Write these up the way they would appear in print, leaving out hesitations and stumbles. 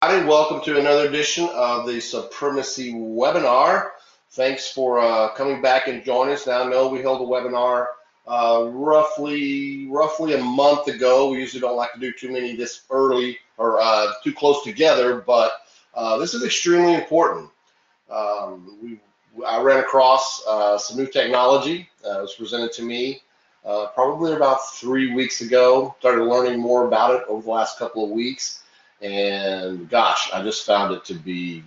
Howdy, welcome to another edition of the Supremacy webinar. Thanks for coming back and joining us. Now, I know we held a webinar roughly a month ago. We usually don't like to do too many this early or too close together, but this is extremely important. I ran across some new technology. It was presented to me probably about 3 weeks ago. Started learning more about it over the last couple of weeks. And gosh, I just found it to be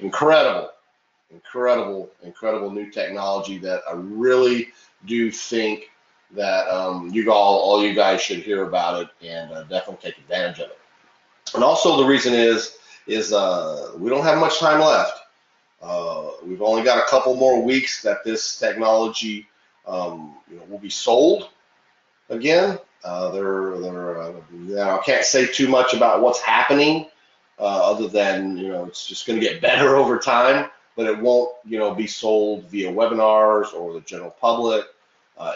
incredible new technology that I really do think that all you guys should hear about it and definitely take advantage of it. And also the reason is we don't have much time left. We've only got a couple more weeks that this technology will be sold again. I can't say too much about what's happening, other than it's just going to get better over time. But it won't be sold via webinars or the general public,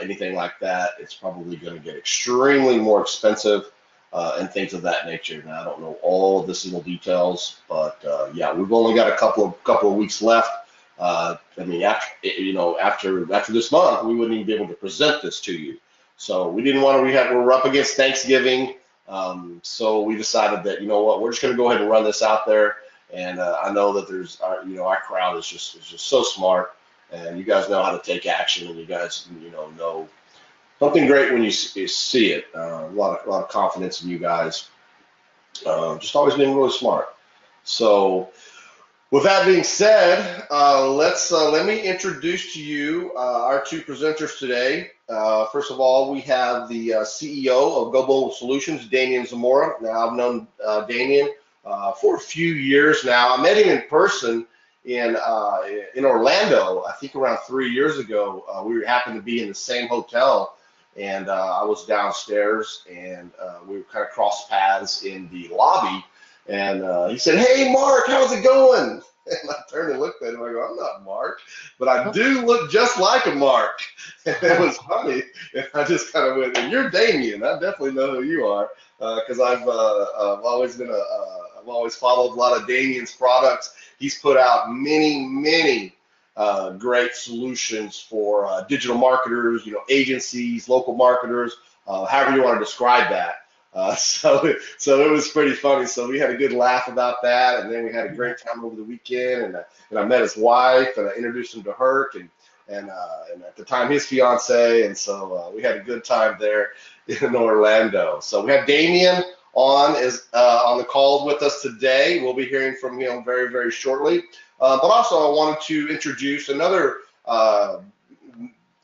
anything like that. It's probably going to get extremely more expensive and things of that nature. Now I don't know all of the single details, but yeah, we've only got a couple of weeks left. I mean, after this month, we wouldn't even be able to present this to you. So we didn't want to. We're up against Thanksgiving, so we decided that we're just going to go ahead and run this out there. And I know that there's our crowd is just so smart, and you guys know how to take action, and you guys know something great when you see it. A lot of confidence in you guys. Just always being really smart. So, with that being said, let me introduce to you our two presenters today. First of all, we have the CEO of Go Mobile Solutions, Damian Zamora. Now, I've known Damian for a few years now. I met him in person in Orlando, I think around 3 years ago. We happened to be in the same hotel, and I was downstairs, and we kind of crossed paths in the lobby. And he said, "Hey, Mark, how's it going?" And I turned and looked at him. I go, "I'm not Mark, but I do look just like a Mark." And it was funny. And I just kind of went, "And you're Damien. I definitely know who you are, because I've always followed a lot of Damien's products. He's put out many great solutions for digital marketers, agencies, local marketers, however you want to describe that. So it was pretty funny. So we had a good laugh about that, and then we had a great time over the weekend. And I met his wife, and I introduced him to Herc, and at the time his fiance, and so we had a good time there in Orlando. So we have Damian on the call with us today. We'll be hearing from him very shortly. But also I wanted to introduce another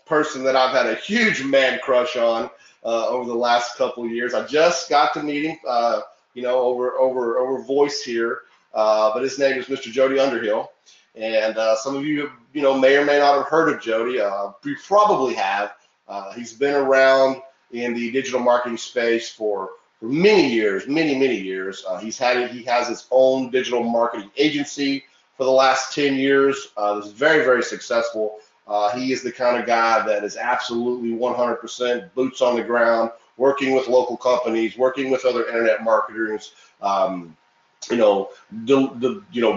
person that I've had a huge man crush on over the last couple of years. I just got to meet him, over voice here, but his name is Mr. Jody Underhill, and some of you, may or may not have heard of Jody. You probably have. He's been around in the digital marketing space for many years. He has his own digital marketing agency for the last 10 years. It's very successful. He is the kind of guy that is absolutely 100% boots on the ground, working with local companies, working with other internet marketers,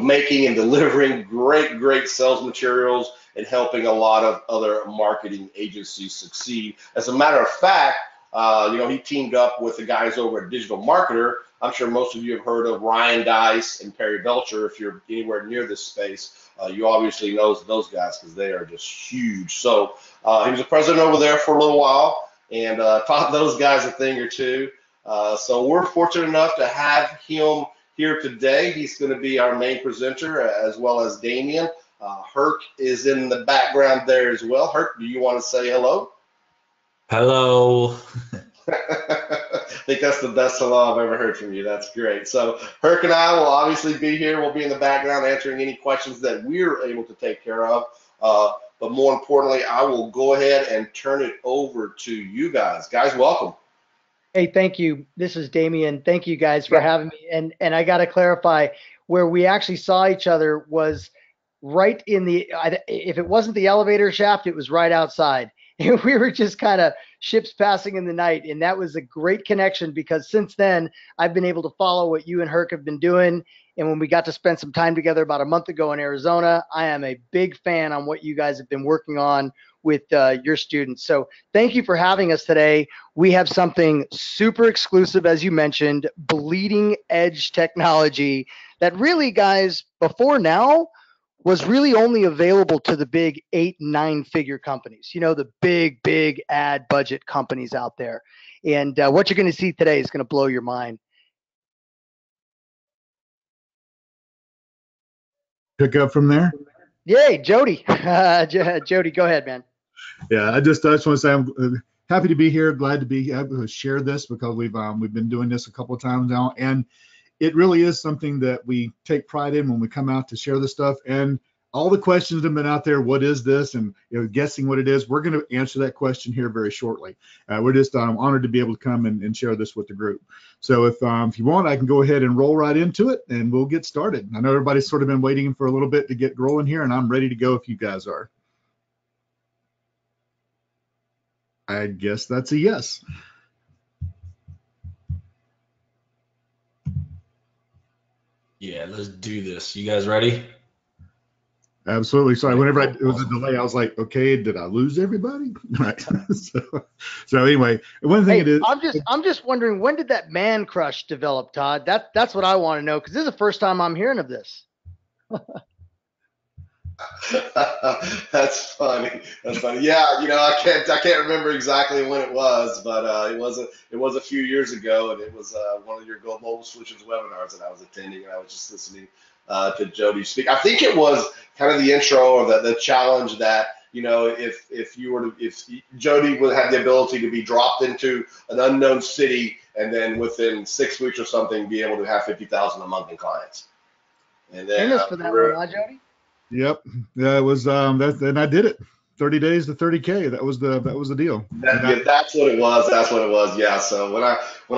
making and delivering great sales materials and helping a lot of other marketing agencies succeed. As a matter of fact, he teamed up with the guys over at Digital Marketer. I'm sure most of you have heard of Ryan Dice and Perry Belcher. If you're anywhere near this space, you obviously know those guys because they are just huge. So he was a president over there for a little while and taught those guys a thing or two. So we're fortunate enough to have him here today. He's going to be our main presenter, as well as Damian. Herc is in the background there as well. Herc, do you want to say hello? Hello. I think that's the best hello I've ever heard from you. That's great. So Herc and I will obviously be here. We'll be in the background answering any questions that we're able to take care of. But more importantly, I will go ahead and turn it over to you guys. Guys, welcome. Hey, thank you. This is Damian. Thank you guys for having me. And I got to clarify, where we actually saw each other was right in the, if it wasn't the elevator shaft, it was right outside. and we were just kind of ships passing in the night. And that was a great connection because since then I've been able to follow what you and Herc have been doing. And when we got to spend some time together about a month ago in Arizona, I am a big fan on what you guys have been working on with your students. So thank you for having us today. We have something super exclusive, as you mentioned, bleeding edge technology that really, guys, before now was really only available to the big 8, 9 figure companies, the big ad budget companies out there. And what you're going to see today is going to blow your mind. Pick up from there. Yay, Jody. Jody, go ahead, man. Yeah, I just want to say I'm happy to be here. Glad to be able to share this because we've been doing this a couple of times now, and it really is something that we take pride in when we come out to share this stuff. And all the questions that have been out there, what is this, and guessing what it is, we're going to answer that question here very shortly. We're just honored to be able to come and share this with the group. So if you want, I can go ahead and roll right into it, and we'll get started. I know everybody's sort of been waiting for a little bit to get rolling here, and I'm ready to go if you guys are. I guess that's a yes. Yeah, let's do this. You guys ready? Absolutely. Sorry, whenever it was a delay, I was like, okay, did I lose everybody? Right. so anyway, one thing it is. I'm just wondering, when did that man crush develop, Todd? That's what I want to know, because this is the first time I'm hearing of this. That's funny. That's funny. Yeah, I can't remember exactly when it was, but it was a few years ago, and it was one of your Go Mobile Solutions webinars that I was attending, and I was just listening to Jody speak. I think it was kind of the intro or the challenge that if Jody would have the ability to be dropped into an unknown city and then within 6 weeks or something be able to have 50,000 a month in clients. And then for that one, huh, Jody? Yep. Yeah, it was and I did it. 30 days to 30K. That was the deal. That's what it was. That's what it was. Yeah. So when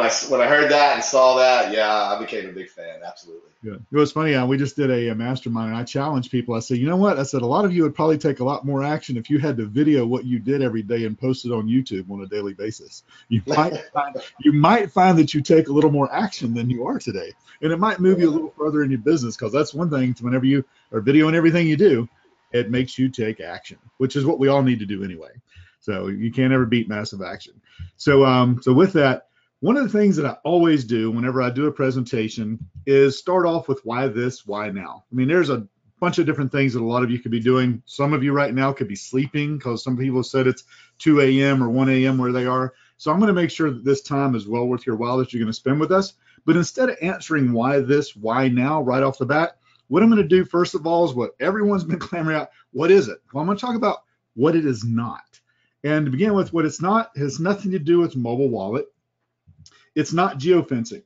I heard that and saw that, yeah, I became a big fan. Absolutely. Yeah. It was funny. We just did a mastermind, and I challenged people. I said, you know what? I said, a lot of you would probably take a lot more action if you had to video what you did every day and post it on YouTube on a daily basis. You might find that you take a little more action than you are today, and it might move you a little further in your business, because that's one thing. Whenever you are videoing everything you do, it makes you take action, which is what we all need to do anyway. So you can't ever beat massive action. So with that, one of the things that I always do whenever I do a presentation is start off with why this, why now. I mean, there's a bunch of different things that a lot of you could be doing. Some of you right now could be sleeping, because some people said it's 2 a.m. or 1 a.m. where they are. So I'm going to make sure that this time is well worth your while that you're going to spend with us. But instead of answering why this, why now right off the bat, what I'm going to do first of all is what everyone's been clamoring out. What is it? Well, I'm going to talk about what it is not. And to begin with, what it's not has nothing to do with mobile wallet. It's not geofencing,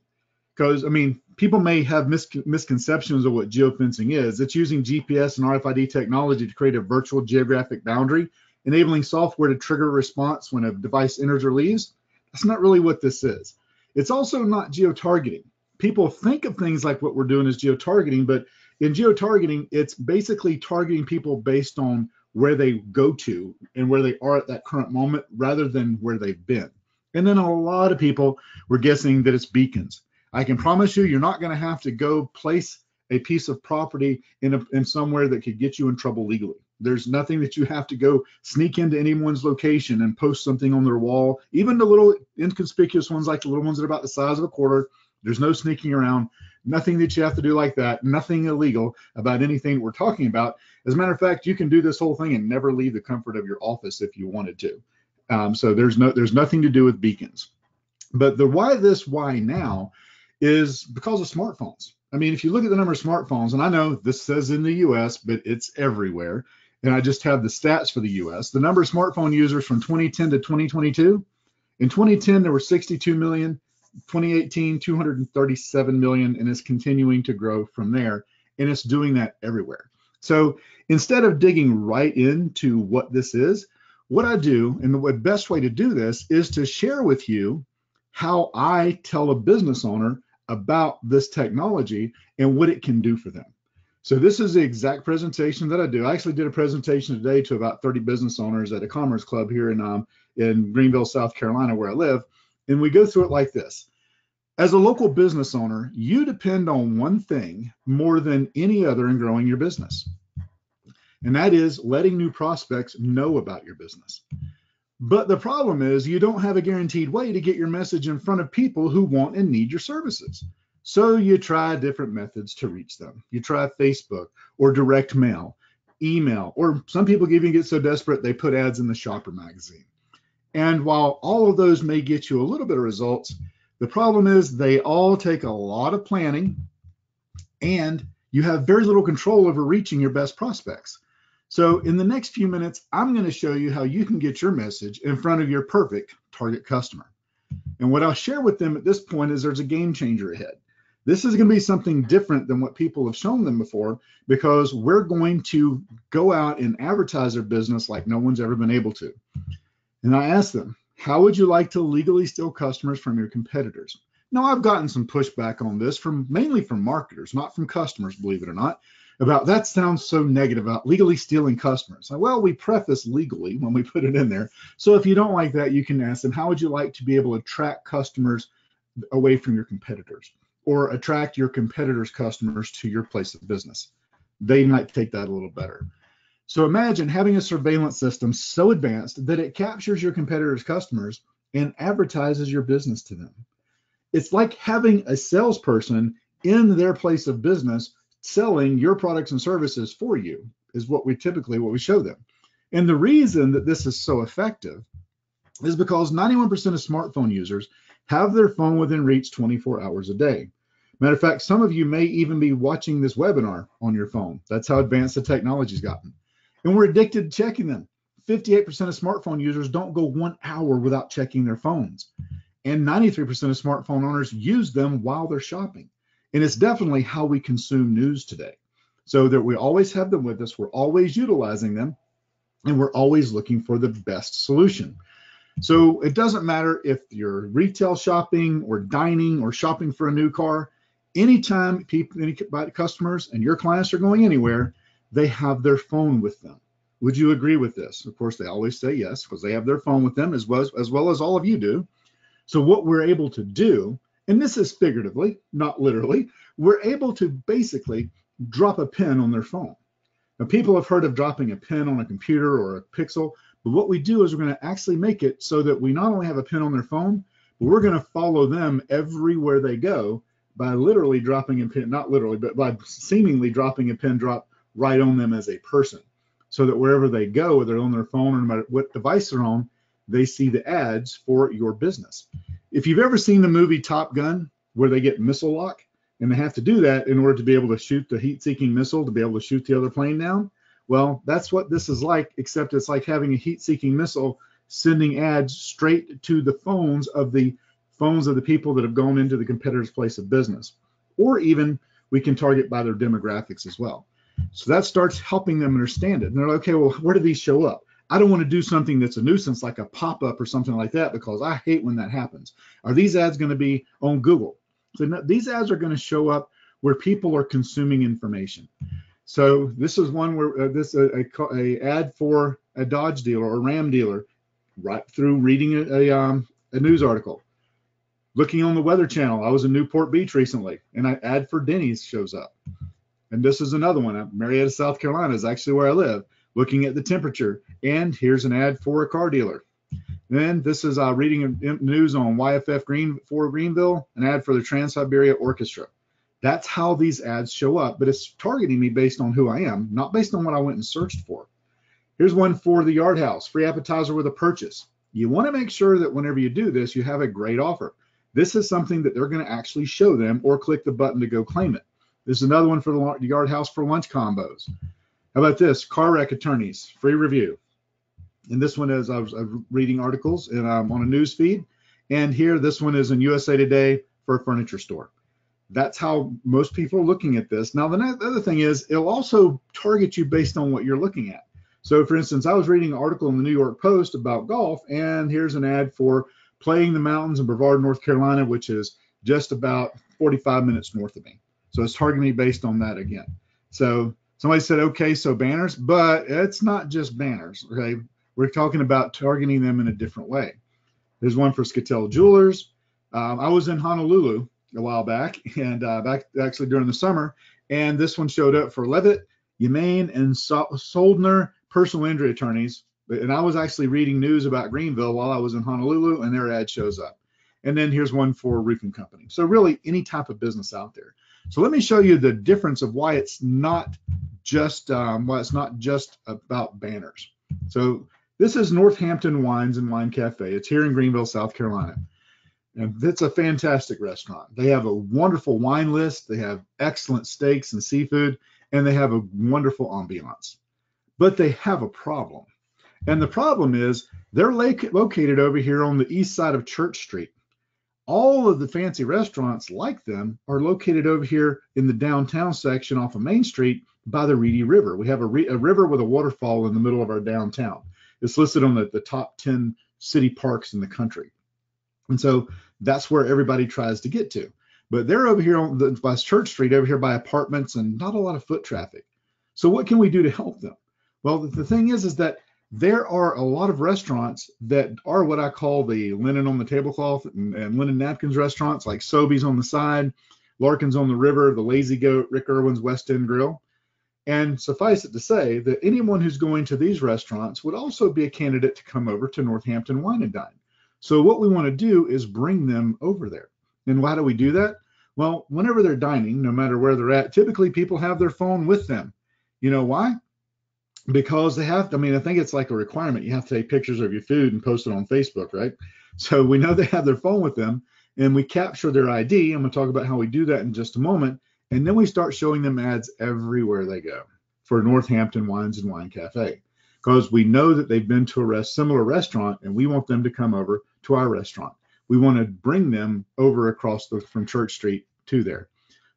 because, I mean, people may have misconceptions of what geofencing is. It's using GPS and RFID technology to create a virtual geographic boundary, enabling software to trigger a response when a device enters or leaves. That's not really what this is. It's also not geotargeting. People think of things like what we're doing as geotargeting, but in geotargeting, it's basically targeting people based on where they go to and where they are at that current moment, rather than where they've been. And then a lot of people were guessing that it's beacons. I can promise you, you're not going to have to go place a piece of property in somewhere that could get you in trouble legally. There's nothing that you have to go sneak into anyone's location and post something on their wall. Even the little inconspicuous ones, like the little ones that are about the size of a quarter, there's no sneaking around. Nothing that you have to do like that. Nothing illegal about anything that we're talking about. As a matter of fact, you can do this whole thing and never leave the comfort of your office if you wanted to. So there's nothing to do with beacons. But the why this, why now is because of smartphones. I mean, if you look at the number of smartphones, and I know this says in the US, but it's everywhere. And I just have the stats for the US. The number of smartphone users from 2010 to 2022. In 2010, there were 62 million. 2018, 237 million, and it's continuing to grow from there. And it's doing that everywhere. So instead of digging right into what this is, what I do, and the best way to do this, is to share with you how I tell a business owner about this technology and what it can do for them. So this is the exact presentation that I do. I actually did a presentation today to about 30 business owners at a commerce club here in Greenville, South Carolina, where I live. And we go through it like this. As a local business owner, you depend on one thing more than any other in growing your business. And that is letting new prospects know about your business. But the problem is you don't have a guaranteed way to get your message in front of people who want and need your services. So you try different methods to reach them. You try Facebook or direct mail, email, or some people even get so desperate they put ads in the shopper magazine. And while all of those may get you a little bit of results, the problem is they all take a lot of planning and you have very little control over reaching your best prospects. So in the next few minutes, I'm going to show you how you can get your message in front of your perfect target customer. And what I'll share with them at this point is there's a game changer ahead. This is going to be something different than what people have shown them before, because we're going to go out and advertise their business like no one's ever been able to. And I asked them, how would you like to legally steal customers from your competitors? Now, I've gotten some pushback on this mainly from marketers, not from customers, believe it or not, about that sounds so negative about legally stealing customers. Well, we preface legally when we put it in there. So if you don't like that, you can ask them, how would you like to be able to attract customers away from your competitors, or attract your competitors' customers to your place of business? They might take that a little better. So imagine having a surveillance system so advanced that it captures your competitors' customers and advertises your business to them. It's like having a salesperson in their place of business selling your products and services for you, is what we show them. And the reason that this is so effective is because 91% of smartphone users have their phone within reach 24 hours a day. Matter of fact, some of you may even be watching this webinar on your phone. That's how advanced the technology's gotten. And we're addicted to checking them. 58% of smartphone users don't go 1 hour without checking their phones. And 93% of smartphone owners use them while they're shopping. And it's definitely how we consume news today. So that we always have them with us, we're always utilizing them, and we're always looking for the best solution. So it doesn't matter if you're retail shopping or dining or shopping for a new car. Anytime customers and your clients are going anywhere, they have their phone with them. Would you agree with this? Of course, they always say yes, because they have their phone with them as well as all of you do. So what we're able to do, and this is figuratively, not literally, we're able to basically drop a pin on their phone. Now, people have heard of dropping a pin on a computer or a pixel, but what we do is we're going to actually make it so that we not only have a pin on their phone, but we're going to follow them everywhere they go by literally dropping a pin, not literally, but by seemingly dropping a pin drop right on them as a person, so that wherever they go, whether they're on their phone or no matter what device they're on, they see the ads for your business. If you've ever seen the movie Top Gun, where they get missile lock, and they have to do that in order to be able to shoot the heat-seeking missile, to be able to shoot the other plane down, well, that's what this is like, except it's like having a heat-seeking missile sending ads straight to the phones of the people that have gone into the competitor's place of business. Or even we can target by their demographics as well. So that starts helping them understand it. And they're like, okay, well, where do these show up? I don't want to do something that's a nuisance like a pop-up or something like that, because I hate when that happens. Are these ads going to be on Google? So no, these ads are going to show up where people are consuming information. So this is one where a ad for a Dodge dealer or Ram dealer, right through reading a news article. Looking on the Weather Channel, I was in Newport Beach recently, and an ad for Denny's shows up. And this is another one. Marietta, South Carolina is actually where I live. Looking at the temperature, and here's an ad for a car dealer. Then this is reading news on YFF Greenville, an ad for the Trans-Siberia Orchestra. That's how these ads show up, but it's targeting me based on who I am, not based on what I went and searched for. Here's one for the Yard House, free appetizer with a purchase. You want to make sure that whenever you do this, you have a great offer. This is something that they're going to actually show them, or click the button to go claim it. This is another one for the Yard House for lunch combos. How about this? Car wreck attorneys, free review. And this one is, I was reading articles and on a news feed. And here, this one is in USA Today for a furniture store. That's how most people are looking at this. Now, the other thing is, it'll also target you based on what you're looking at. So, for instance, I was reading an article in the New York Post about golf, and here's an ad for Playing the Mountains in Brevard, North Carolina, which is just about 45 minutes north of me. So it's targeting me based on that again. So somebody said, okay, so banners, but it's not just banners. Okay, we're talking about targeting them in a different way. There's one for Skatel Jewelers. I was in Honolulu a while back, and back actually during the summer, and this one showed up for Levitt, Yemaine, and Soldner personal injury attorneys. And I was actually reading news about Greenville while I was in Honolulu, and their ad shows up. And then here's one for a roofing company. So really any type of business out there. So let me show you the difference of why it's not just about banners. So this is Northampton Wines and Wine Cafe. It's here in Greenville, South Carolina. And it's a fantastic restaurant. They have a wonderful wine list. They have excellent steaks and seafood, and they have a wonderful ambiance. But they have a problem. And the problem is they're located over here on the east side of Church Street. All of the fancy restaurants like them are located over here in the downtown section off of Main Street by the Reedy River. We have a river with a waterfall in the middle of our downtown. It's listed on the top 10 city parks in the country. And so that's where everybody tries to get to. But they're over here on by Church Street, over here by apartments and not a lot of foot traffic. So what can we do to help them? Well, the thing is that there are a lot of restaurants that are what I call the linen on the tablecloth and linen napkins restaurants, like Sobeys on the side, Larkin's on the River, the Lazy Goat, Rick Irwin's West End Grill. And suffice it to say that anyone who's going to these restaurants would also be a candidate to come over to Northampton Wine and Dine. So what we want to do is bring them over there. And why do we do that? Well, whenever they're dining, no matter where they're at, typically people have their phone with them. You know why? Because they have to, I think it's like a requirement. You have to take pictures of your food and post it on Facebook, right? So we know they have their phone with them, and we capture their ID. I'm going to talk about how we do that in just a moment. And then we start showing them ads everywhere they go for Northampton Wines and Wine Cafe, because we know that they've been to a similar restaurant, and we want them to come over to our restaurant. We want to bring them over across from Church Street to there.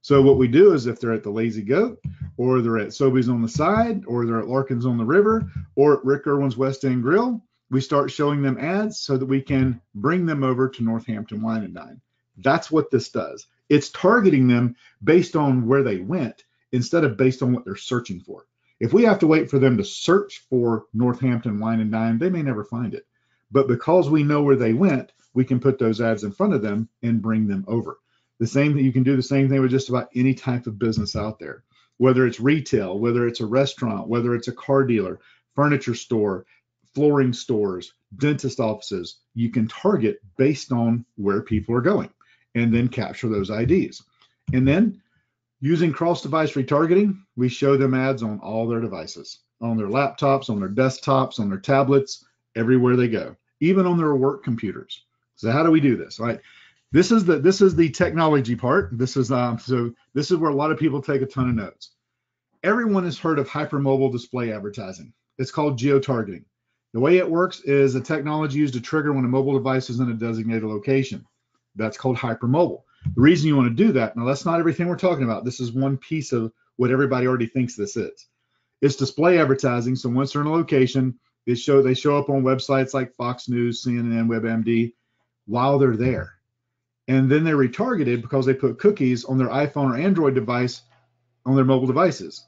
So what we do is if they're at the Lazy Goat, or they're at Sobeys on the side, or they're at Larkin's on the River, or at Rick Irwin's West End Grill, we start showing them ads so that we can bring them over to Northampton Wine and Dine. That's what this does. It's targeting them based on where they went instead of based on what they're searching for. If we have to wait for them to search for Northampton Wine and Dine, they may never find it. But because we know where they went, we can put those ads in front of them and bring them over. You can do the same thing with just about any type of business out there, whether it's retail, whether it's a restaurant, whether it's a car dealer, furniture store, flooring stores, dentist offices. You can target based on where people are going and then capture those IDs. And then using cross-device retargeting, we show them ads on all their devices, on their laptops, on their desktops, on their tablets, everywhere they go, even on their work computers. So how do we do this? All right. This is the technology part. This is where a lot of people take a ton of notes. Everyone has heard of hypermobile display advertising. It's called geotargeting. The way it works is a technology used to trigger when a mobile device is in a designated location. That's called hypermobile. The reason you want to do that, now that's not everything we're talking about. This is one piece of what everybody already thinks this is. It's display advertising. So once they're in a location, they show up on websites like Fox News, CNN, WebMD while they're there. And then they're retargeted because they put cookies on their iPhone or Android device on their mobile devices.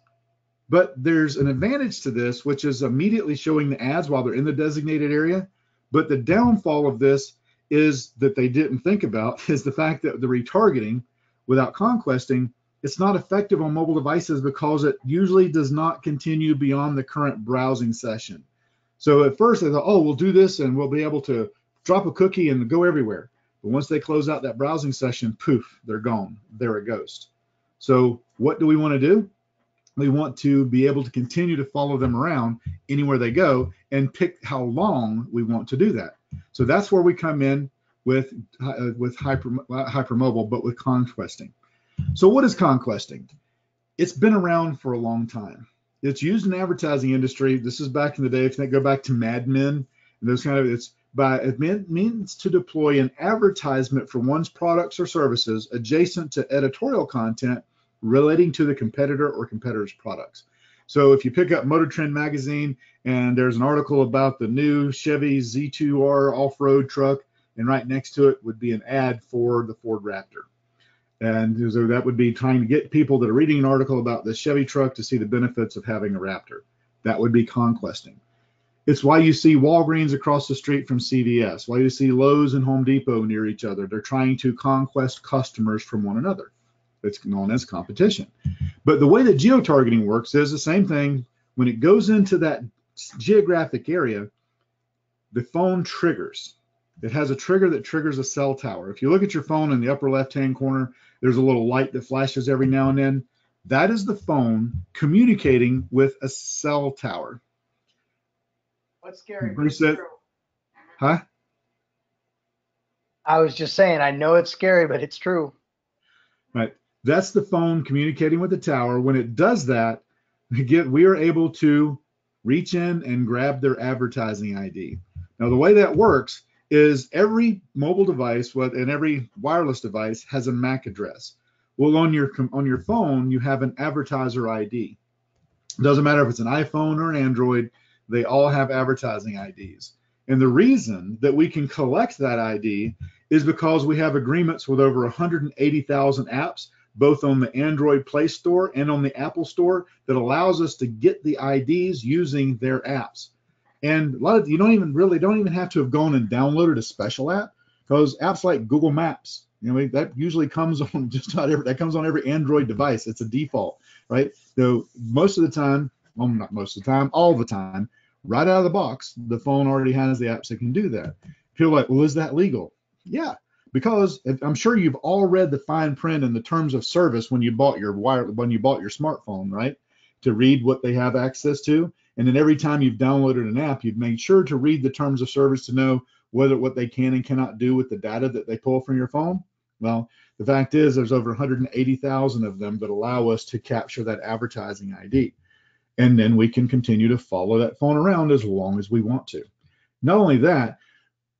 But there's an advantage to this, which is immediately showing the ads while they're in the designated area. But the downfall of this is that they didn't think about is the fact that the retargeting without conquesting, it's not effective on mobile devices because it usually does not continue beyond the current browsing session. So at first they thought, oh, we'll do this and we'll be able to drop a cookie and go everywhere. But once they close out that browsing session, poof, they're gone. They're a ghost. So what do we want to do? We want to be able to continue to follow them around anywhere they go and pick how long we want to do that. So that's where we come in with hypermobile, but with conquesting. So what is conquesting? It's been around for a long time. It's used in the advertising industry. This is back in the day. If they go back to Mad Men, and those kind of, it means to deploy an advertisement for one's products or services adjacent to editorial content relating to the competitor or competitor's products. So if you pick up Motor Trend magazine and there's an article about the new Chevy Z2R off-road truck, and right next to it would be an ad for the Ford Raptor. And so that would be trying to get people that are reading an article about the Chevy truck to see the benefits of having a Raptor. That would be conquesting. It's why you see Walgreens across the street from CVS, why you see Lowe's and Home Depot near each other. They're trying to conquest customers from one another. It's known as competition. But the way that geotargeting works is the same thing. When it goes into that geographic area, the phone triggers. It has a trigger that triggers a cell tower. If you look at your phone in the upper left-hand corner, there's a little light that flashes every now and then. That is the phone communicating with a cell tower. What's scary? Bruce said, huh? I was just saying, I know it's scary, but it's true. Right. That's the phone communicating with the tower. When it does that, we are able to reach in and grab their advertising ID. Now, the way that works is every mobile device and every wireless device has a MAC address. Well, on your phone, you have an advertiser ID. It doesn't matter if it's an iPhone or an Android, they all have advertising IDs. And the reason that we can collect that ID is because we have agreements with over 180,000 apps, both on the Android Play Store and on the Apple Store, that allows us to get the IDs using their apps. And a lot of you don't even have to have gone and downloaded a special app, because apps like Google Maps, that usually comes on every Android device. It's a default, right? So most of the time, well, not most of the time, all the time, right out of the box, the phone already has the apps that can do that. People are like, well, is that legal? Yeah, because I'm sure you've all read the fine print and the terms of service when you bought your smartphone, right? To read what they have access to. And then every time you've downloaded an app, you've made sure to read the terms of service to know what they can and cannot do with the data that they pull from your phone. Well, the fact is there's over 180,000 of them that allow us to capture that advertising ID. And then we can continue to follow that phone around as long as we want to. Not only that,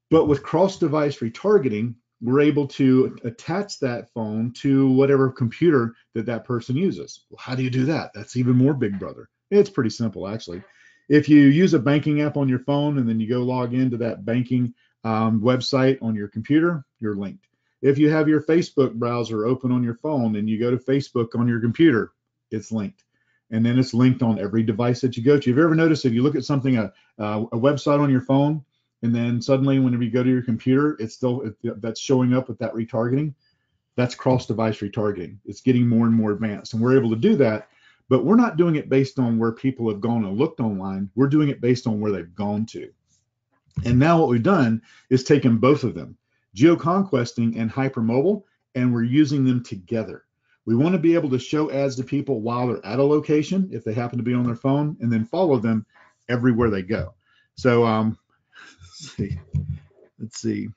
but with cross-device retargeting, we're able to attach that phone to whatever computer that person uses. Well, how do you do that? That's even more Big Brother. It's pretty simple, actually. If you use a banking app on your phone and then you go log into that banking website on your computer, you're linked. If you have your Facebook browser open on your phone and you go to Facebook on your computer, it's linked. And then it's linked on every device that you go to. Have you ever noticed if you look at something, a website on your phone, and then suddenly whenever you go to your computer, that's showing up with that retargeting? That's cross-device retargeting. It's getting more and more advanced. And we're able to do that, but we're not doing it based on where people have gone and looked online. We're doing it based on where they've gone to. And now what we've done is taken both of them, geoconquesting and hypermobile, and we're using them together. We want to be able to show ads to people while they're at a location, if they happen to be on their phone, and then follow them everywhere they go. So let's see.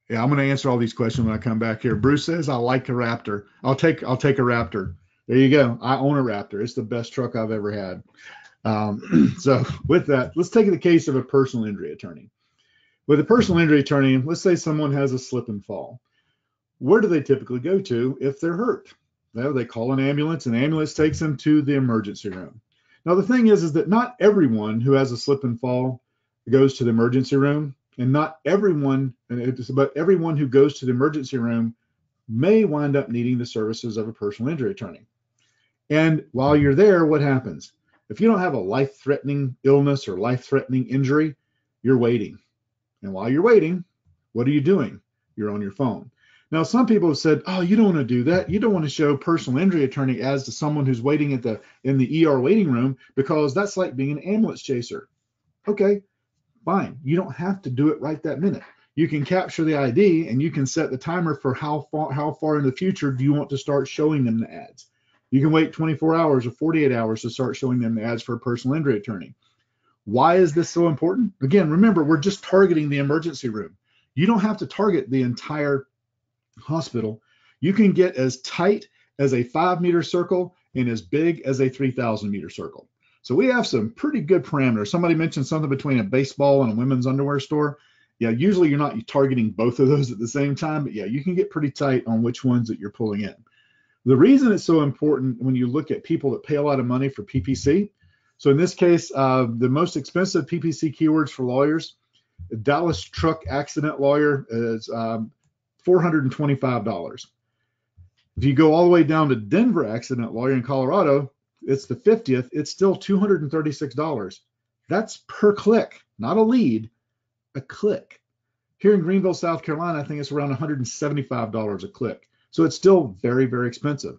Yeah, I'm going to answer all these questions when I come back here. Bruce says, I like a Raptor. I'll take a Raptor. There you go. I own a Raptor. It's the best truck I've ever had. So with that, let's take the case of a personal injury attorney. With a personal injury attorney, let's say someone has a slip and fall. Where do they typically go to if they're hurt? Well, they call an ambulance, and the ambulance takes them to the emergency room. Now, the thing is that not everyone who has a slip and fall goes to the emergency room, and not everyone, but everyone who goes to the emergency room may wind up needing the services of a personal injury attorney. And while you're there, what happens? If you don't have a life-threatening illness or life-threatening injury, you're waiting. And while you're waiting, what are you doing? You're on your phone. Now, some people have said, oh, you don't want to do that. You don't want to show personal injury attorney ads to someone who's waiting in the ER waiting room, because that's like being an ambulance chaser. Okay, fine. You don't have to do it right that minute. You can capture the ID and you can set the timer for how far in the future do you want to start showing them the ads. You can wait 24 hours or 48 hours to start showing them the ads for a personal injury attorney. Why is this so important? Again, remember, we're just targeting the emergency room. You don't have to target the entire hospital. You can get as tight as a 5-meter circle and as big as a 3,000-meter circle. So we have some pretty good parameters. Somebody mentioned something between a baseball and a women's underwear store. Yeah, usually you're not targeting both of those at the same time, but yeah, you can get pretty tight on which ones that you're pulling in. The reason it's so important when you look at people that pay a lot of money for PPC. So in this case, the most expensive PPC keywords for lawyers, Dallas truck accident lawyer is $425. If you go all the way down to Denver accident lawyer in Colorado, it's the 50th, it's still $236. That's per click, not a lead, a click. Here in Greenville, South Carolina, I think it's around $175 a click. So it's still very, very expensive.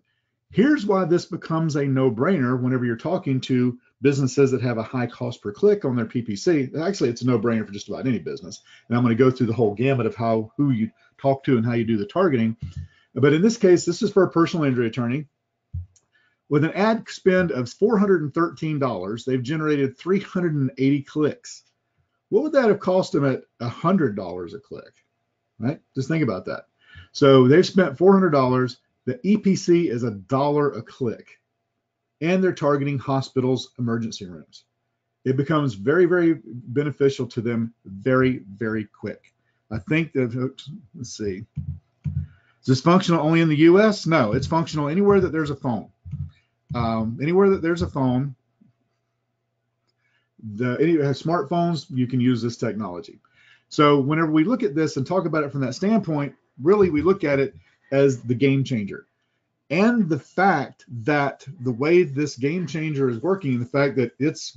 Here's why this becomes a no-brainer whenever you're talking to businesses that have a high cost per click on their PPC. Actually, it's a no-brainer for just about any business. And I'm going to go through the whole gamut of who you talk to and how you do the targeting. But in this case, this is for a personal injury attorney. With an ad spend of $413, they've generated 380 clicks. What would that have cost them at $100 a click? Right? Just think about that. So they've spent $400. The EPC is $1 a click, and they're targeting hospitals, emergency rooms. It becomes very, very beneficial to them very, very quick. I think that, let's see. Is this functional only in the US? No, it's functional anywhere that there's a phone. Anywhere that there's a phone, any smartphones, you can use this technology. So whenever we look at this and talk about it from that standpoint, really we look at it as the game changer. And the fact that the way this game changer is working, the fact that it's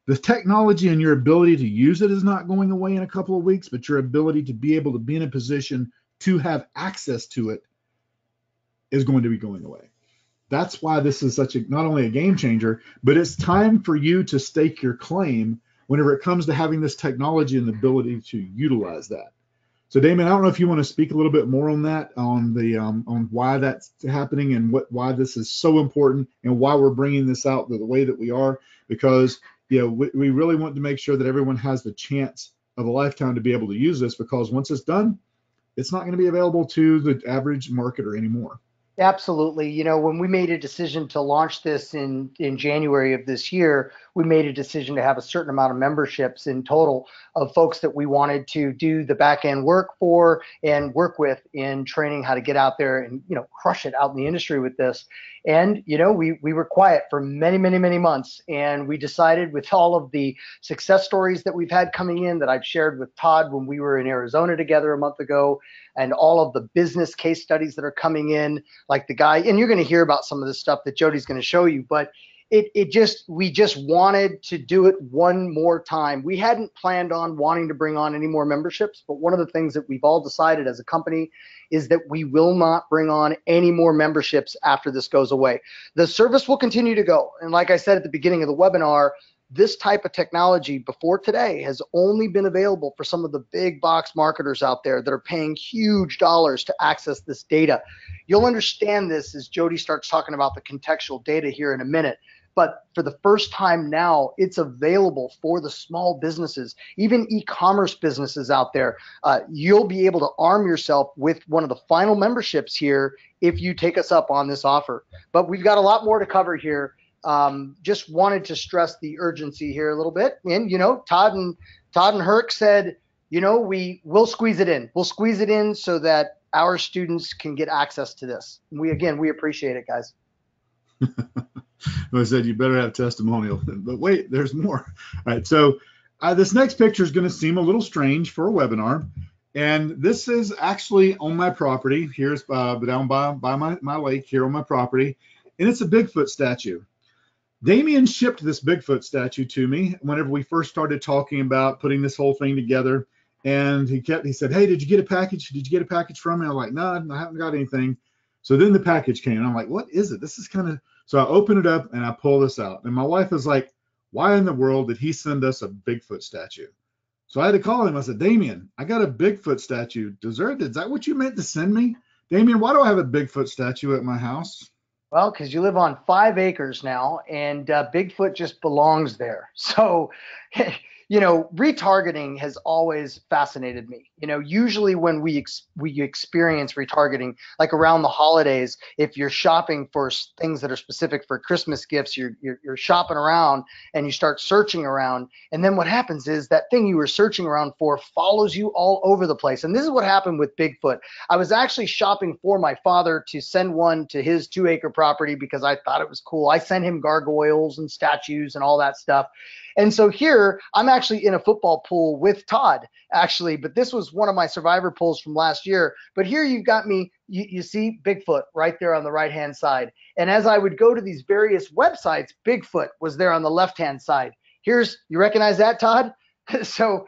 the technology and your ability to use it is not going away in a couple of weeks, but your ability to be able to be in a position to have access to it is going to be going away. That's why this is such a, not only a game changer, but it's time for you to stake your claim whenever it comes to having this technology and the ability to utilize that. So Damon, I don't know if you want to speak a little bit more on that, on the on why that's happening and why this is so important and why we're bringing this out the way that we are, because we really want to make sure that everyone has the chance of a lifetime to be able to use this, because once it's done, it's not going to be available to the average marketer anymore. Absolutely. When we made a decision to launch this in January of this year, we made a decision to have a certain amount of memberships in total of folks that we wanted to do the back end work for and work with in training how to get out there and, crush it out in the industry with this. And, we were quiet for many, many, many months. And we decided, with all of the success stories that we've had coming in that I've shared with Todd when we were in Arizona together a month ago, and all of the business case studies that are coming in, like the guy, and you're going to hear about some of the stuff that Jody's going to show you, but we just wanted to do it one more time. We hadn't planned on wanting to bring on any more memberships, but one of the things that we've all decided as a company is that we will not bring on any more memberships after this goes away. The service will continue to go. And like I said at the beginning of the webinar, this type of technology before today has only been available for some of the big box marketers out there that are paying huge dollars to access this data. You'll understand this as Jody starts talking about the contextual data here in a minute. But for the first time now, it's available for the small businesses, even e-commerce businesses out there. You'll be able to arm yourself with one of the final memberships here if you take us up on this offer. But we've got a lot more to cover here. Just wanted to stress the urgency here a little bit. And, Todd and Herc said, we'll squeeze it in. We'll squeeze it in so that our students can get access to this. We appreciate it, guys. I said, you better have testimonial, but wait, there's more. All right. So this next picture is going to seem a little strange for a webinar. And this is actually on my property. Here's down by my lake here on my property. And it's a Bigfoot statue. Damien shipped this Bigfoot statue to me whenever we first started talking about putting this whole thing together. And he said, hey, did you get a package? Did you get a package from me? I'm like, no, I haven't got anything. So then the package came and I'm like, what is it? This is kind of, so I open it up and I pull this out. And my wife is like, why in the world did he send us a Bigfoot statue? So I had to call him. I said, Damien, I got a Bigfoot statue. Is that what you meant to send me? Damien, why do I have a Bigfoot statue at my house? Well, because you live on 5 acres now, and Bigfoot just belongs there. So, retargeting has always fascinated me. Usually when we experience retargeting, like around the holidays, if you're shopping for things that are specific for Christmas gifts, you're shopping around and you start searching around. And then what happens is that thing you were searching around for follows you all over the place. And this is what happened with Bigfoot. I was actually shopping for my father to send one to his 2-acre property because I thought it was cool. I sent him gargoyles and statues and all that stuff. And so here I'm actually in a football pool with Todd, actually, but this was one of my survivor pools from last year. But here you've got me, you see Bigfoot right there on the right-hand side. And as I would go to these various websites, Bigfoot was there on the left-hand side. You recognize that, Todd? So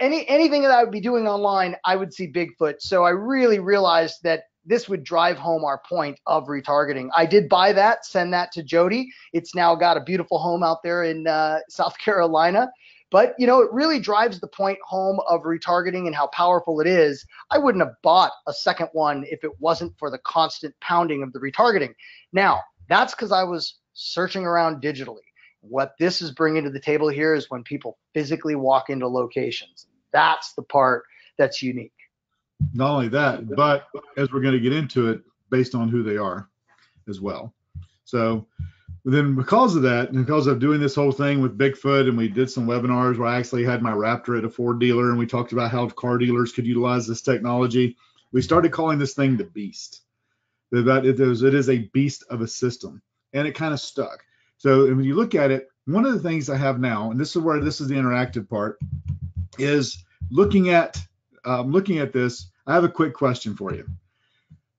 anything that I would be doing online, I would see Bigfoot. So I really realized that this would drive home our point of retargeting. I did buy that, send that to Jody. It's now got a beautiful home out there in South Carolina. But, you know, it really drives the point home of retargeting and how powerful it is. I wouldn't have bought a second one if it wasn't for the constant pounding of the retargeting. Now, that's because I was searching around digitally. What this is bringing to the table here is when people physically walk into locations. That's the part that's unique. Not only that, but as we're going to get into it, based on who they are as well. So then because of that, and because of doing this whole thing with Bigfoot, and we did some webinars where I actually had my Raptor at a Ford dealer, and we talked about how car dealers could utilize this technology, we started calling this thing the beast. It is a beast of a system, and it kind of stuck. So when you look at it, one of the things I have now, and this is the interactive part, is looking at this. I have a quick question for you.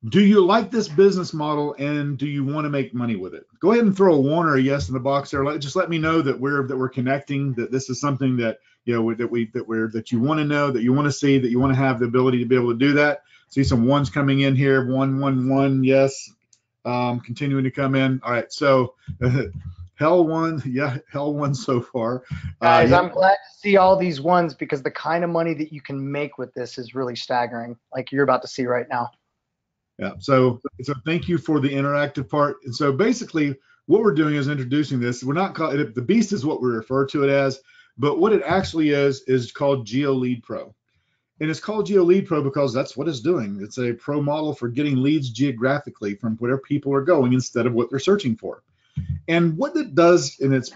Do you like this business model, and do you want to make money with it? Go ahead and throw a 1 or a yes in the box there. Just let me know that we're connecting, that this is something that you want to know, that you want to see, that you want to have the ability to be able to do that. See some ones coming in here. 1, 1, 1, yes. Continuing to come in. All right, so hell one so far. Guys, yeah. I'm glad to see all these ones, because the kind of money that you can make with this is really staggering, like you're about to see right now. Yeah, so thank you for the interactive part. And so basically what we're doing is introducing this. We're not calling it, the beast is what we refer to it as, but what it actually is called GeoLead Pro. And it's called GeoLead Pro because that's what it's doing. It's a pro model for getting leads geographically from where people are going instead of what they're searching for. And what it does in its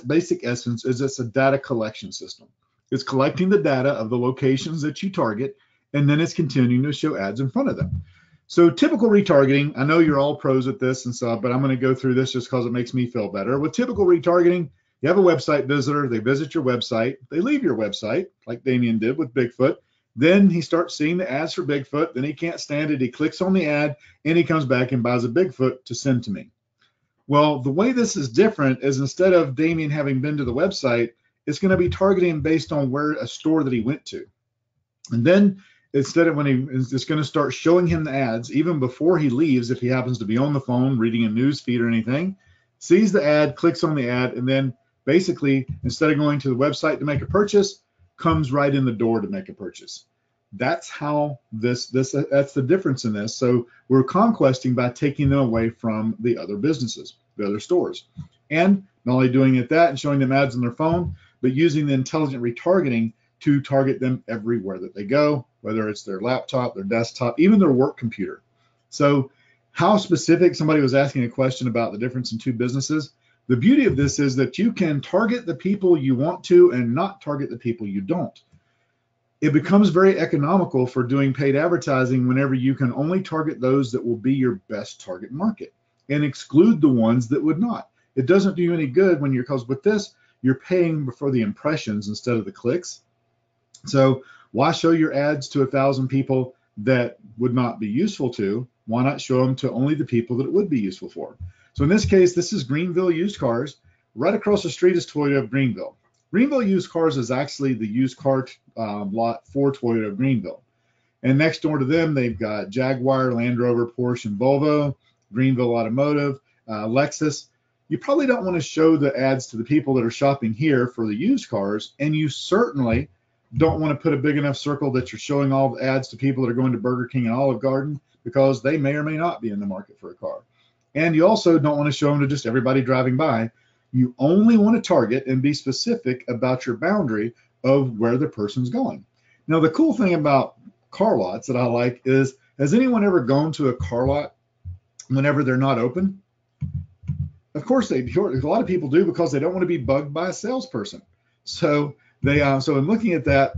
basic essence is it's a data collection system. It's collecting the data of the locations that you target, and then it's continuing to show ads in front of them. So typical retargeting, I know you're all pros at this and stuff, but I'm going to go through this just because it makes me feel better. With typical retargeting, you have a website visitor, they visit your website, they leave your website, like Damien did with Bigfoot. Then he starts seeing the ads for Bigfoot, then he can't stand it, he clicks on the ad, and he comes back and buys a Bigfoot to send to me. Well, the way this is different is instead of Damien having been to the website, it's going to be targeting based on where a store that he went to. And then instead of it's going to start showing him the ads even before he leaves, if he happens to be on the phone reading a news feed or anything, sees the ad, clicks on the ad, and then basically instead of going to the website to make a purchase, comes right in the door to make a purchase. That's how that's the difference in this. So we're conquesting by taking them away from the other businesses, the other stores, and not only doing it that and showing them ads on their phone, but using the intelligent retargeting to target them everywhere that they go, whether it's their laptop, their desktop, even their work computer. So how specific, somebody was asking a question about the difference in two businesses. The beauty of this is that you can target the people you want to and not target the people you don't. It becomes very economical for doing paid advertising whenever you can only target those that will be your best target market and exclude the ones that would not. It doesn't do you any good when because with this, you're paying for the impressions instead of the clicks. So why show your ads to 1,000 people that would not be useful to? Why not show them to only the people that it would be useful for? So in this case, this is Greenville Used Cars. Right across the street is Toyota of Greenville. Greenville Used Cars is actually the used car lot for Toyota of Greenville. And next door to them, they've got Jaguar, Land Rover, Porsche, and Volvo, Greenville Automotive, Lexus. You probably don't want to show the ads to the people that are shopping here for the used cars, and you certainly don't want to put a big enough circle that you're showing all the ads to people that are going to Burger King and Olive Garden, because they may or may not be in the market for a car. And you also don't want to show them to just everybody driving by. You only want to target and be specific about your boundary of where the person's going. Now, the cool thing about car lots that I like is, has anyone ever gone to a car lot whenever they're not open? Of course they do. A lot of people do because they don't want to be bugged by a salesperson. So so in looking at that,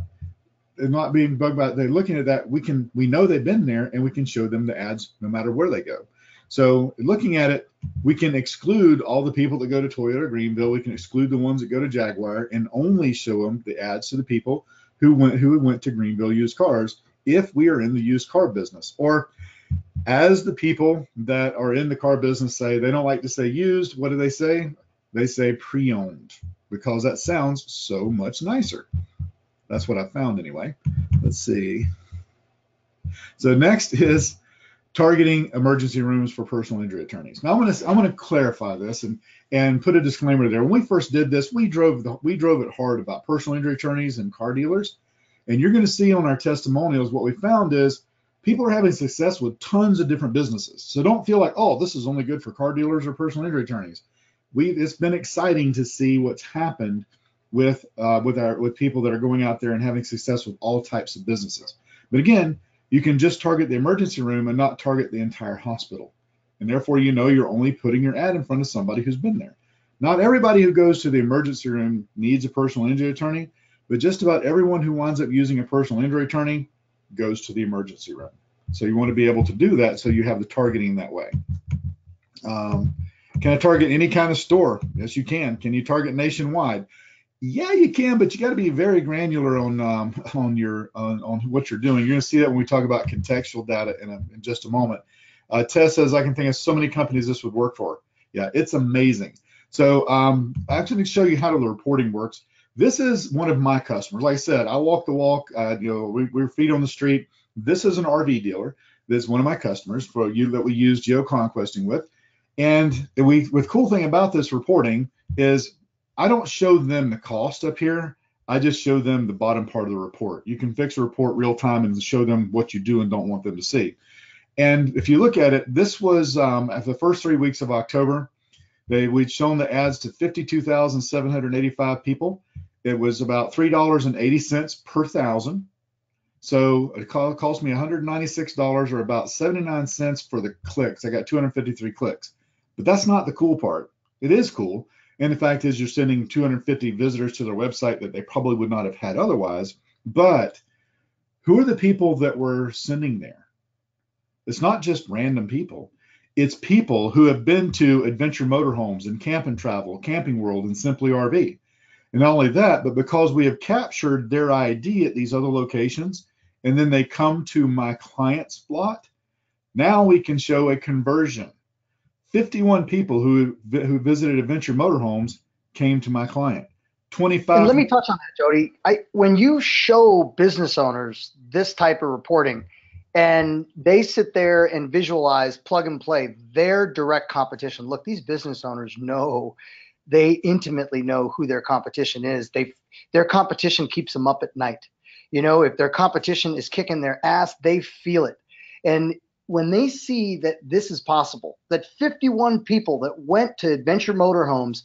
and not being bugged by, they're looking at that, we know they've been there and we can show them the ads no matter where they go. So looking at it, we can exclude all the people that go to Toyota Greenville. We can exclude the ones that go to Jaguar and only show them the ads to the people who went to Greenville Used Cars if we are in the used car business. Or as the people that are in the car business say, they don't like to say used. What do they say? They say pre-owned, because that sounds so much nicer. That's what I found anyway. Let's see. So next is targeting emergency rooms for personal injury attorneys. Now I'm going to clarify this and put a disclaimer there. When we first did this, we drove it hard about personal injury attorneys and car dealers. And you're going to see on our testimonials, what we found is people are having success with tons of different businesses. So don't feel like, oh, this is only good for car dealers or personal injury attorneys. It's been exciting to see what's happened with people that are going out there and having success with all types of businesses. But again, you can just target the emergency room and not target the entire hospital. And therefore, you're only putting your ad in front of somebody who's been there. Not everybody who goes to the emergency room needs a personal injury attorney, but just about everyone who winds up using a personal injury attorney goes to the emergency room. So you want to be able to do that so you have the targeting that way. Can I target any kind of store? Yes, you can. Can you target nationwide? Yeah, you can, but you got to be very granular on what you're doing. You're going to see that when we talk about contextual data in just a moment. Tess says, I can think of so many companies this would work for. Yeah, it's amazing. So I'm actually going to show you how the reporting works. This is one of my customers. Like I said, I walk the walk. We're feet on the street. This is an RV dealer. This is one of my customers for you that we use geoconquesting with. And the cool thing about this reporting is I don't show them the cost up here. I just show them the bottom part of the report. You can fix a report real time and show them what you do and don't want them to see. And if you look at it, this was after the first 3 weeks of October. We'd shown the ads to 52,785 people. It was about $3.80 per thousand. So it cost me $196 or about 79 cents for the clicks. I got 253 clicks. But that's not the cool part. It is cool. And the fact is you're sending 250 visitors to their website that they probably would not have had otherwise. But who are the people that we're sending there? It's not just random people. It's people who have been to Adventure Motorhomes and Camp and Travel, Camping World, and Simply RV. And not only that, but because we have captured their ID at these other locations, and then they come to my client's lot, now we can show a conversion. 51 people who visited Adventure Motorhomes came to my client. 25. And let me touch on that, Jody. When you show business owners this type of reporting, and they sit there and visualize, plug and play their direct competition. Look, these business owners they intimately know who their competition is. Their competition keeps them up at night. If their competition is kicking their ass, they feel it. And when they see that this is possible, that 51 people that went to Adventure Motorhomes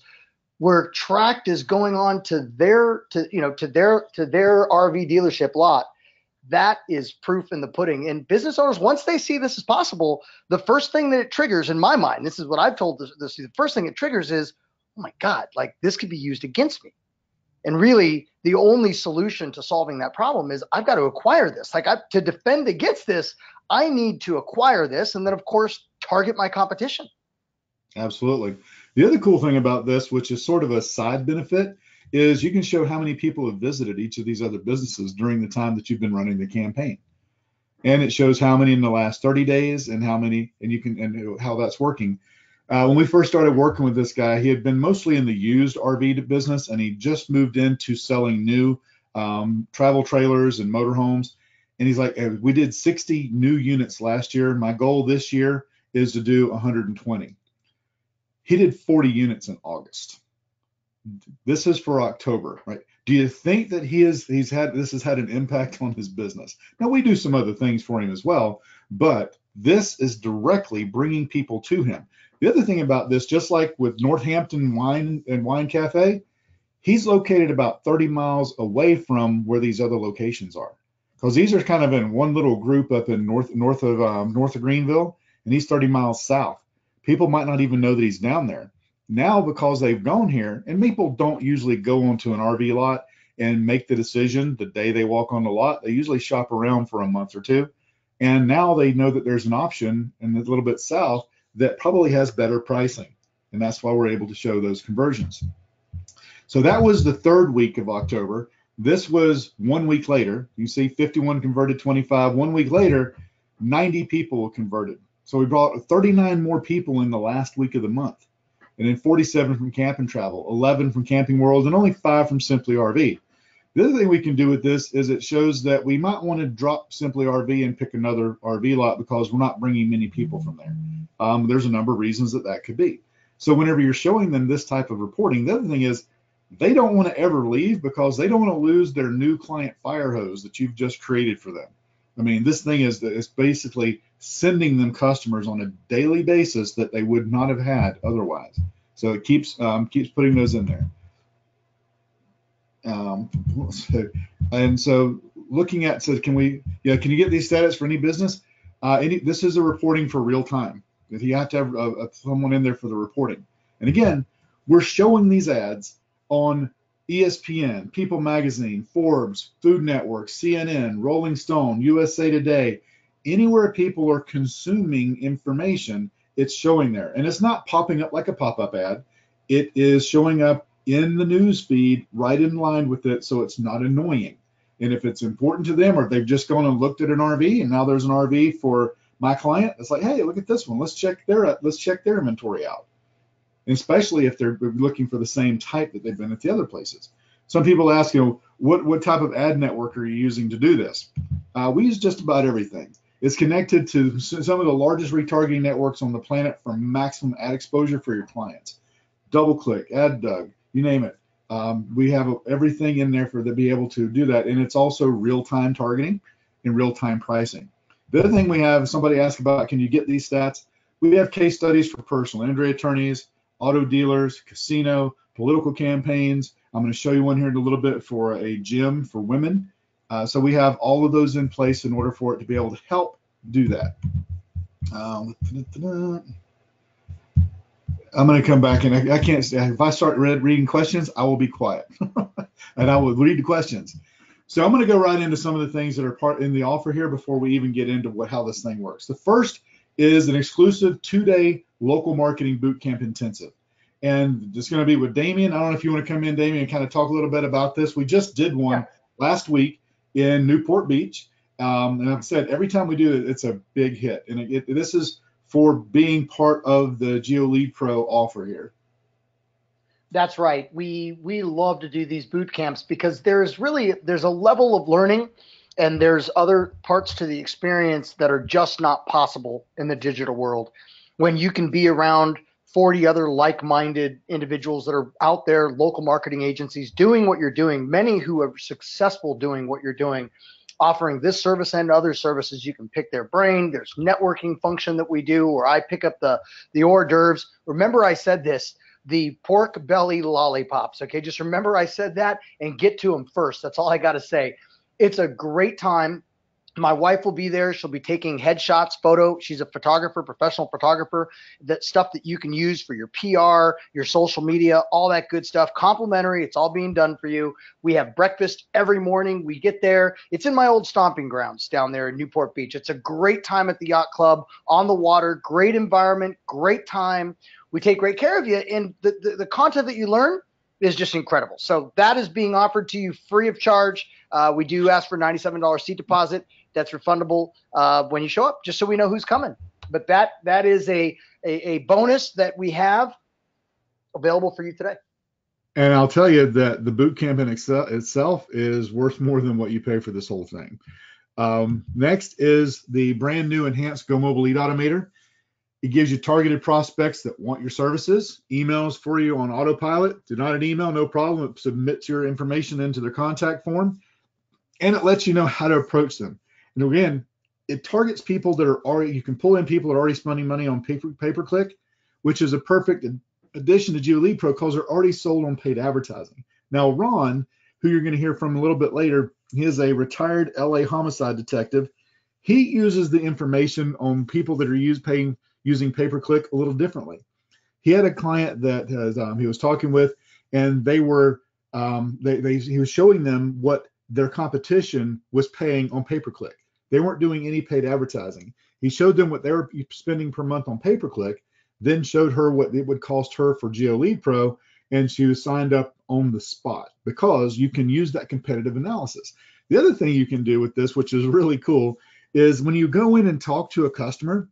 were tracked as going on to their RV dealership lot, that is proof in the pudding. And business owners, once they see this is possible, the first thing that it triggers in my mind, this is what I've told this, the first thing it triggers is, oh my God, like this could be used against me. And really the only solution to solving that problem is I've got to acquire this. To defend against this, I need to acquire this. And then of course, target my competition. Absolutely. The other cool thing about this, which is sort of a side benefit, is you can show how many people have visited each of these other businesses during the time that you've been running the campaign. And it shows how many in the last 30 days and how many, and how that's working. When we first started working with this guy, he had been mostly in the used RV business, and he just moved into selling new travel trailers and motorhomes. And he's like, we did 60 new units last year. My goal this year is to do 120. He did 40 units in August. This is for October, right? Do you think that this has had an impact on his business? Now, we do some other things for him as well, but this is directly bringing people to him. The other thing about this, just like with Northampton Wine Cafe, he's located about 30 miles away from where these other locations are, because these are kind of in one little group up in north of Greenville, and he's 30 miles south. People might not even know that he's down there. Now, because they've gone here, and people don't usually go onto an RV lot and make the decision the day they walk on the lot. They usually shop around for a month or two. And now they know that there's an option, and a little bit south, that probably has better pricing. And that's why we're able to show those conversions. So that was the 3rd week of October. This was 1 week later. You see 51 converted, 25. 1 week later, 90 people were converted. So we brought 39 more people in the last week of the month. And then 47 from Camp and Travel, 11 from Camping World, and only 5 from Simply RV. The other thing we can do with this is it shows that we might want to drop Simply RV and pick another RV lot because we're not bringing many people from there. There's a number of reasons that could be. So whenever you're showing them this type of reporting, the other thing is they don't want to ever leave because they don't want to lose their new client fire hose that you've just created for them. I mean, this thing is basically sending them customers on a daily basis that they would not have had otherwise. So it keeps putting those in there. And so looking at, so can you get these stats for any business? This is a reporting for real time. You have to have someone in there for the reporting. And again, we're showing these ads on ESPN, People Magazine, Forbes, Food Network, CNN, Rolling Stone, USA Today. Anywhere people are consuming information, it's showing there. And it's not popping up like a pop-up ad. It is showing up in the news feed right in line with it, so it's not annoying. And if it's important to them, or if they've just gone and looked at an RV and now there's an RV for my client, it's like, hey, look at this one. Let's check their inventory out. And especially if they're looking for the same type that they've been at the other places. Some people ask, what type of ad network are you using to do this? We use just about everything. It's connected to some of the largest retargeting networks on the planet for maximum ad exposure for your clients. DoubleClick, AdDug, you name it. We have everything in there to be able to do that. And it's also real-time targeting and real-time pricing. The other thing we have, somebody asked about, can you get these stats? We have case studies for personal injury attorneys, auto dealers, casino, political campaigns. I'm going to show you one here in a little bit for a gym for women. So we have all of those in place in order for it to be able to help do that. I'm going to come back, and I can't, if I start reading questions, I will be quiet and I will read the questions. So I'm going to go right into some of the things that are part in the offer here before we even get into how this thing works. The first is an exclusive 2-day local marketing bootcamp intensive. And it's going to be with Damien. I don't know if you want to come in, Damien, and kind of talk a little bit about this. We just did one last week in Newport Beach. And I've said every time we do it, it's a big hit. And this is for being part of the GeoLead Pro offer here. That's right. We love to do these boot camps because there's a level of learning and there's other parts to the experience that are just not possible in the digital world. When you can be around 40 other like-minded individuals that are out there, local marketing agencies doing what you're doing, many who are successful doing what you're doing, offering this service and other services. You can pick their brain. There's networking function that we do where I pick up the hors d'oeuvres. Remember I said this, the pork belly lollipops. Okay, just remember I said that and get to them first. That's all I got to say. It's a great time. My wife will be there. She'll be taking headshots, photo. She's a photographer, professional photographer. That stuff that you can use for your PR, your social media, all that good stuff. Complimentary. It's all being done for you. We have breakfast every morning. We get there. It's in my old stomping grounds down there in Newport Beach. It's a great time at the yacht club, on the water, great environment, great time. We take great care of you. And the content that you learn is just incredible. So that is being offered to you free of charge. We do ask for $97 seat deposit. That's refundable when you show up, just so we know who's coming. But that is a bonus that we have available for you today. And I'll tell you that the boot camp in itself is worth more than what you pay for this whole thing. Next is the brand new enhanced Go Mobile Lead Automator. It gives you targeted prospects that want your services, emails for you on autopilot. Do not an email, no problem. It submits your information into their contact form, and it lets you know how to approach them. And again, it targets people that are already, you can pull in people that are already spending money on pay-per-click, which is a perfect addition to GeoLead Pro because they're already sold on paid advertising. Now, Ron, who you're going to hear from a little bit later, he is a retired LA homicide detective. He uses the information on people that are using pay-per-click a little differently. He had a client that he was talking with, and they were he was showing them what their competition was paying on pay-per-click. They weren't doing any paid advertising. He showed them what they were spending per month on pay-per-click, then showed her what it would cost her for GeoLead Pro, and she was signed up on the spot, because you can use that competitive analysis. The other thing you can do with this, which is really cool, is when you go in and talk to a customer,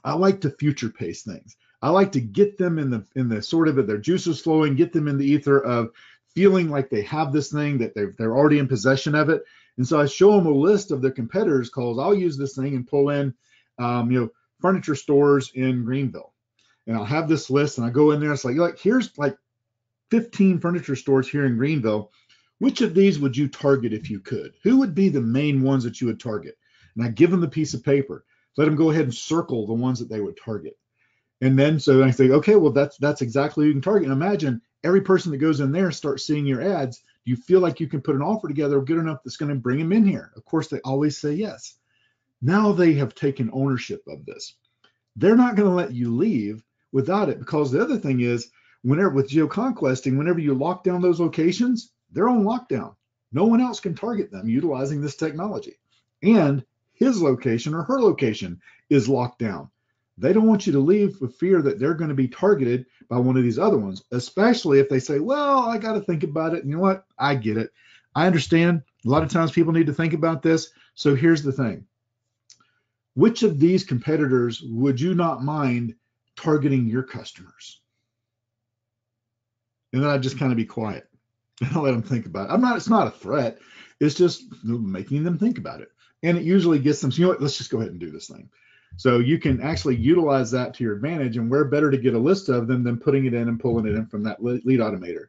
I like to future pace things. I like to get them in the sort of their juices flowing, get them in the ether of feeling like they have this thing, that they're already in possession of it. And so I show them a list of their competitors, calls. I'll use this thing and pull in, furniture stores in Greenville, and I'll have this list, and I go in there. It's like here's like 15 furniture stores here in Greenville. Which of these would you target if you could? Who would be the main ones that you would target? And I give them the piece of paper. Let them go ahead and circle the ones that they would target. And then so I say, okay, well, that's exactly who you can target. And imagine every person that goes in there starts seeing your ads. Do you feel like you can put an offer together good enough that's going to bring them in here? Of course, they always say yes. Now they have taken ownership of this. They're not going to let you leave without it, because the other thing is, whenever with geoconquesting, whenever you lock down those locations, they're on lockdown. No one else can target them utilizing this technology. And his location or her location is locked down. They don't want you to leave with fear that they're going to be targeted by one of these other ones, especially if they say, well, I got to think about it. You know what? I get it. I understand. A lot of times people need to think about this. So here's the thing. Which of these competitors would you not mind targeting your customers? And then I just kind of be quiet and I'll let them think about it. It's not a threat. It's just making them think about it. And it usually gets them, so you know what, let's just go ahead and do this thing. So you can actually utilize that to your advantage, and where better to get a list of them than putting it in and pulling it in from that lead automator.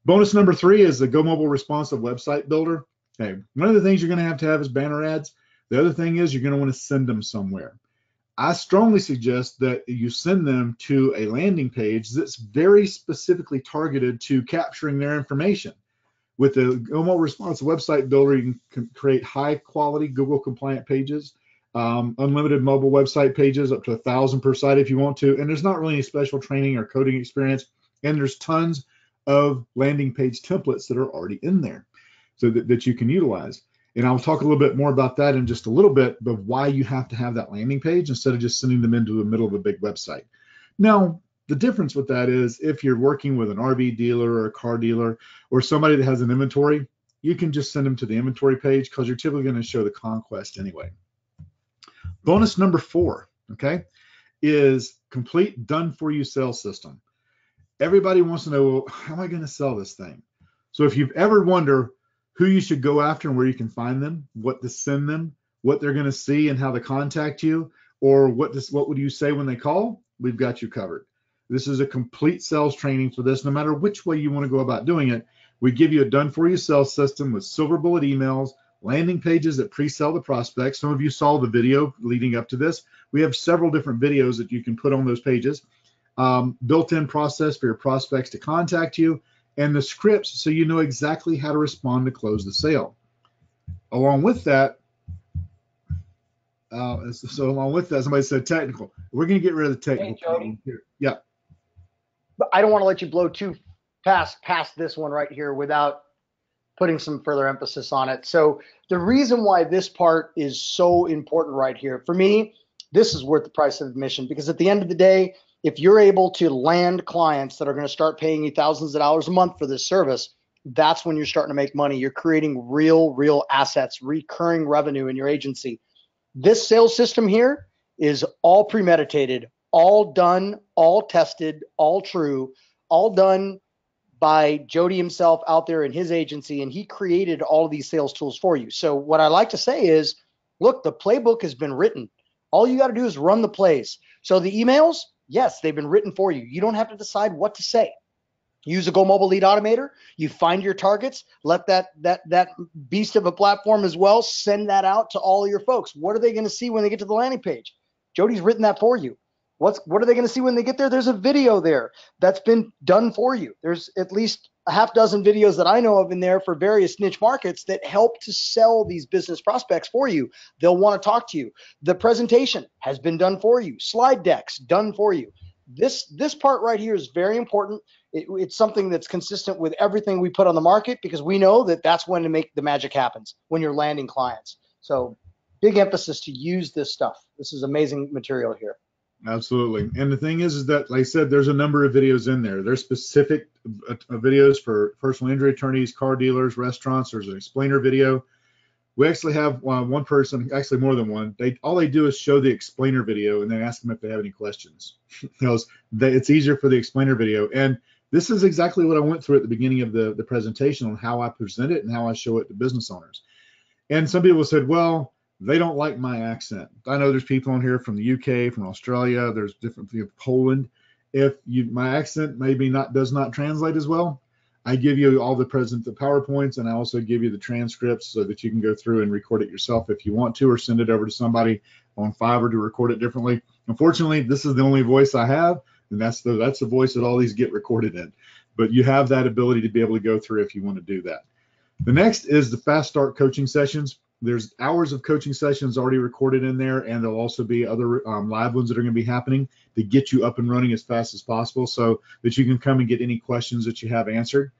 Bonus number 3 is the Go Mobile Responsive Website Builder. Okay, one of the things you're going to have is banner ads. The other thing is you're going to want to send them somewhere. I strongly suggest that you send them to a landing page that's very specifically targeted to capturing their information. With the Go Mobile Responsive Website Builder, you can create high quality Google compliant pages, unlimited mobile website pages up to 1,000 per site if you want to. And there's not really any special training or coding experience. And there's tons of landing page templates that are already in there so that you can utilize. And I'll talk a little bit more about that in just a little bit, of why you have to have that landing page instead of just sending them into the middle of a big website. Now, the difference with that is if you're working with an RV dealer or a car dealer or somebody that has an inventory, you can just send them to the inventory page, because you're typically going to show the conquest anyway. Bonus number 4, okay, is complete done-for-you sales system. Everybody wants to know, well, how am I going to sell this thing? So if you've ever wondered who you should go after and where you can find them, what to send them, what they're going to see and how to contact you, or what would you say when they call, we've got you covered. This is a complete sales training for this. No matter which way you want to go about doing it, we give you a done-for-you sales system with silver bullet emails, landing pages that pre-sell the prospects. Some of you saw the video leading up to this. We have several different videos that you can put on those pages. Built-in process for your prospects to contact you, and the scripts so you know exactly how to respond to close the sale. Along with that, somebody said technical. We're going to get rid of the technical. Hey, here. Yeah. But I don't want to let you blow too past this one right here without putting some further emphasis on it. So the reason why this part is so important right here, for me, this is worth the price of admission, because at the end of the day, if you're able to land clients that are going to start paying you thousands of dollars a month for this service, that's when you're starting to make money. You're creating real assets, recurring revenue in your agency. This sales system here is all premeditated, all done, all tested, all true, all done by Jody himself out there in his agency, and he created all of these sales tools for you. So what I like to say is, look, the playbook has been written. All you got to do is run the plays. So the emails, yes, they've been written for you. You don't have to decide what to say. Use a Go Mobile Lead Automator. You find your targets. Let that beast of a platform as well send that out to all your folks. What are they going to see when they get to the landing page? Jody's written that for you. What are they going to see when they get there? There's a video there that's been done for you. There's at least a half dozen videos that I know of in there for various niche markets that help to sell these business prospects for you. They'll want to talk to you. The presentation has been done for you. Slide decks done for you. This part right here is very important. It's something that's consistent with everything we put on the market, because we know that that's when to make the magic happens, when you're landing clients. So big emphasis to use this stuff. This is amazing material here. Absolutely. And the thing is that, like I said, there's a number of videos in there. There's specific videos for personal injury attorneys, car dealers, restaurants. There's an explainer video. We actually have one person, actually more than one. All they do is show the explainer video and then ask them if they have any questions. Because it's easier for the explainer video. And this is exactly what I went through at the beginning of the presentation on how I present it and how I show it to business owners. And some people said, well, they don't like my accent. I know there's people on here from the UK, from Australia. There's different, Poland. If my accent maybe does not translate as well, I give you all the PowerPoints, and I also give you the transcripts so that you can go through and record it yourself if you want to, or send it over to somebody on Fiverr to record it differently. Unfortunately, this is the only voice I have, and that's the voice that all these get recorded in. But you have that ability to be able to go through if you want to do that. The next is the Fast Start coaching sessions. There's hours of coaching sessions already recorded in there, and there'll also be other live ones that are going to be happening to get you up and running as fast as possible so that you can come and get any questions that you have answered.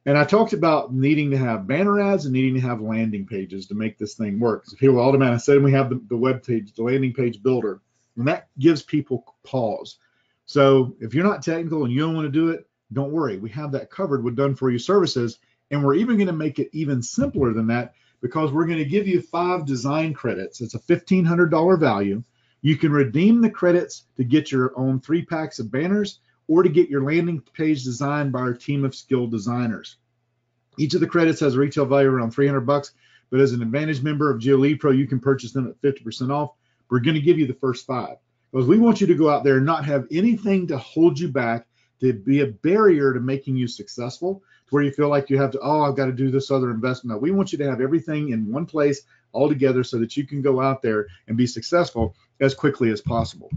And I talked about needing to have banner ads and needing to have landing pages to make this thing work. So people automatically, I said we have the web page, the landing page builder, and that gives people pause. So if you're not technical and you don't want to do it, don't worry. We have that covered with done for you services, and we're even going to make it even simpler than that, because we're going to give you 5 design credits. It's a $1,500 value. You can redeem the credits to get your own 3 packs of banners or to get your landing page designed by our team of skilled designers. Each of the credits has a retail value around $300, but as an Advantage member of GeoLead Pro, you can purchase them at 50% off. We're going to give you the first 5 because we want you to go out there and not have anything to hold you back, to be a barrier to making you successful, to where you feel like you have to, I've got to do this other investment. No, we want you to have everything in one place all together so that you can go out there and be successful as quickly as possible.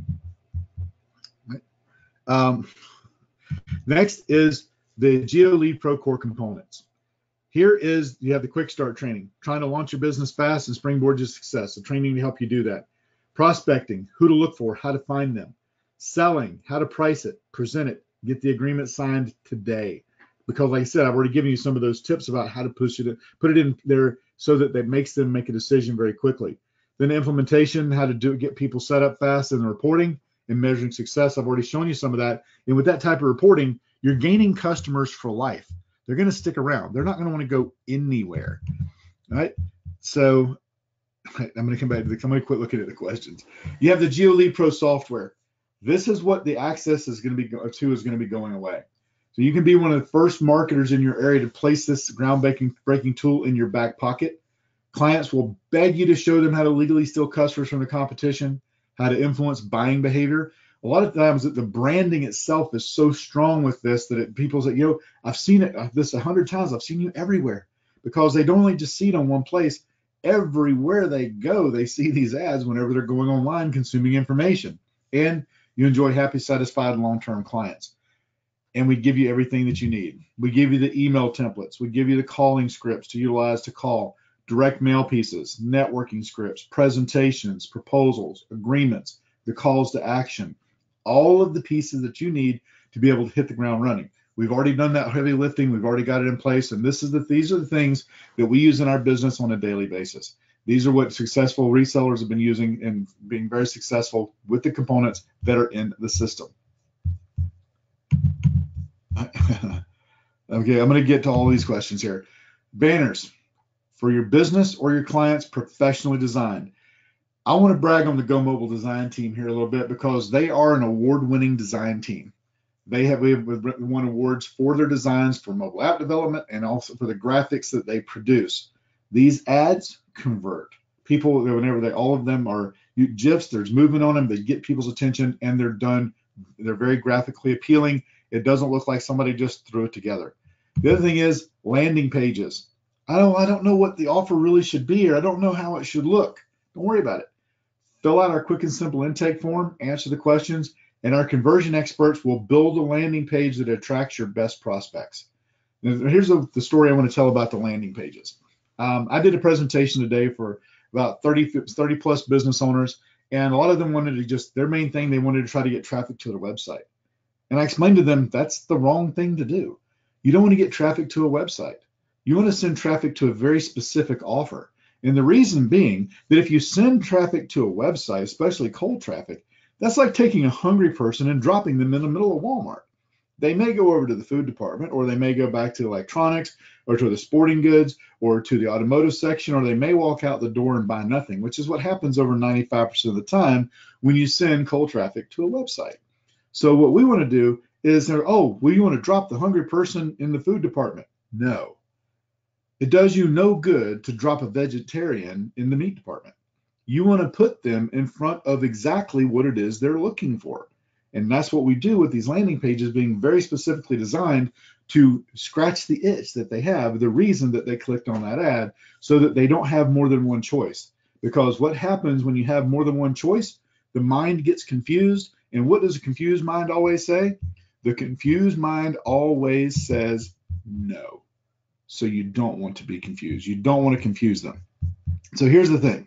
Right. Next is the GeoLead Pro core components. Here is, you have the quick start training, trying to launch your business fast and springboard to success. The training to help you do that. Prospecting, who to look for, how to find them. Selling, how to price it, present it, get the agreement signed today. Because like I said, I've already given you some of those tips about how to put it in there so that that makes them make a decision very quickly. Then implementation, how to get people set up fast in the reporting and measuring success. I've already shown you some of that. And with that type of reporting, you're gaining customers for life. They're going to stick around. They're not going to want to go anywhere. All right. So I'm going to come back to I'm going to quit looking at the questions. You have the GeoLead Pro software. This is what the access is going to be going away. So you can be one of the first marketers in your area to place this groundbreaking tool in your back pocket. Clients will beg you to show them how to legally steal customers from the competition, how to influence buying behavior. A lot of times the branding itself is so strong with this that people say, I've seen it this 100 times. I've seen you everywhere, because they don't only just see it on one place. Everywhere they go, they see these ads whenever they're going online consuming information. And you enjoy happy, satisfied, long-term clients. And we give you everything that you need. We give you the email templates. We give you the calling scripts to utilize to call, direct mail pieces, networking scripts, presentations, proposals, agreements, the calls to action, all of the pieces that you need to be able to hit the ground running. We've already done that heavy lifting. We've already got it in place. And these are the things that we use in our business on a daily basis. These are what successful resellers have been using and being very successful with the components that are in the system. Okay, I'm going to get to all these questions here. Banners for your business or your clients, professionally designed. I want to brag on the Go Mobile design team here a little bit, because they are an award-winning design team. We have won awards for their designs for mobile app development and also for the graphics that they produce. These ads convert. People, whenever all of them are GIFs, there's movement on them, they get people's attention, and they're done. They're very graphically appealing. It doesn't look like somebody just threw it together. The other thing is landing pages. I don't know what the offer really should be, or I don't know how it should look. Don't worry about it. Fill out our quick and simple intake form, answer the questions, and our conversion experts will build a landing page that attracts your best prospects. Now, here's the story I want to tell about the landing pages. I did a presentation today for about 30 plus business owners, and a lot of them wanted to their main thing, they wanted to try to get traffic to their website. And I explained to them that's the wrong thing to do. You don't want to get traffic to a website. You want to send traffic to a very specific offer. And the reason being that if you send traffic to a website, especially cold traffic, that's like taking a hungry person and dropping them in the middle of Walmart. They may go over to the food department, or they may go back to electronics, or to the sporting goods, or to the automotive section, or they may walk out the door and buy nothing, which is what happens over 95% of the time when you send cold traffic to a website. So what we want to do is, oh, well, you want to drop the hungry person in the food department? No. It does you no good to drop a vegetarian in the meat department. You want to put them in front of exactly what it is they're looking for. And that's what we do with these landing pages being very specifically designed to scratch the itch that they have, the reason that they clicked on that ad, so that they don't have more than one choice. Because what happens when you have more than one choice, the mind gets confused. And what does a confused mind always say? The confused mind always says no. So you don't want to be confused. You don't want to confuse them. So here's the thing.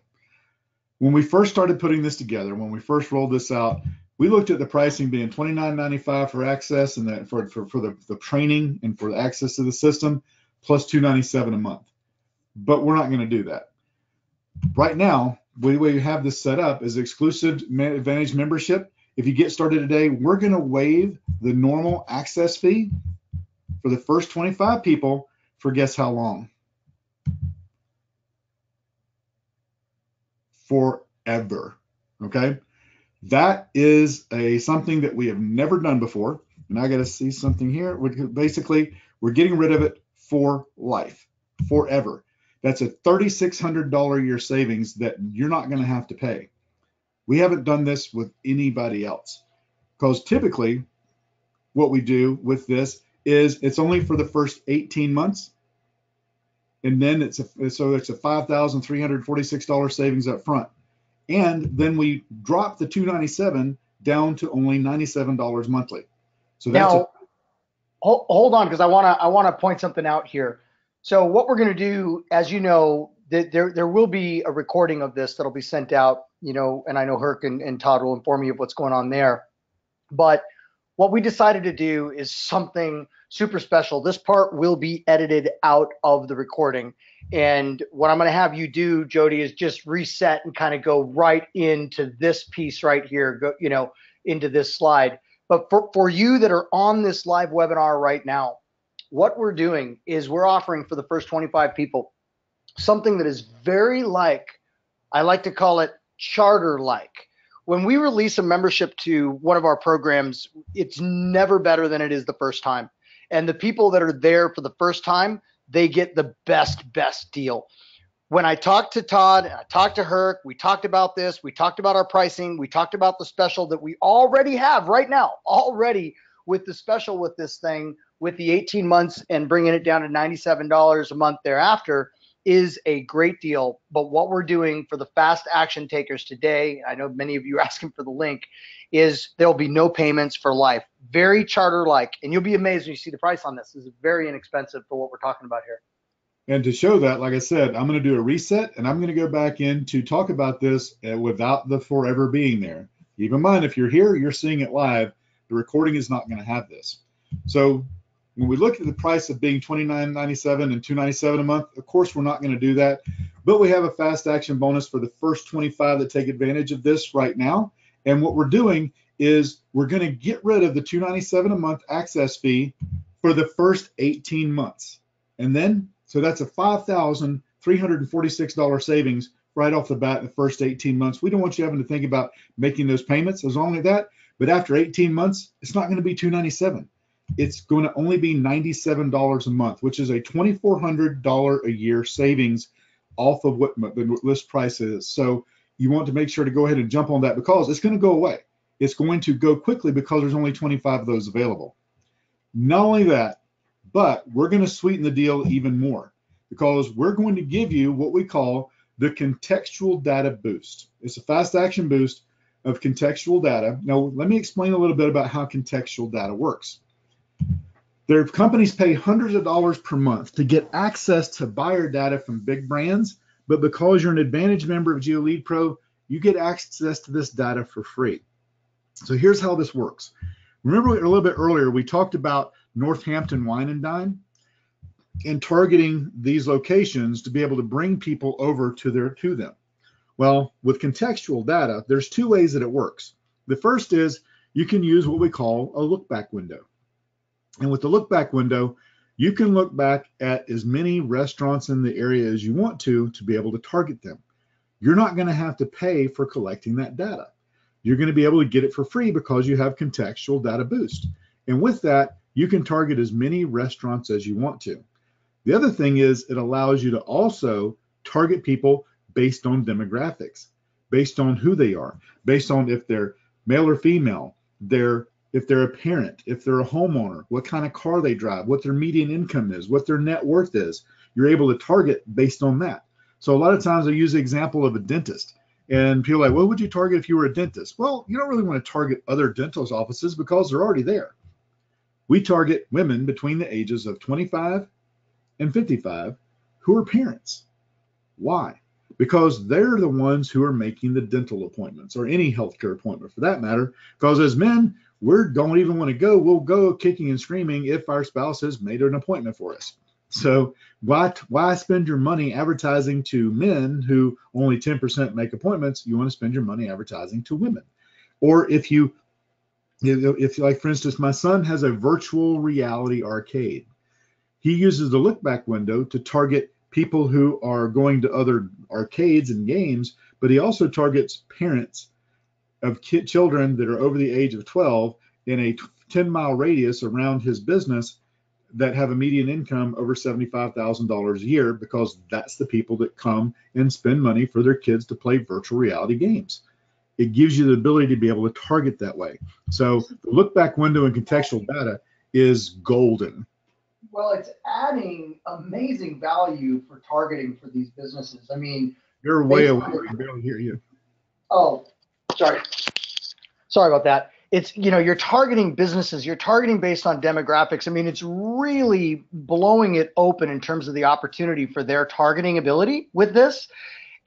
When we first started putting this together, when we first rolled this out, we looked at the pricing being $29.95 for access and that for the training and for the access to the system, plus $297 a month. But we're not going to do that. Right now, the way we have this set up is exclusive Advantage membership. If you get started today, we're going to waive the normal access fee for the first 25 people for guess how long? Forever. Okay? That is something that we have never done before. And I got to see something here. Basically, we're getting rid of it for life, forever. That's a $3,600 a year savings that you're not going to have to pay. We haven't done this with anybody else, because typically what we do with this is it's only for the first 18 months. And then it's a $5,346 savings up front. And then we drop the $297 down to only $97 monthly. So that's now, hold on, because I want to point something out here. So what we're going to do, as you know, there will be a recording of this that'll be sent out, and I know Herc and Todd will inform you of what's going on there. But what we decided to do is something super special. This part will be edited out of the recording. And what I'm going to have you do, Jody, is just reset and kind of go right into this piece right here, into this slide. But for you that are on this live webinar right now, what we're doing is we're offering for the first 25 people something that is very I like to call it charter-like. When we release a membership to one of our programs, it's never better than it is the first time. And the people that are there for the first time, they get the best deal. When I talked to Todd and I talked to Herc, we talked about this. We talked about our pricing. We talked about the special that we already have right now, already with the special with this thing, with the 18 months and bringing it down to $97 a month thereafter, is a great deal. But what we're doing for the fast action takers today, I know many of you are asking for the link, is there'll be no payments for life. Very charter-like. And you'll be amazed when you see the price on this. This is very inexpensive for what we're talking about here. And to show that, like I said, I'm going to do a reset, and I'm going to go back in to talk about this without the forever being there. Keep in mind, if you're here, you're seeing it live. The recording is not going to have this. So when we look at the price of being $29.97 and $297 a month, of course, we're not going to do that. But we have a fast action bonus for the first 25 that take advantage of this right now. And what we're doing is we're going to get rid of the $297 a month access fee for the first 18 months. And then, so that's a $5,346 savings right off the bat in the first 18 months. We don't want you having to think about making those payments as long as that. But after 18 months, it's not going to be $297. It's going to only be $97 a month, which is a $2,400 a year savings off of what the list price is. So you want to make sure to go ahead and jump on that, because it's going to go away. It's going to go quickly because there's only 25 of those available. Not only that, but we're going to sweeten the deal even more, because we're going to give you what we call the contextual data boost. It's a fast action boost of contextual data. Now, let me explain a little bit about how contextual data works. Their companies pay hundreds of dollars per month to get access to buyer data from big brands, but because you're an Advantage member of GeoLead Pro, you get access to this data for free. So here's how this works. Remember a little bit earlier, we talked about Northampton Wine and Dine? and targeting these locations to be able to bring people over to them. Well, with contextual data, there's two ways that it works. The first is you can use what we call a look back window. And with the look back window, you can look back at as many restaurants in the area as you want to be able to target them. You're not going to have to pay for collecting that data. You're going to be able to get it for free because you have contextual data boost. And with that, you can target as many restaurants as you want to. The other thing is it allows you to also target people based on demographics, based on who they are, based on if they're male or female, if they're a parent, if they're a homeowner, what kind of car they drive, what their median income is, what their net worth is. You're able to target based on that. So a lot of times I use the example of a dentist, and people are like, what would you target if you were a dentist? Well, you don't really want to target other dentist offices because they're already there. We target women between the ages of 25 and 55 who are parents. Why? Because they're the ones who are making the dental appointments or any healthcare appointment for that matter. Because as men, we don't even want to go. We'll go kicking and screaming if our spouse has made an appointment for us. So why spend your money advertising to men who only 10% make appointments? You want to spend your money advertising to women. Or if like, for instance, my son has a virtual reality arcade. He uses the look back window to target people who are going to other arcades and games, but he also targets parents of children that are over the age of 12 in a 10-mile radius around his business that have a median income over $75,000 a year, because that's the people that come and spend money for their kids to play virtual reality games. It gives you the ability to be able to target that way. So the look back window and contextual data is golden. Well, it's adding amazing value for targeting for these businesses. I mean, you're way away. I can barely hear you. Oh, sorry about that. It's, you're targeting businesses, you're targeting based on demographics. I mean, it's really blowing it open in terms of the opportunity for their targeting ability with this.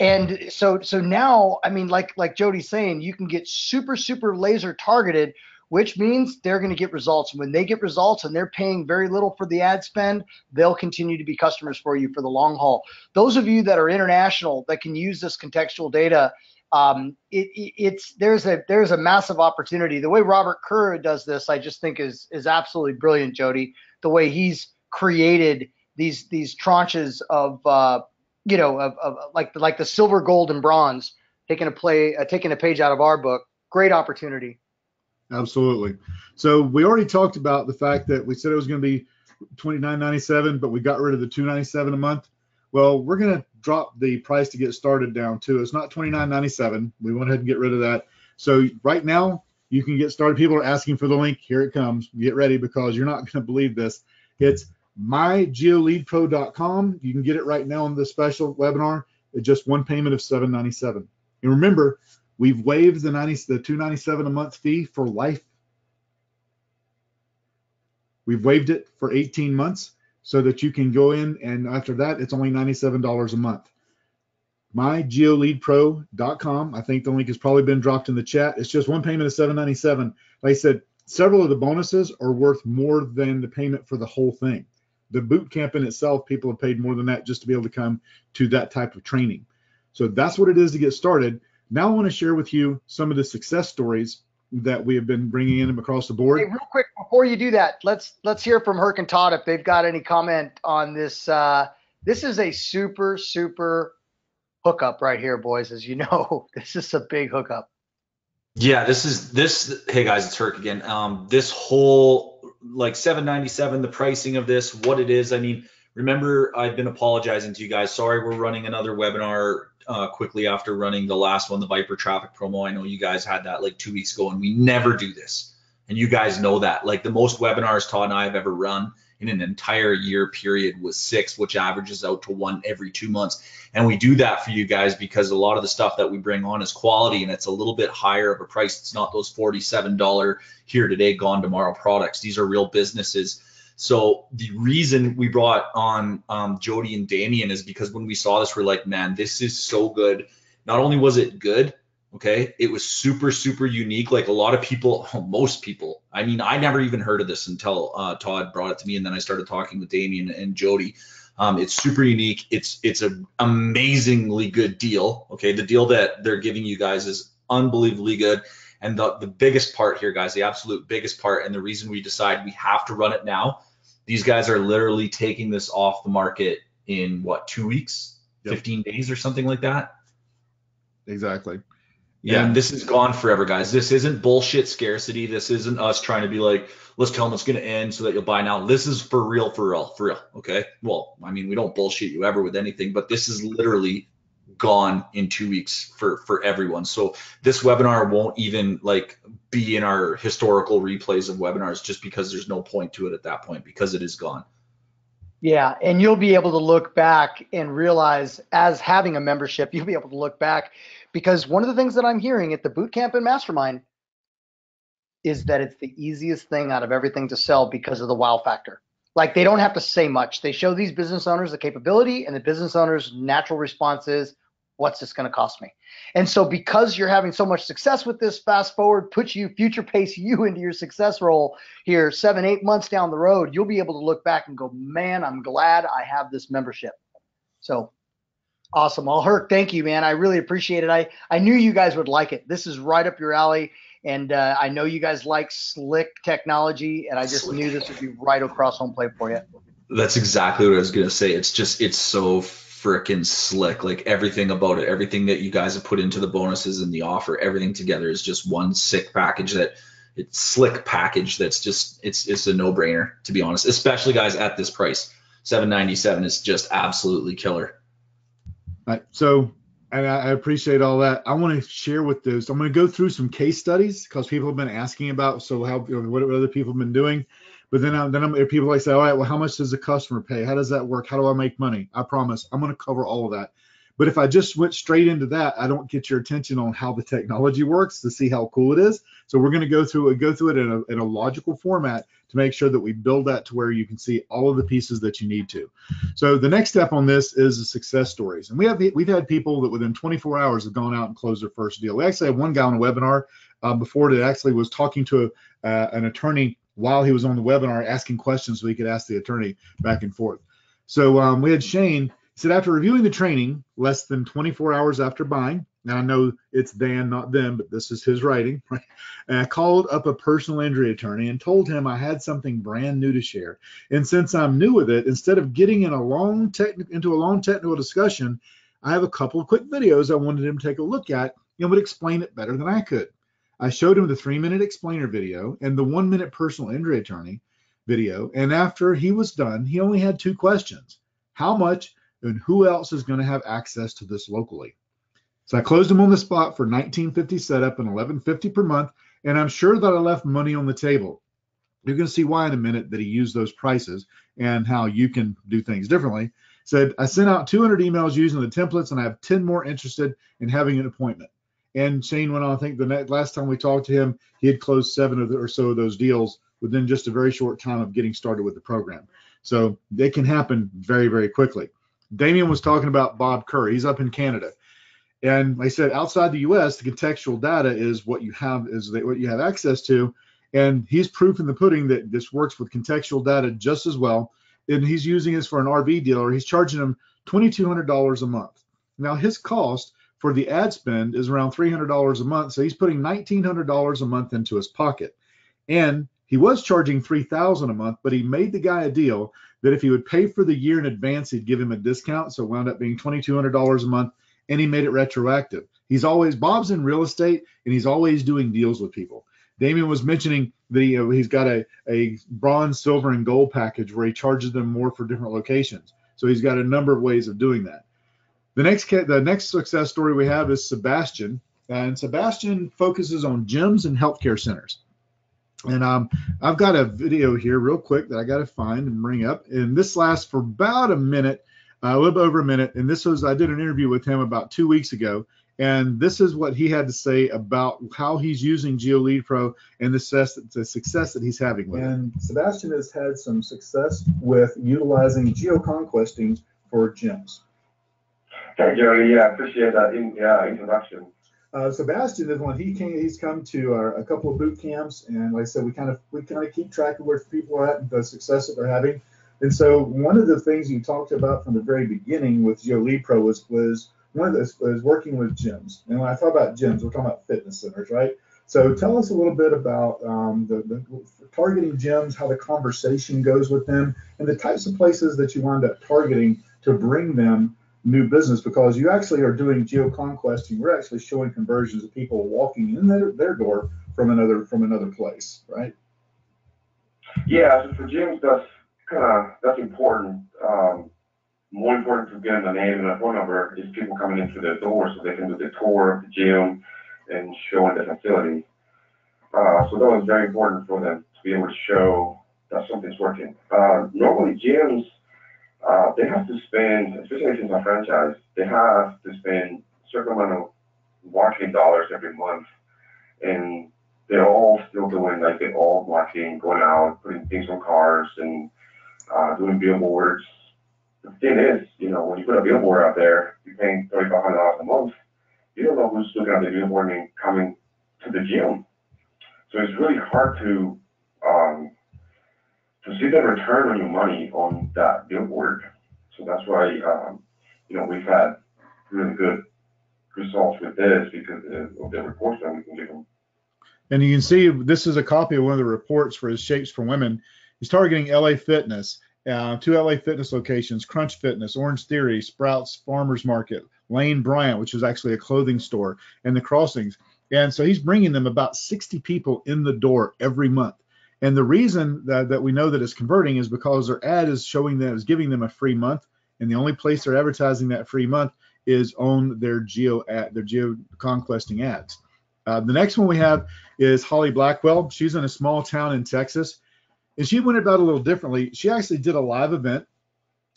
And so now, I mean, like Jody's saying, you can get super laser targeted, which means they're going to get results. When they get results and they're paying very little for the ad spend, they'll continue to be customers for you for the long haul. Those of you that are international that can use this contextual data, there's a massive opportunity. The way Robert Kerr does this, I just think is absolutely brilliant, Jody. The way he's created these tranches of like the silver, gold, and bronze, taking a page out of our book. Great opportunity. Absolutely. So we already talked about the fact that we said it was going to be $29.97, but we got rid of the $2.97 a month. Well, we're going to drop the price to get started down too. It's not $29.97. We went ahead and get rid of that. So right now you can get started. People are asking for the link. Here it comes. Get ready, because you're not going to believe this. It's mygeoleadpro.com. You can get it right now on the special webinar at just one payment of $7.97. And remember, we've waived the $2.97 a month fee for life. We've waived it for 18 months so that you can go in, and after that, it's only $97 a month. mygeoleadpro.com. I think the link has probably been dropped in the chat. It's just one payment of $7.97. Like I said, several of the bonuses are worth more than the payment for the whole thing. The boot camp in itself, people have paid more than that just to be able to come to that type of training. So that's what it is to get started. Now I want to share with you some of the success stories that we have been bringing in across the board. Hey, real quick, before you do that, let's hear from Herc and Todd if they've got any comment on this. This is a super hookup right here, boys. As you know, this is a big hookup. Yeah, hey guys, it's Herc again. This whole like $7.97, the pricing of this, what it is. I mean, remember, I've been apologizing to you guys. Sorry, we're running another webinar quickly after running the last one, the Viper traffic promo. I know you guys had that like 2 weeks ago, and we never do this. And you guys know that. Like, the most webinars Todd and I have ever run in an entire year period was 6, which averages out to 1 every 2 months. And we do that for you guys because a lot of the stuff that we bring on is quality, and it's a little bit higher of a price. It's not those $47 here today, gone tomorrow products. These are real businesses. So the reason we brought on Jody and Damien is because when we saw this, we're like, man, this is so good. Not only was it good, Okay, it was super, super unique. Like a lot of people, most people, I mean, I never even heard of this until Todd brought it to me, and then I started talking with Damien and Jody. It's super unique. It's an amazingly good deal. Okay, the deal that they're giving you guys is unbelievably good. And the biggest part here, guys, the absolute biggest part, and the reason we decide we have to run it now, these guys are literally taking this off the market in what, 2 weeks, 15 days or something like that. Exactly. Yeah, And this is gone forever, guys. This isn't bullshit scarcity. This isn't us trying to be like, let's tell them it's going to end so that you'll buy now. This is for real, for real, for real. Okay. Well, I mean, we don't bullshit you ever with anything, but this is literally gone in 2 weeks for everyone. So this webinar won't even like be in our historical replays of webinars just because there's no point to it at that point because it is gone. Yeah, and you'll be able to look back and realize, as having a membership, you'll be able to look back, because one of the things that I'm hearing at the bootcamp and mastermind is that it's the easiest thing out of everything to sell because of the wow factor. Like, they don't have to say much. They show these business owners the capability, and the business owner's natural response is, what's this going to cost me? And so because you're having so much success with this, fast forward, future pace you into your success role here 7-8 months down the road, you'll be able to look back and go, man, I'm glad I have this membership. So awesome. Well, Herc, thank you, man. I really appreciate it. I knew you guys would like it. This is right up your alley. And I know you guys like slick technology, and I just knew this would be right across home plate for you. That's exactly what I was going to say. It's so freaking slick. Like everything about it, everything that you guys have put into the bonuses and the offer, everything together is just one slick package that's just, it's a no-brainer, to be honest, especially guys at this price. $797 is just absolutely killer. Right. So, and I appreciate all that. I want to share with those. I'm going to go through some case studies because people have been asking about, so how, what other people have been doing. But then people like say, all right, well, how much does the customer pay? How does that work? How do I make money? I promise I'm going to cover all of that. But if I just went straight into that, I don't get your attention on how the technology works to see how cool it is. So we're going to go through it in a logical format to make sure that we build that to where you can see all of the pieces that you need to. So the next step on this is the success stories. And we've had people that within 24 hours have gone out and closed their first deal. We actually had one guy on a webinar before that actually was talking to an attorney while he was on the webinar, asking questions so he could ask the attorney back and forth. So we had Shane. He said, after reviewing the training less than 24 hours after buying, now I know it's Dan, not them, but this is his writing, right? And I called up a personal injury attorney and told him I had something brand new to share. And since I'm new with it, instead of getting into a long technical discussion, I have a couple of quick videos I wanted him to take a look at and would explain it better than I could. I showed him the 3-minute explainer video and the 1-minute personal injury attorney video. And after he was done, he only had 2 questions. How much and who else is going to have access to this locally? So I closed him on the spot for $19.50 setup and $11.50 per month. And I'm sure that I left money on the table. You're going to see why in a minute that he used those prices and how you can do things differently. Said, I sent out 200 emails using the templates and I have 10 more interested in having an appointment. And Shane went on, I think the last time we talked to him, he had closed 7 or so of those deals within just a very short time of getting started with the program. So they can happen very, very quickly. Damien was talking about Bob Kerr. He's up in Canada. And like I said, outside the U.S., the contextual data is what you have access to. And he's proof in the pudding that this works with contextual data just as well. And he's using this for an RV dealer. He's charging him $2,200 a month. Now, his cost for the ad spend is around $300 a month. So he's putting $1,900 a month into his pocket. And he was charging $3,000 a month, but he made the guy a deal that if he would pay for the year in advance, he'd give him a discount. So it wound up being $2,200 a month, and he made it retroactive. Bob's in real estate, and he's always doing deals with people. Damien was mentioning that he's got a bronze, silver, and gold package where he charges them more for different locations. So he's got a number of ways of doing that. The next success story we have is Sebastian, and Sebastian focuses on gyms and healthcare centers. And I've got a video here real quick that I got to find and bring up. And this lasts for about a minute, a little over a minute. And I did an interview with him about 2 weeks ago. And this is what he had to say about how he's using GeoLead Pro and the success that he's having with it. And Sebastian has had some success with utilizing geoconquesting for gyms. Thank you, Jerry. Yeah, I appreciate that introduction. Sebastian is when he's come to a couple of boot camps, and like I said, we kind of keep track of where people are at and the success that they're having. And so one of the things you talked about from the very beginning with Joe Lee Pro was one of this was working with gyms. And when I talk about gyms, we're talking about fitness centers, right? So tell us a little bit about the targeting gyms, how the conversation goes with them, and the types of places that you wind up targeting to bring them new business, because you actually are doing geo-conquesting. We're actually showing conversions of people walking in their door from another place, right? Yeah, so for gyms, that's important. More important for getting the name and a phone number is people coming into their door so they can do the tour of the gym and showing the facility. So that was very important for them to be able to show that something's working. Normally gyms, they have to spend, especially if it's a franchise, they have to spend a certain amount of marketing dollars every month. And they're all still doing like the old marketing, going out, putting things on cars and doing billboards. The thing is, when you put a billboard out there, you're paying $3,500 a month. You don't know who's looking at the billboard and coming to the gym. So it's really hard to see the return on your money on that billboard. So that's why, we've had really good results with this because of the reports that we can give them. And you can see this is a copy of one of the reports for his Shapes for Women. He's targeting LA Fitness, 2 LA Fitness locations, Crunch Fitness, Orange Theory, Sprouts Farmers Market, Lane Bryant, which is actually a clothing store, and the Crossings. And so he's bringing them about 60 people in the door every month. And the reason that we know that it's converting is because their ad is giving them a free month. And the only place they're advertising that free month is on their geo conquesting ads. The next one we have is Holly Blackwell. She's in a small town in Texas. And she went about it a little differently. She actually did a live event,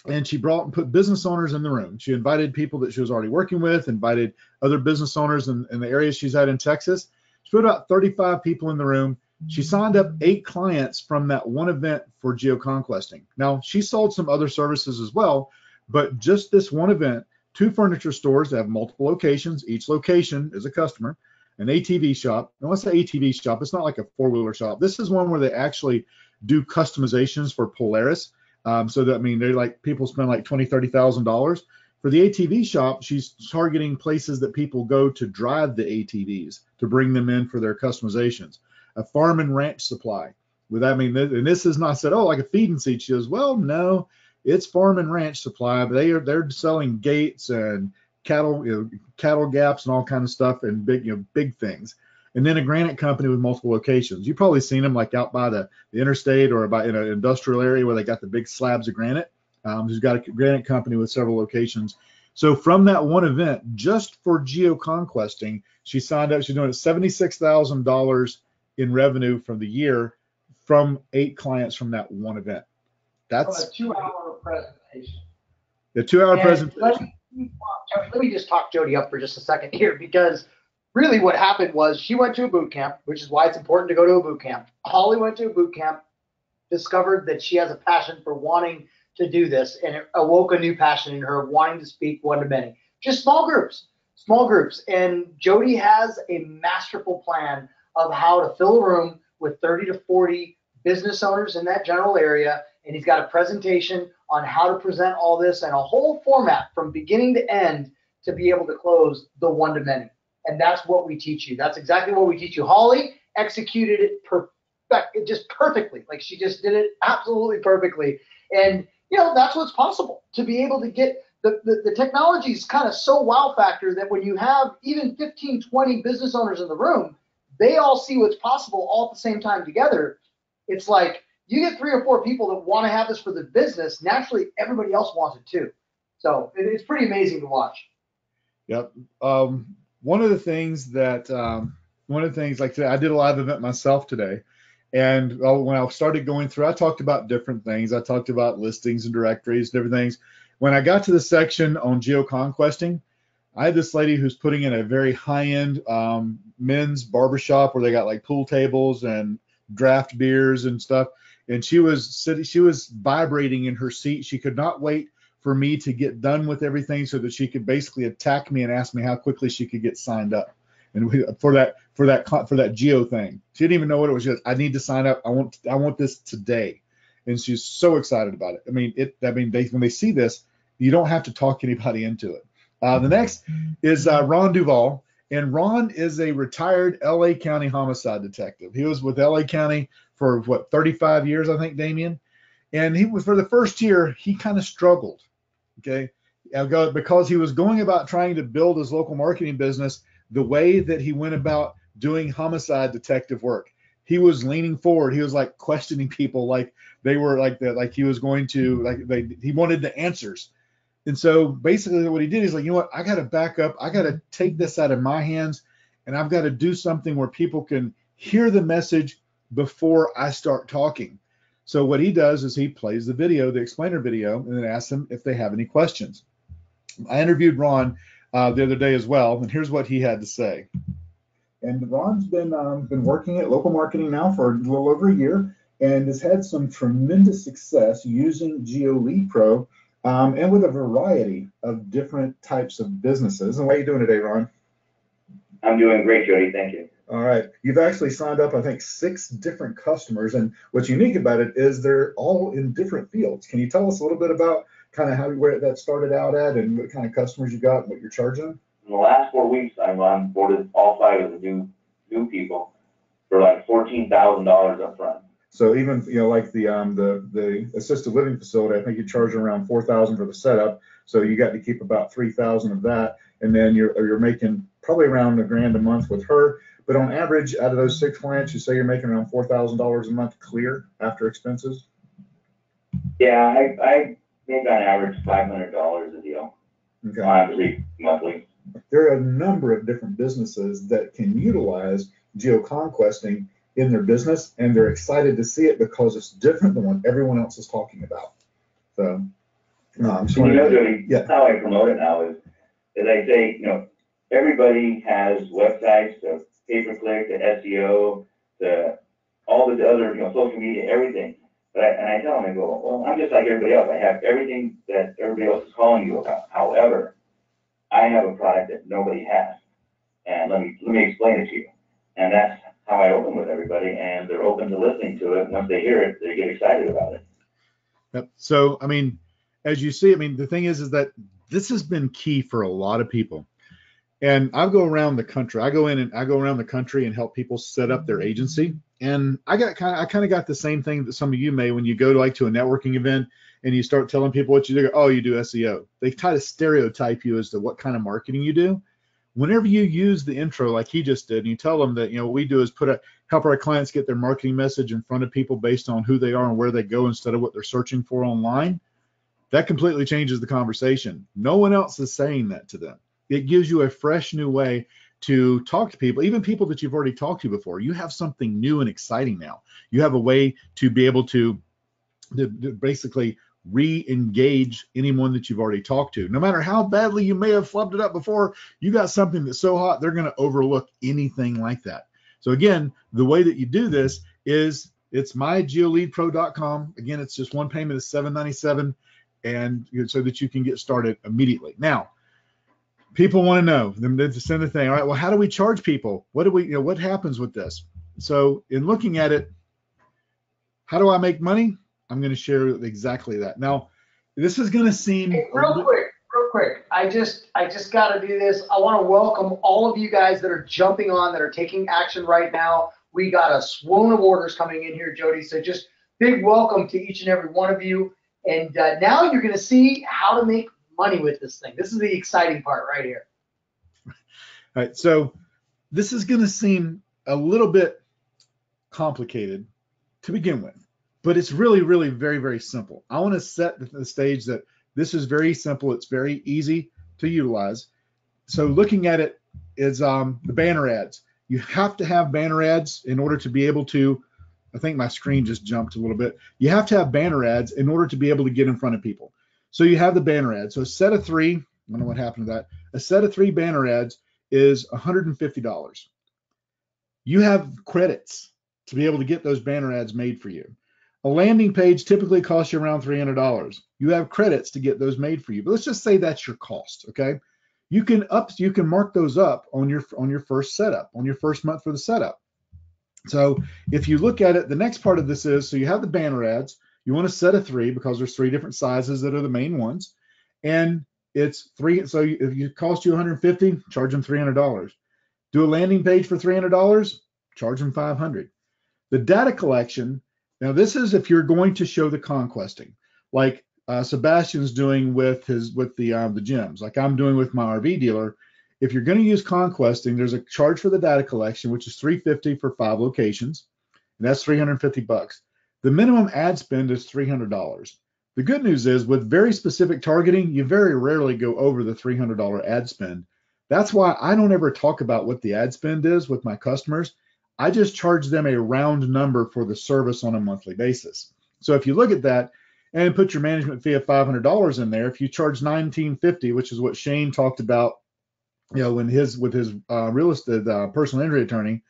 and she put business owners in the room. She invited people that she was already working with, invited other business owners in the area she's at in Texas. She put about 35 people in the room. She signed up 8 clients from that one event for geoconquesting. Now, she sold some other services as well, but just this one event, 2 furniture stores that have multiple locations. Each location is a customer, an ATV shop. Now, what's an ATV shop? It's not like a 4-wheeler shop. This is one where they actually do customizations for Polaris. So that, they're like, people spend like $20,000, $30,000. For the ATV shop, she's targeting places that people go to drive the ATVs to bring them in for their customizations. A farm and ranch supply. With that, and this is not said, like a feed and seed. She goes, well, no, it's farm and ranch supply, but they're selling gates and cattle gaps and all kind of stuff and big things. And then a granite company with multiple locations. You've probably seen them like out by the interstate or in an industrial area where they got the big slabs of granite. Who's got a granite company with several locations. So from that one event, just for geoconquesting, she signed up. She's doing $76,000 in revenue from the year from 8 clients from that one event. That's a 2-hour presentation. The 2-hour presentation. Let me just talk Jody up for just a second here, because really what happened was she went to a boot camp, which is why it's important to go to a boot camp. Holly went to a boot camp, discovered that she has a passion for wanting to do this, and it awoke a new passion in her, wanting to speak one-to-many. Just small groups. And Jody has a masterful plan of how to fill a room with 30 to 40 business owners in that general area, and he's got a presentation on how to present all this and a whole format from beginning to end to be able to close the one-to-many. And that's what we teach you. That's exactly what we teach you. Holly executed it just perfectly. Like, she just did it absolutely perfectly. And, that's what's possible, to be able to get the technology is kind of so wow factor that when you have even 15, 20 business owners in the room, they all see what's possible all at the same time together. It's like you get 3 or 4 people that want to have this for the business. Naturally, everybody else wants it too. So it's pretty amazing to watch. Yep. One of the things like today, I did a live event myself today. And when I started going through, I talked about different things. I talked about listings and directories, different things. When I got to the section on geoconquesting, I had this lady who's putting in a very high-end men's barbershop where they got like pool tables and draft beers and stuff. And she was vibrating in her seat. She could not wait for me to get done with everything so that she could basically attack me and ask me how quickly she could get signed up. and for that geo thing. She didn't even know what it was. She goes, I need to sign up. I want this today, and she's so excited about it. I mean, when they see this, you don't have to talk anybody into it. The next is Ron Duvall, and Ron is a retired LA County homicide detective. He was with LA County for 35 years, I think, Damien. And he was, for the first year, he kind of struggled, okay, because he was going about trying to build his local marketing business the way that he went about doing homicide detective work. He was leaning forward. He was like questioning people like they were like he was going to, he wanted the answers. And so basically what he did is like, you know what, I got to back up. I got to take this out of my hands, and I've got to do something where people can hear the message before I start talking. So what he does is he plays the video, the explainer video, and then asks them if they have any questions. I interviewed Ron the other day as well, and here's what he had to say. And Ron's been working at local marketing now for a little over a year, and has had some tremendous success using GeoLead Pro, and with a variety of different types of businesses. And what are you doing today, Ron? I'm doing great, Jody. Thank you. All right. You've actually signed up, I think, 6 different customers. And what's unique about it is they're all in different fields. Can you tell us a little bit about kind of where that started out at and what kind of customers you got and what you're charging? In the last 4 weeks, I've onboarded all 5 of the new people for like $14,000 up front. So even, like the assisted living facility, I think you charge around $4,000 for the setup. So you got to keep about $3,000 of that. And then you're making probably around $1,000 a month with her. But on average, out of those 6 clients, you say you're making around $4,000 a month clear after expenses? Yeah, I make on average $500 a deal. Okay. Honestly, monthly. There are a number of different businesses that can utilize geoconquesting in their business, and they're excited to see it because it's different than what everyone else is talking about. So, Jody, how I promote it now is I say, everybody has websites, the pay-per-click, the SEO, all the other, social media, everything. But I tell them, I go, well, I'm just like everybody else. I have everything that everybody else is calling you about. However, I have a product that nobody has, and let me explain it to you. And that's how I open with everybody, and they're open to listening to it. Once they hear it, they get excited about it. Yep. So, I mean, as you see, the thing is that this has been key for a lot of people. And I go around the country. I go around the country and help people set up their agency. And I kind of got the same thing that some of you may when you go to a networking event and you start telling people what you do. Oh, you do SEO. They try to stereotype you as to what kind of marketing you do. Whenever you use the intro like he just did, and you tell them that what we do is help our clients get their marketing message in front of people based on who they are and where they go instead of what they're searching for online, that completely changes the conversation. No one else is saying that to them. It gives you a fresh new way to talk to people, even people that you've already talked to before. You have something new and exciting now. You have a way to be able to basically re-engage anyone that you've already talked to. No matter how badly you may have flubbed it up before, you got something that's so hot, they're going to overlook anything like that. So again, the way that you do this is it's mygeoleadpro.com. Again, it's just one payment of $7.97, and so that you can get started immediately. Now, people want to know, they send the thing. All right, well, how do we charge people? What happens with this? So in looking at it, how do I make money? I'm going to share exactly that. Now, this is going to seem real quick. I just got to do this. I want to welcome all of you guys that are jumping on, that are taking action right now. We got a swoon of orders coming in here, Jody. So just big welcome to each and every one of you. And now you're going to see how to make money with this thing. This is the exciting part right here. All right. So this is going to seem a little bit complicated to begin with, but it's really, really very, very simple. I want to set the stage that this is very simple. It's very easy to utilize. So looking at it is the banner ads. You have to have banner ads in order to be able to, I think my screen just jumped a little bit. You have to have banner ads in order to be able to get in front of people. So you have the banner ads. So a set of 3, I don't know what happened to that. A set of 3 banner ads is $150. You have credits to be able to get those banner ads made for you. A landing page typically costs you around $300. You have credits to get those made for you. But let's just say that's your cost, okay? You can mark those up on your first setup, on your first month for the setup. So if you look at it, the next part of this is, so you have the banner ads. You want to set a 3 because there's 3 different sizes that are the main ones. And it's 3. So if it costs you $150, charge them $300. Do a landing page for $300, charge them $500. The data collection, now this is if you're going to show the conquesting, like Sebastian's doing with the gyms, like I'm doing with my RV dealer. If you're going to use conquesting, there's a charge for the data collection, which is $350 for 5 locations, and that's $350. The minimum ad spend is $300. The good news is with very specific targeting, you very rarely go over the $300 ad spend. That's why I don't ever talk about what the ad spend is with my customers. I just charge them a round number for the service on a monthly basis. So if you look at that and put your management fee of $500 in there, if you charge $19.50, which is what Shane talked about, with his real estate personal injury attorney,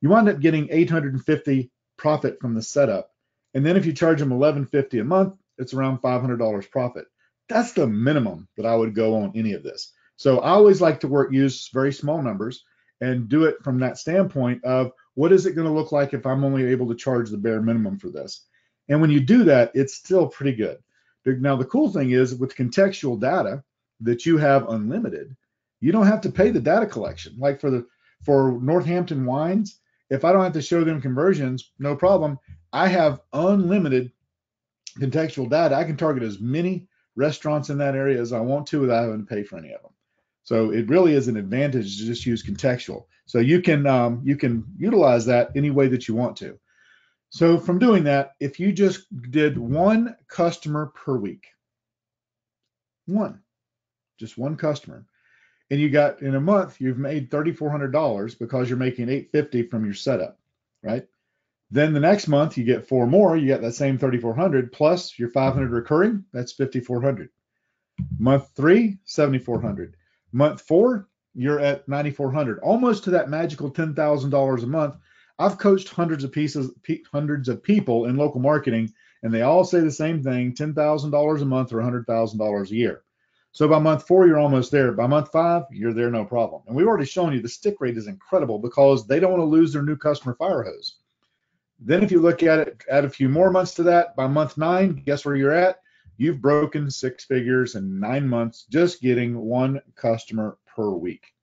you wind up getting $850 profit from the setup. And then if you charge them $11.50 a month, it's around $500 profit. That's the minimum that I would go on any of this. So I always like to use very small numbers and do it from that standpoint of what is it going to look like if I'm only able to charge the bare minimum for this. And when you do that, it's still pretty good. Now, the cool thing is with contextual data that you have unlimited, you don't have to pay the data collection. Like for Northampton Wines, if I don't have to show them conversions, no problem. I have unlimited contextual data. I can target as many restaurants in that area as I want to without having to pay for any of them. So it really is an advantage to just use contextual. So you can utilize that any way that you want to. So from doing that, if you just did 1 customer per week, just one customer, and you got in a month, you've made $3,400 because you're making $850 from your setup, right? Then the next month you get 4 more, you get that same $3,400 plus your $500 recurring, that's $5,400. Month 3, $7,400. Month 4, you're at $9,400, almost to that magical $10,000 a month. I've coached hundreds of people in local marketing, and they all say the same thing: $10,000 a month or $100,000 a year. So by month 4, you're almost there. By month 5, you're there, no problem. And we've already shown you the stick rate is incredible because they don't want to lose their new customer fire hose. Then if you look at it, add a few more months to that, by month 9, guess where you're at? You've broken 6 figures in 9 months just getting 1 customer per week.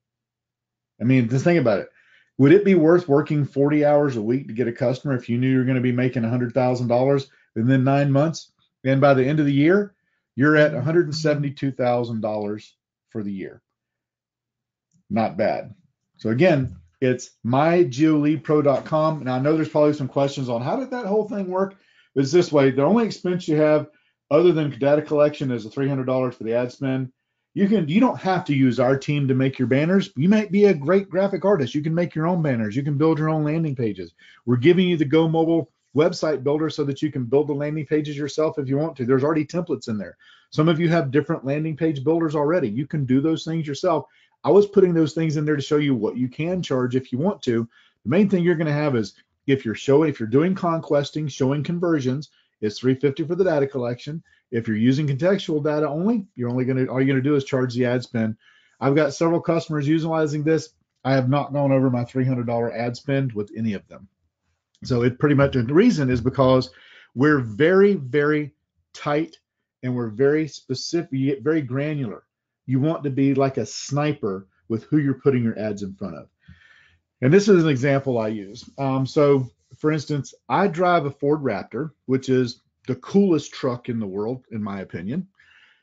I mean, just think about it. Would it be worth working 40 hours a week to get a customer if you knew you were going to be making $100,000 within 9 months? And by the end of the year, you're at $172,000 for the year. Not bad. So again, it's mygeoleadpro.com. And I know there's probably some questions on how did that whole thing work? But it's this way. The only expense you have other than data collection is the $300 for the ad spend. You don't have to use our team to make your banners. You might be a great graphic artist. You can make your own banners. You can build your own landing pages. We're giving you the Go Mobile website builder so that you can build the landing pages yourself if you want to. There's already templates in there. Some of you have different landing page builders already. You can do those things yourself. I was putting those things in there to show you what you can charge if you want to. The main thing you're going to have is if you're doing conquesting, showing conversions, it's $350 for the data collection. If you're using contextual data only, all you're going to do is charge the ad spend. I've got several customers utilizing this. I have not gone over my $300 ad spend with any of them. So it pretty much, the reason is because we're very, very tight and we're very specific, very granular. You want to be like a sniper with who you're putting your ads in front of. And this is an example I use. So for instance, I drive a Ford Raptor, which is the coolest truck in the world, in my opinion.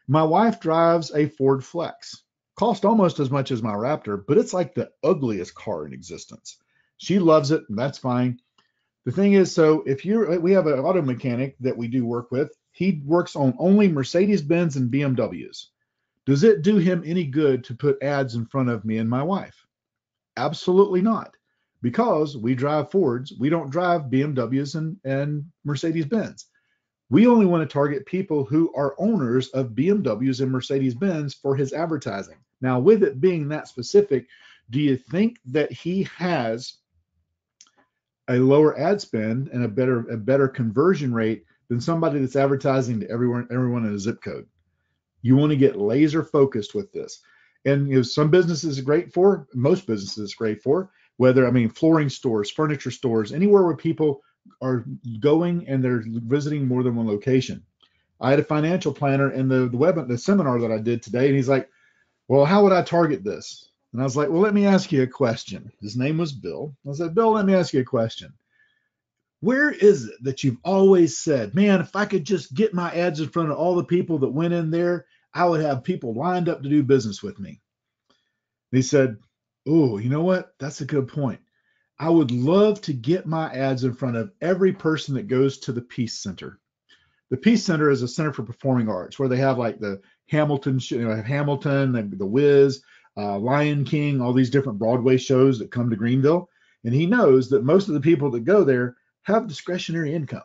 My wife drives a Ford Flex. Cost almost as much as my Raptor, but it's like the ugliest car in existence. She loves it, and that's fine. The thing is, so we have an auto mechanic that we do work with. He works on only Mercedes-Benz and BMWs. Does it do him any good to put ads in front of me and my wife? Absolutely not. Because we drive Fords, we don't drive BMWs and Mercedes-Benz. We only want to target people who are owners of BMWs and Mercedes-Benz for his advertising. Now, with it being that specific, do you think that he has a lower ad spend and a better conversion rate than somebody that's advertising to everyone in a zip code? You want to get laser focused with this. And some businesses are great for, most businesses are great for, flooring stores, furniture stores, anywhere where people are going and they're visiting more than one location. I had a financial planner in the seminar that I did today, and he's like, well, how would I target this? And I was like, well, let me ask you a question. His name was Bill. I said, Bill, let me ask you a question. Where is it that you've always said, man, if I could just get my ads in front of all the people that went in there, I would have people lined up to do business with me? And he said, oh, you know what? That's a good point. I would love to get my ads in front of every person that goes to the Peace Center. The Peace Center is a center for performing arts where they have like the Hamilton, the Wiz, Lion King, all these different Broadway shows that come to Greenville. And he knows that most of the people that go there have discretionary income.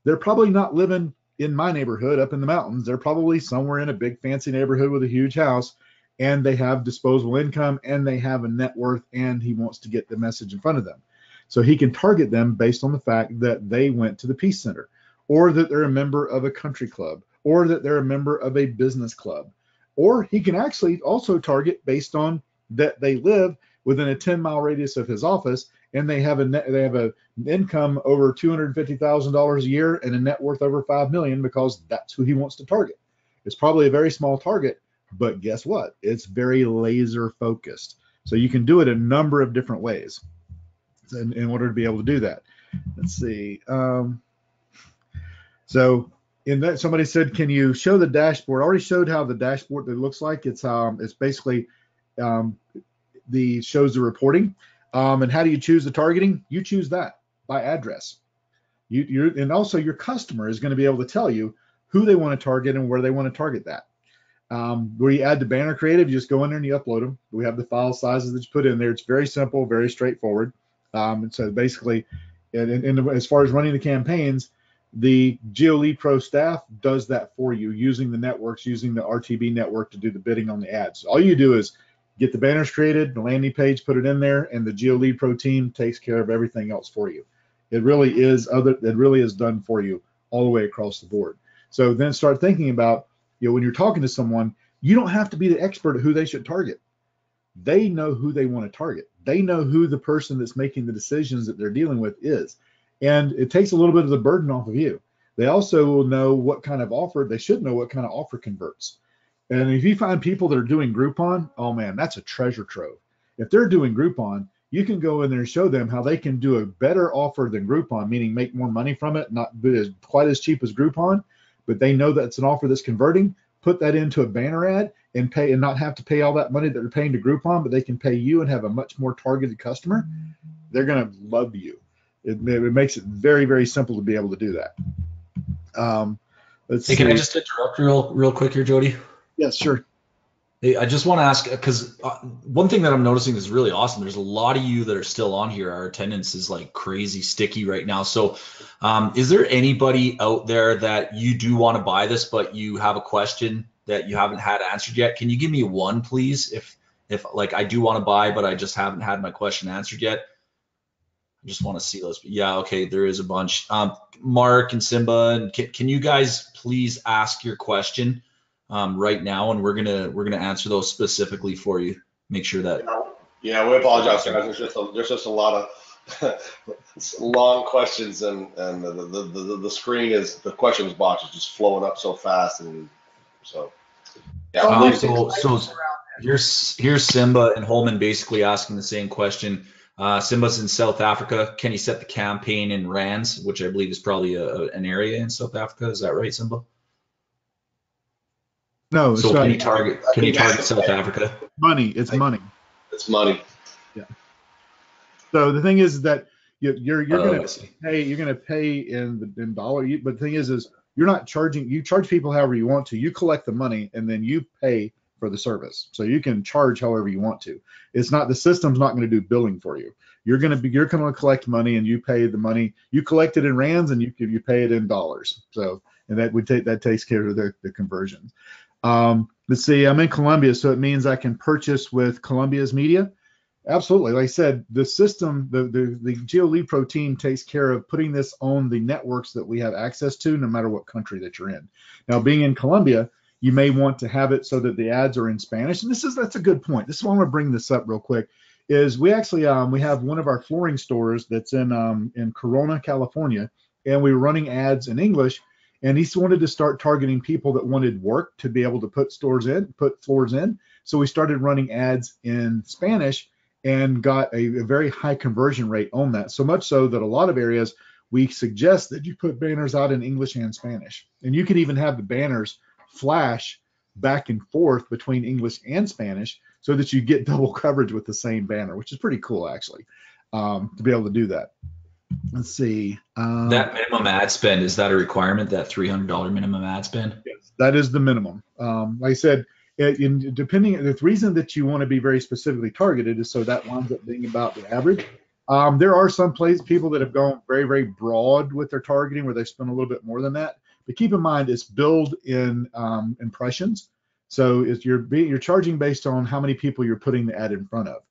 They're probably not living in my neighborhood up in the mountains. They're probably somewhere in a big fancy neighborhood with a huge house, and they have disposable income and they have a net worth, and he wants to get the message in front of them. So he can target them based on the fact that they went to the Peace Center, or that they're a member of a country club, or that they're a member of a business club. Or he can actually also target based on that they live within a 10-mile radius of his office, and they have an income over $250,000 a year and a net worth over $5 million, because that's who he wants to target. It's probably a very small target, but guess what? It's very laser focused. So you can do it a number of different ways in order to be able to do that. Let's see. So in that, somebody said, can you show the dashboard? I already showed how the dashboard that looks like. It's basically shows the reporting. And how do you choose the targeting? You choose that by address. And also your customer is going to be able to tell you who they want to target and where they want to target that. Where you add the banner creative, you just go in there and you upload them. We have the file sizes that you put in there. It's very simple, very straightforward. And so basically, as far as running the campaigns, the GeoLead Pro staff does that for you using the networks, using the RTB network to do the bidding on the ads. All you do is get the banners created, the landing page, put it in there, and the GeoLead Pro team takes care of everything else for you. It really is done for you all the way across the board. So then start thinking about, when you're talking to someone, you don't have to be the expert at who they should target. They know who they want to target. They know who the person that's making the decisions that they're dealing with is. And it takes a little bit of the burden off of you. They also will know what kind of offer, they should know what kind of offer converts. And if you find people that are doing Groupon, oh man, that's a treasure trove. If they're doing Groupon, you can go in there and show them how they can do a better offer than Groupon, meaning make more money from it, not quite as cheap as Groupon, but they know that's an offer that's converting. Put that into a banner ad and pay, and not have to pay all that money that they're paying to Groupon, but they can pay you and have a much more targeted customer. They're going to love you. It makes it very, very simple to be able to do that. Let's see. Can I just interrupt real quick here, Jody? Yes, sure. Hey, I just want to ask, because one thing that I'm noticing is really awesome. There's a lot of you that are still on here. Our attendance is like crazy sticky right now. So is there anybody out there that you do want to buy this, but you have a question that you haven't had answered yet? Can you give me one, please? If like I do want to buy, but I just haven't had my question answered yet. I just want to see those. Yeah, okay, there is a bunch. Mark and Simba, and can you guys please ask your question right now, and we're gonna answer those specifically for you. Make sure that. Yeah, we apologize, guys. There's just a lot of long questions, and the screen is, the questions box is just flowing up so fast, and so. Yeah. So here's Simba and Holman basically asking the same question. Simba's in South Africa. Can you set the campaign in rands, which I believe is probably an area in South Africa? Is that right, Simba? No. So can you target South Africa? Money. It's money. It's money. Yeah. So the thing is that you're going to pay in dollar. But the thing is you're not charging. You charge people however you want to. You collect the money and then you pay for the service. So you can charge however you want to. It's not, the system's not going to do billing for you. You're going to collect money and you pay the money. You collect it in rands and you pay it in dollars. So, and that takes care of the conversion. Let's see, I'm in Colombia, so it means I can purchase with Colombia's media. Absolutely. Like I said, the system, the GeoLead Pro team takes care of putting this on the networks that we have access to, no matter what country that you're in. Now, being in Colombia, you may want to have it so that the ads are in Spanish. And that's a good point. This is why I want to bring this up real quick. Is we actually we have one of our flooring stores that's in Corona, California, and we were running ads in English. And he wanted to start targeting people that wanted work to be able to put floors in. So we started running ads in Spanish and got a very high conversion rate on that. So much so that a lot of areas we suggest that you put banners out in English and Spanish. And you can even have the banners flash back and forth between English and Spanish so that you get double coverage with the same banner, which is pretty cool actually, to be able to do that. Let's see. That minimum ad spend, is that a requirement, that $300 minimum ad spend? Yes, that is the minimum. Like I said, the reason that you want to be very specifically targeted is so that winds up being about the average. There are some people that have gone very, very broad with their targeting where they spend a little bit more than that. But keep in mind, it's billed in impressions. So if you're charging based on how many people you're putting the ad in front of.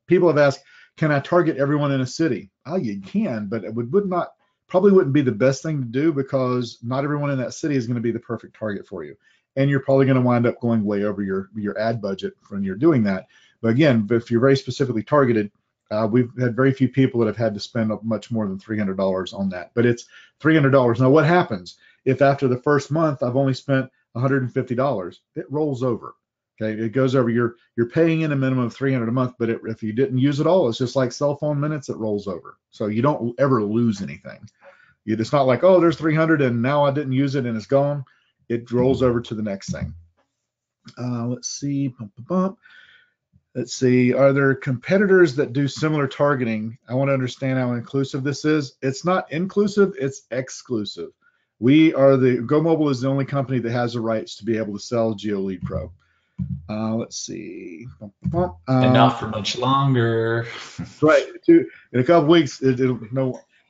People have asked, can I target everyone in a city? Oh, you can, but it probably wouldn't be the best thing to do because not everyone in that city is going to be the perfect target for you. And you're probably going to wind up going way over your ad budget when you're doing that. But again, if you're very specifically targeted, we've had very few people that have had to spend much more than $300 on that. But it's $300. Now, what happens if after the first month I've only spent $150? It rolls over. Okay, it goes over. You're paying in a minimum of $300 a month, but if you didn't use it all, it's just like cell phone minutes. It rolls over, so you don't ever lose anything. It's not like, oh, there's 300 and now I didn't use it and it's gone. It rolls over to the next thing. Let's see. Let's see. Are there competitors that do similar targeting? I want to understand how inclusive this is. It's not inclusive. It's exclusive. Go Mobile is the only company that has the rights to be able to sell GeoLead Pro. Let's see. And not for much longer. Right. In a couple weeks,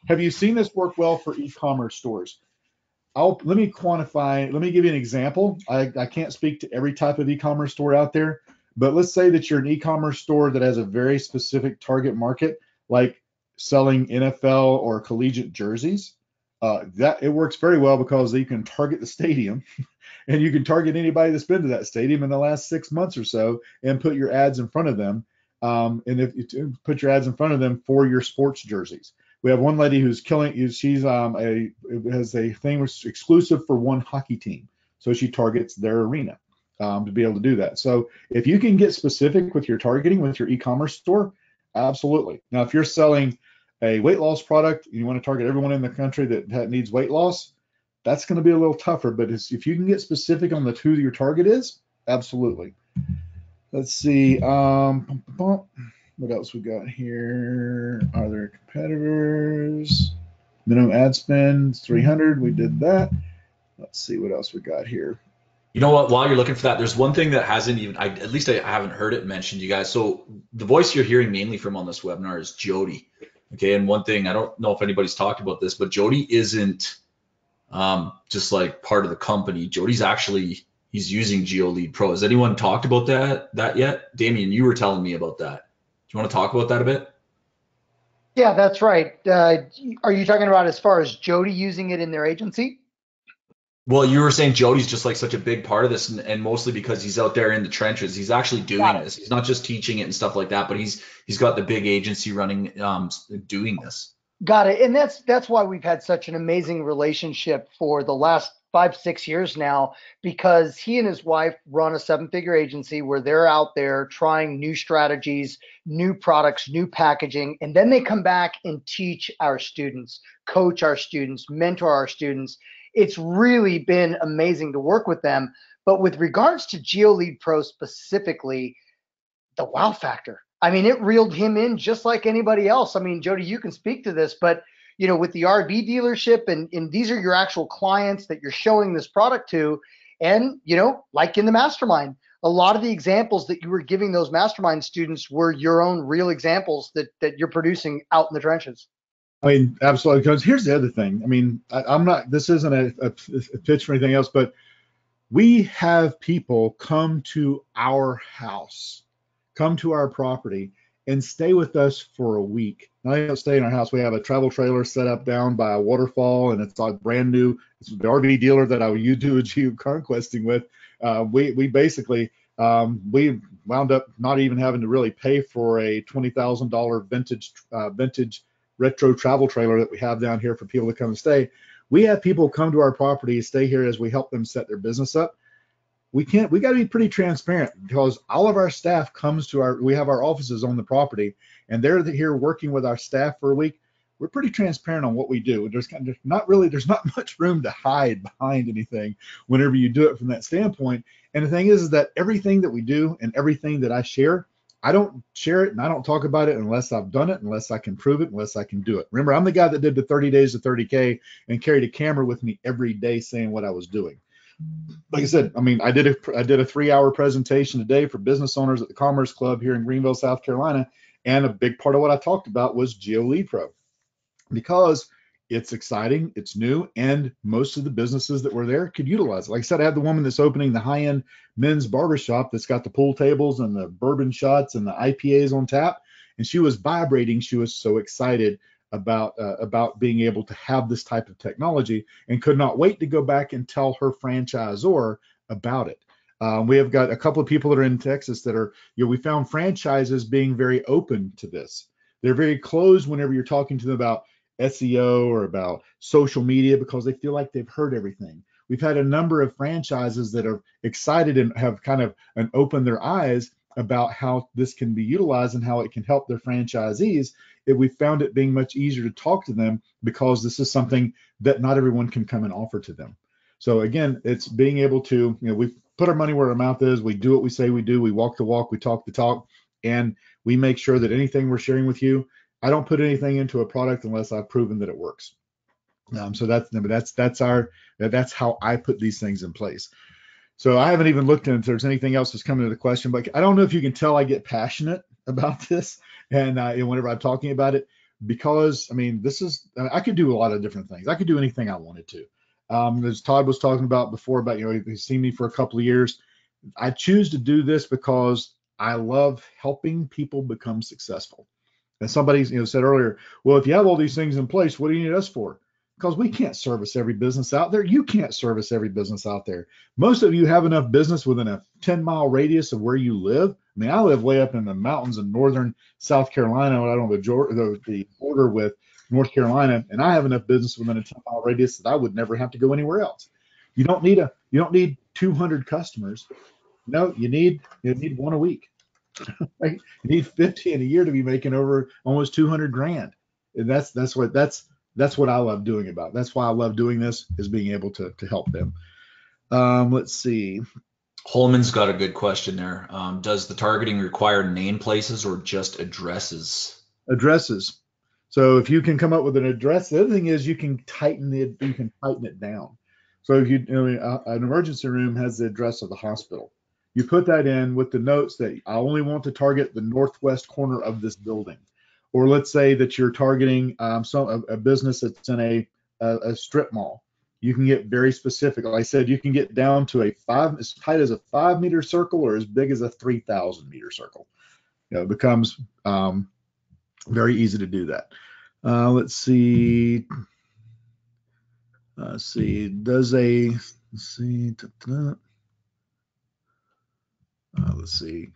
have you seen this work well for e-commerce stores? Let me give you an example. I can't speak to every type of e-commerce store out there, but let's say that you're an e-commerce store that has a very specific target market, like selling NFL or collegiate jerseys. That it works very well because you can target the stadium and you can target anybody that's been to that stadium in the last 6 months or so and put your ads in front of them. And if you put your ads in front of them for your sports jerseys. We have one lady who's killing. She's has a thing which is exclusive for one hockey team, so she targets their arena to be able to do that. So if you can get specific with your targeting with your e-commerce store, absolutely. Now, if you're selling a weight loss product, you want to target everyone in the country that needs weight loss, that's going to be a little tougher. But if you can get specific on who your target is, absolutely. Let's see. What else we got here? Are there competitors? Minimum ad spend 300. We did that. Let's see what else we got here. You know what? While you're looking for that, there's one thing that hasn't even, at least I haven't heard it mentioned, you guys. So the voice you're hearing mainly from on this webinar is Jody. Okay, and one thing, I don't know if anybody's talked about this, but Jody isn't just like part of the company. Jody's actually, he's using GeoLead Pro. Has anyone talked about that yet? Damien, you were telling me about that. Do you want to talk about that a bit? Yeah, that's right. Are you talking about as far as Jody using it in their agency? Well, you were saying Jody's just like such a big part of this, and mostly because he's out there in the trenches. He's actually doing this. He's not just teaching it and stuff like that, but he's got the big agency running, doing this. Got it. And that's why we've had such an amazing relationship for the last 5-6 years now, because he and his wife run a 7-figure agency where they're out there trying new strategies, new products, new packaging, and then they come back and teach our students, coach our students, mentor our students. It's really been amazing to work with them. But with regards to GeoLead Pro specifically, the wow factor. I mean, it reeled him in just like anybody else. I mean, Jody, you can speak to this, but with the RV dealership and these are your actual clients that you're showing this product to. And, like in the mastermind, a lot of the examples that you were giving those mastermind students were your own real examples that you're producing out in the trenches. I mean, absolutely. Because here's the other thing. I mean, this isn't a pitch for anything else, but we have people come to our house, come to our property and stay with us for a week. Now, they don't stay in our house. We have a travel trailer set up down by a waterfall, and it's all brand new. It's the RV dealer that I would do a geoconquesting with. We basically we wound up not even having to really pay for a $20,000 vintage retro travel trailer that we have down here for people to come and stay. We have people come to our property, stay here as we help them set their business up. We got to be pretty transparent because all of our staff comes to we have our offices on the property, and they're here working with our staff for a week. We're pretty transparent on what we do. There's not much room to hide behind anything whenever you do it from that standpoint. And the thing is that everything that we do and everything that I share, I don't share it and I don't talk about it unless I've done it, unless I can prove it, unless I can do it. Remember, I'm the guy that did the 30 days to 30K and carried a camera with me every day saying what I was doing. Like I said, I mean, I did a 3-hour presentation a day for business owners at the Commerce Club here in Greenville, South Carolina. And a big part of what I talked about was GeoLead Pro, because it's exciting, it's new, and most of the businesses that were there could utilize it. Like I said, I had the woman that's opening the high-end men's barbershop that's got the pool tables and the bourbon shots and the IPAs on tap, and she was vibrating. She was so excited about being able to have this type of technology and could not wait to go back and tell her franchisor about it. We have got a couple of people that are in Texas that are, we found franchises being very open to this. They're very closed whenever you're talking to them about SEO or about social media because they feel like they've heard everything. We've had a number of franchises that are excited and have kind of opened their eyes about how this can be utilized and how it can help their franchisees. We found it being much easier to talk to them because this is something that not everyone can come and offer to them. So again, it's being able to, we put our money where our mouth is. We do what we say we do. We walk the walk, we talk the talk, and we make sure that anything we're sharing with you, I don't put anything into a product unless I've proven that it works. So that's how I put these things in place. So I haven't even looked into if there's anything else that's coming to the question, but I don't know if you can tell I get passionate about this and whenever I'm talking about it, because I mean, I could do a lot of different things. I could do anything I wanted to. As Todd was talking about before about, he's seen me for a couple of years. I choose to do this because I love helping people become successful. And somebody said earlier, well, if you have all these things in place, what do you need us for? Because we can't service every business out there. You can't service every business out there. Most of you have enough business within a 10-mile radius of where you live. I mean, I live way up in the mountains in northern South Carolina, right on the border with North Carolina, and I have enough business within a 10-mile radius that I would never have to go anywhere else. You don't need 200 customers. No, you need one a week. Right? You need 50 in a year to be making over almost 200 grand. And that's what I love doing about it. That's why I love doing this, is being able to help them. Let's see. Holman's got a good question there. Does the targeting require name places or just addresses? Addresses. So if you can come up with an address, the other thing is you can tighten it down. So if an emergency room has the address of the hospital, you put that in with the notes that I only want to target the northwest corner of this building. Or let's say that you're targeting a business that's in a strip mall. You can get very specific. Like I said, you can get down to as tight as a 5-meter circle or as big as a 3,000-meter circle. It becomes very easy to do that. Let's see. Let's see. Let's see.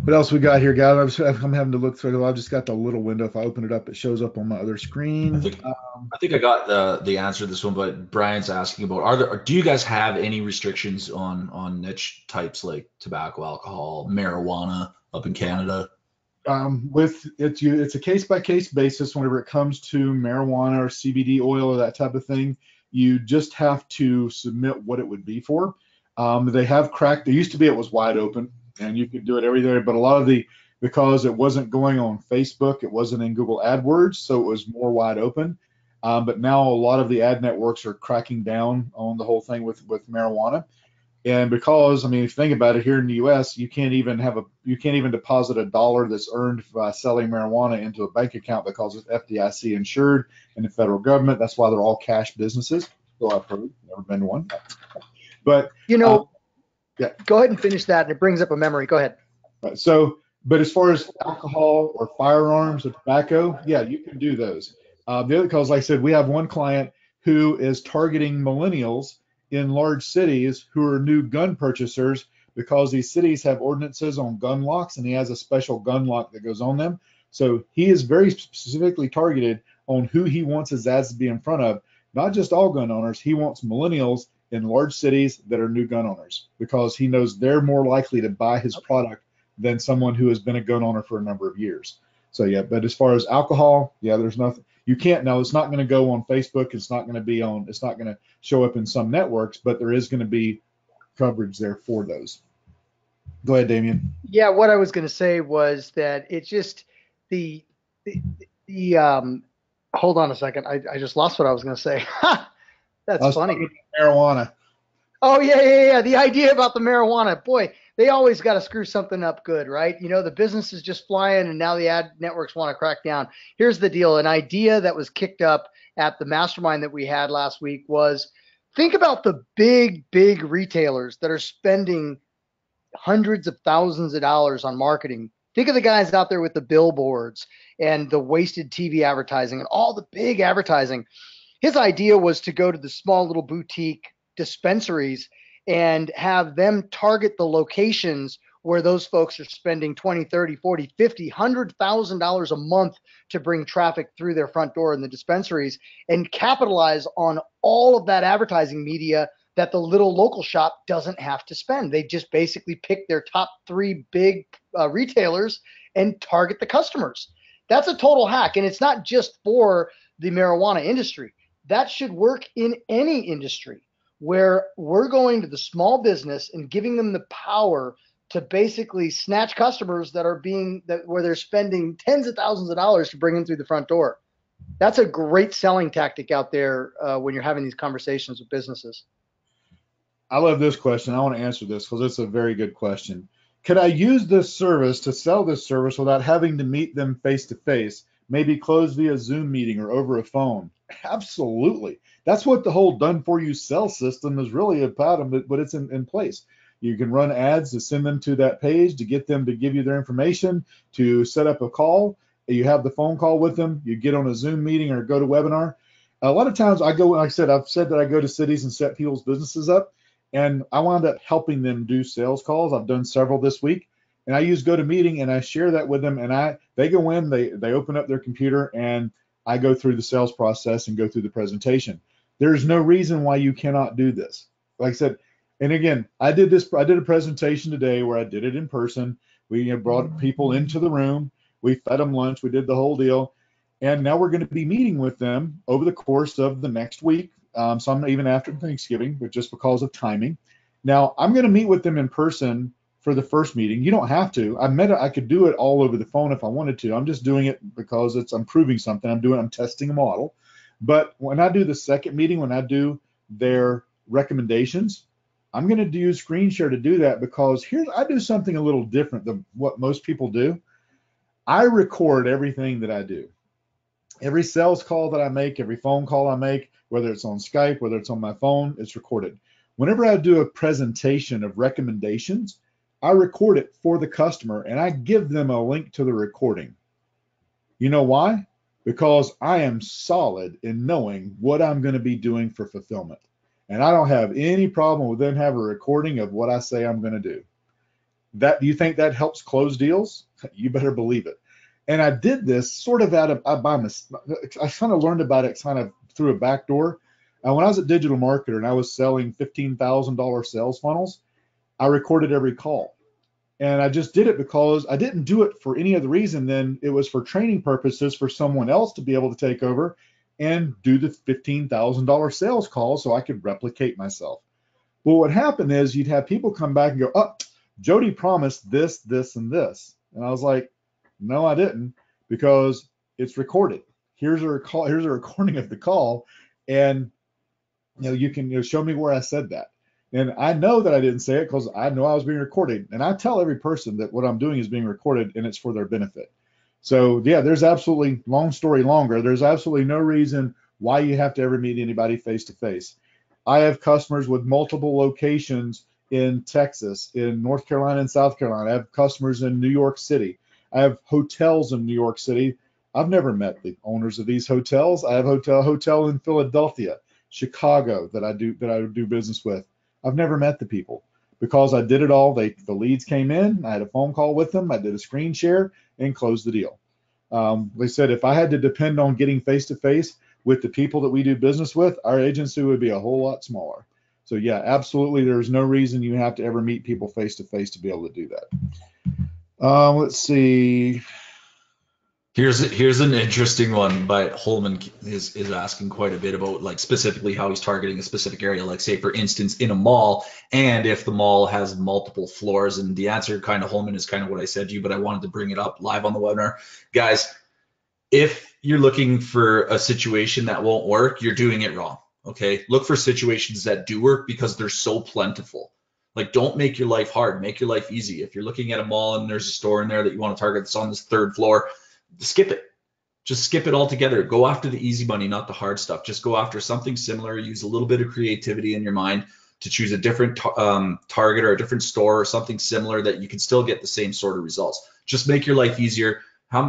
What else we got here, guys? I'm having to look through. I've just got the little window. If I open it up, it shows up on my other screen. I think I got the answer to this one, but Brian's asking about, do you guys have any restrictions on niche types like tobacco, alcohol, marijuana up in Canada? It's a case-by-case basis whenever it comes to marijuana or CBD oil or that type of thing. You just have to submit what it would be for. They have cracked. There used to be it was wide open, and you could do it everywhere. But a lot of because it wasn't going on Facebook, it wasn't in Google AdWords, so it was more wide open. But now a lot of the ad networks are cracking down on the whole thing with marijuana. And because, I mean, if you think about it, here in the U.S., you can't even deposit $1 that's earned by selling marijuana into a bank account because it's FDIC insured in the federal government. That's why they're all cash businesses. So I've heard, never been to one. But yeah. Go ahead and finish that, and it brings up a memory. Go ahead. But as far as alcohol or firearms or tobacco, yeah, you can do those. The other, because like I said, we have one client who is targeting millennials, in large cities who are new gun purchasers, because these cities have ordinances on gun locks, and he has a special gun lock that goes on them. So he is very specifically targeted on who he wants his ads to be in front of, not just all gun owners. He wants millennials in large cities that are new gun owners, because he knows they're more likely to buy his product than someone who has been a gun owner for a number of years. So yeah, but as far as alcohol, yeah, there's nothing. You can't know. It's not going to go on Facebook. It's not going to be on. It's not going to show up in some networks, but there is going to be coverage there for those. Go ahead, Damien. Yeah, what I was going to say was that it's just the hold on a second. I just lost what I was going to say. That's funny. Marijuana. Oh, yeah. The idea about the marijuana, boy, they always got to screw something up good, right? You know, the business is just flying, and now the ad networks want to crack down. Here's the deal. An idea that was kicked up at the mastermind that we had last week was, think about the big retailers that are spending hundreds of thousands of dollars on marketing. Think of the guys out there with the billboards and the wasted TV advertising and all the big advertising. His idea was to go to the small little boutique dispensaries and have them target the locations where those folks are spending $20, $30, $40, $50, $100,000 a month to bring traffic through their front door in the dispensaries, and capitalize on all of that advertising media that the little local shop doesn't have to spend. They just basically pick their top 3 big retailers and target the customers. That's a total hack. And it's not just for the marijuana industry. That should work in any industry, where we're going to the small business and giving them the power to basically snatch customers where they're spending tens of thousands of dollars to bring them through the front door. That's a great selling tactic out there when you're having these conversations with businesses. I love this question. I want to answer this because it's a very good question. Could I use this service to sell this service without having to meet them face to face, maybe close via Zoom meeting or over a phone? Absolutely. That's what the whole done for you sell system is really about, but it's in place. You can run ads to send them to that page, to get them to give you their information, to set up a call. You have the phone call with them. You get on a Zoom meeting or go to webinar. A lot of times I go, like I said, I've said that I go to cities and set people's businesses up, and I wound up helping them do sales calls. I've done several this week, and I use GoToMeeting, and I share that with them, and they go in, they open up their computer, and I go through the sales process and go through the presentation. There's no reason why you cannot do this. Like I said, and again, I did a presentation today where I did it in person. We brought people into the room. We fed them lunch. We did the whole deal. And now we're going to be meeting with them over the course of the next week, some even after Thanksgiving, but just because of timing. Now, I'm going to meet with them in person for the first meeting. You don't have to. I could do it all over the phone if I wanted to. I'm just doing it because I'm proving something. I'm testing a model. But when I do the second meeting, when I do their recommendations, I'm going to use screen share to do that, because I do something a little different than what most people do. I record everything that I do. Every sales call that I make, every phone call I make, whether it's on Skype, whether it's on my phone, it's recorded. Whenever I do a presentation of recommendations, I record it for the customer, and I give them a link to the recording. You know why? Because I am solid in knowing what I'm going to be doing for fulfillment. And I don't have any problem with them having a recording of what I say I'm going to do. Do you think that helps close deals? You better believe it. And I did this sort of by mistake. I kind of learned about it kind of through a back door. When I was a digital marketer and I was selling $15,000 sales funnels, I recorded every call. And I just did it because I didn't do it for any other reason than it was for training purposes for someone else to be able to take over and do the $15,000 sales call so I could replicate myself. Well, what happened is you'd have people come back and go, oh, Jody promised this, this, and this. And I was like, no, I didn't, because it's recorded. Here's a recording of the call, and you can show me where I said that. And I know that I didn't say it because I know I was being recorded. And I tell every person that what I'm doing is being recorded and it's for their benefit. So yeah, there's absolutely, long story longer, there's absolutely no reason why you have to ever meet anybody face to face. I have customers with multiple locations in Texas, in North Carolina and South Carolina. I have customers in New York City. I have hotels in New York City. I've never met the owners of these hotels. I have a hotel in Philadelphia. Chicago that I do business with. I've never met the people because I did it all. The leads came in. I had a phone call with them. I did a screen share and closed the deal. They said if I had to depend on getting face-to-face with the people that we do business with, our agency would be a whole lot smaller. So yeah, absolutely. There's no reason you have to ever meet people face-to-face to be able to do that. Let's see. Here's an interesting one, but Holman is asking quite a bit about like specifically how he's targeting a specific area, like say for instance in a mall, and if the mall has multiple floors. And the answer kind of, Holman, is kind of what I said to you, but I wanted to bring it up live on the webinar. Guys, if you're looking for a situation that won't work, you're doing it wrong. Okay, look for situations that do work because they're so plentiful. Like, don't make your life hard, make your life easy. If you're looking at a mall and there's a store in there that you want to target that's on this 3rd floor, skip it. Just skip it altogether. Go after the easy money, not the hard stuff. Just go after something similar. Use a little bit of creativity in your mind to choose a different target or a different store or something similar that you can still get the same sort of results. Just make your life easier.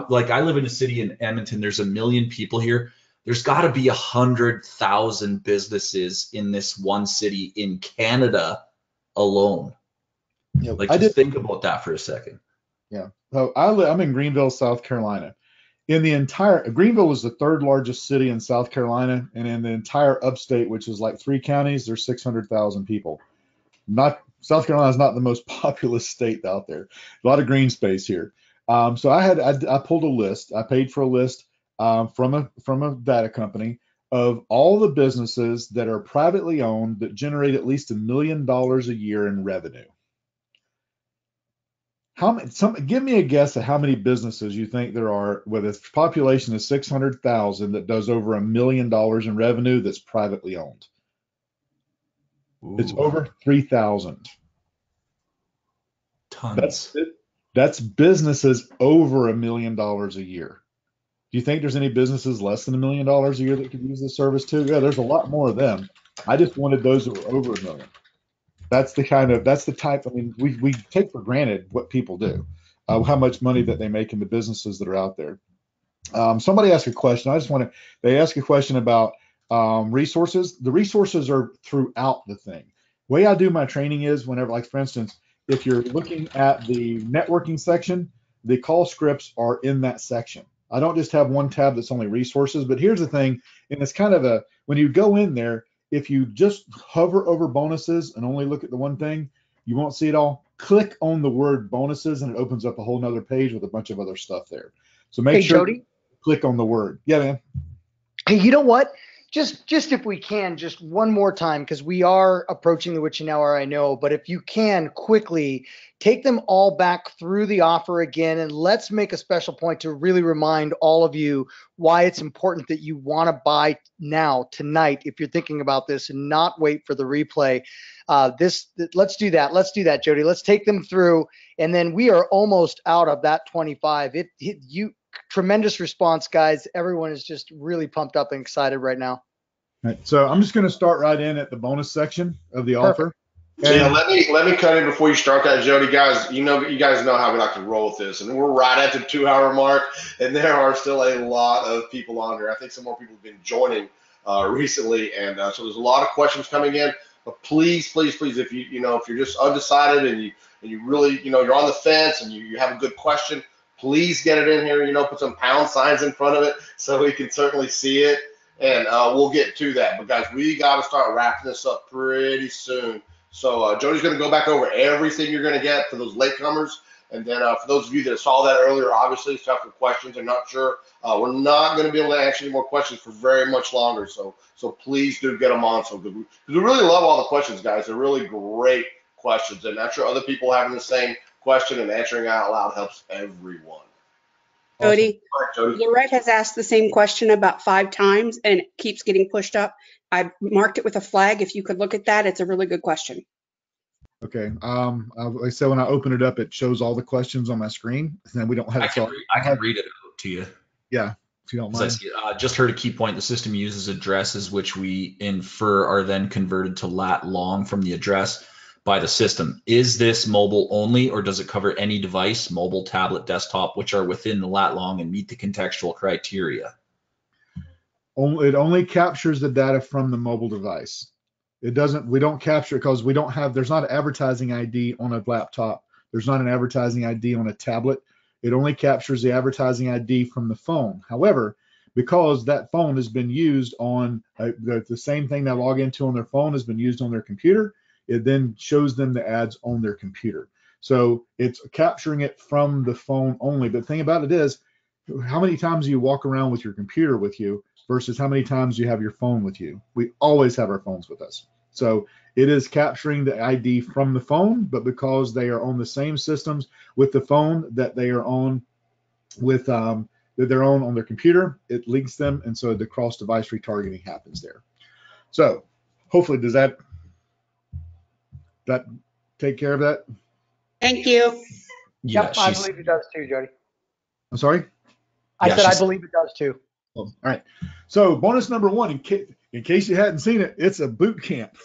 Like, I live in a city in Edmonton. There's 1 million people here. There's got to be 100,000 businesses in this one city in Canada alone. Yeah, like, just think about that for a second. Yeah. So I'm in Greenville, South Carolina. Greenville is the 3rd largest city in South Carolina, and in the entire upstate, which is like 3 counties, there's 600,000 people. South Carolina is not the most populous state out there. A lot of green space here. So I pulled a list. I paid for a list from a data company of all the businesses that are privately owned that generate at least $1 million a year in revenue. Give me a guess at how many businesses you think there are with a population of 600,000 that does over $1 million in revenue that's privately owned. Ooh. It's over 3,000. Tons. That's businesses over $1 million a year. Do you think there's any businesses less than $1 million a year that could use this service too? Yeah, there's a lot more of them. I just wanted those that were over $1 million. That's the type. I mean, we take for granted what people do, how much money that they make in the businesses that are out there. Somebody asked a question. They ask a question about resources. The resources are throughout the thing. The way I do my training is whenever, like for instance, if you're looking at the networking section, the call scripts are in that section. I don't just have one tab that's only resources, but here's the thing, and it's kind of when you go in there, if you just hover over bonuses and only look at the one thing, you won't see it all. Click on the word bonuses and it opens up a whole nother page with a bunch of other stuff there. So make sure Jody, click on the word. Yeah, man. Hey, you know what? Just if we can, just one more time, because we are approaching the witching hour, I know, but if you can quickly take them all back through the offer again, and let's make a special point to really remind all of you why it's important that you want to buy now, tonight, if you're thinking about this, and not wait for the replay. Let's do that. Let's do that, Jody. Let's take them through, and then we are almost out of that 25. Tremendous response, guys. Everyone is just really pumped up and excited right now. All right, so I'm just going to start right in at the bonus section of the offer. So yeah, let me cut in before you start that, Jody. Guys, you guys know how we like to roll with this, and we're right at the 2-hour mark, and there are still a lot of people on here. I think some more people have been joining recently, and so there's a lot of questions coming in. But please, if if you're just undecided and you really you're on the fence and you have a good question, please get it in here. Put some pound signs in front of it so we can certainly see it, and we'll get to that. But guys, we got to start wrapping this up pretty soon. So Jody's going to go back over everything you're going to get for those latecomers. And then for those of you that saw that earlier, obviously, stuff for questions and not sure, we're not going to be able to answer any more questions for very much longer. So please do get them on. So good. We really love all the questions, guys. They're really great questions. And I'm sure other people having the same question and answering it out loud helps everyone. Jody, awesome. Jody. Lorette has asked the same question about 5 times and it keeps getting pushed up. I marked it with a flag. If you could look at that, it's a really good question. Okay. Like I said, when I open it up, it shows all the questions on my screen. And then we don't have. I can read it out to you. Yeah, if you don't mind. Just heard a key point. The system uses addresses, which we infer are then converted to lat long from the address by the system. Is this mobile only, or does it cover any device, mobile, tablet, desktop, which are within the lat long and meet the contextual criteria? It only captures the data from the mobile device. It doesn't. We don't capture because we don't have. There's not an advertising ID on a laptop. There's not an advertising ID on a tablet. It only captures the advertising ID from the phone. However, because that phone has been used on the same thing they log into on their phone has been used on their computer, it then shows them the ads on their computer. So it's capturing it from the phone only. But the thing about it is, how many times do you walk around with your computer with you versus how many times you have your phone with you? We always have our phones with us. So it is capturing the ID from the phone, but because they are on the same systems with the phone that they are on with that they're on their computer, it links them, and so the cross-device retargeting happens there. So hopefully, does that take care of that? Thank you. Yeah, Yep, I believe it does too, Jody. I'm sorry? I said I believe it does too. Oh, all right. So bonus number one, in case you hadn't seen it, it's a boot camp.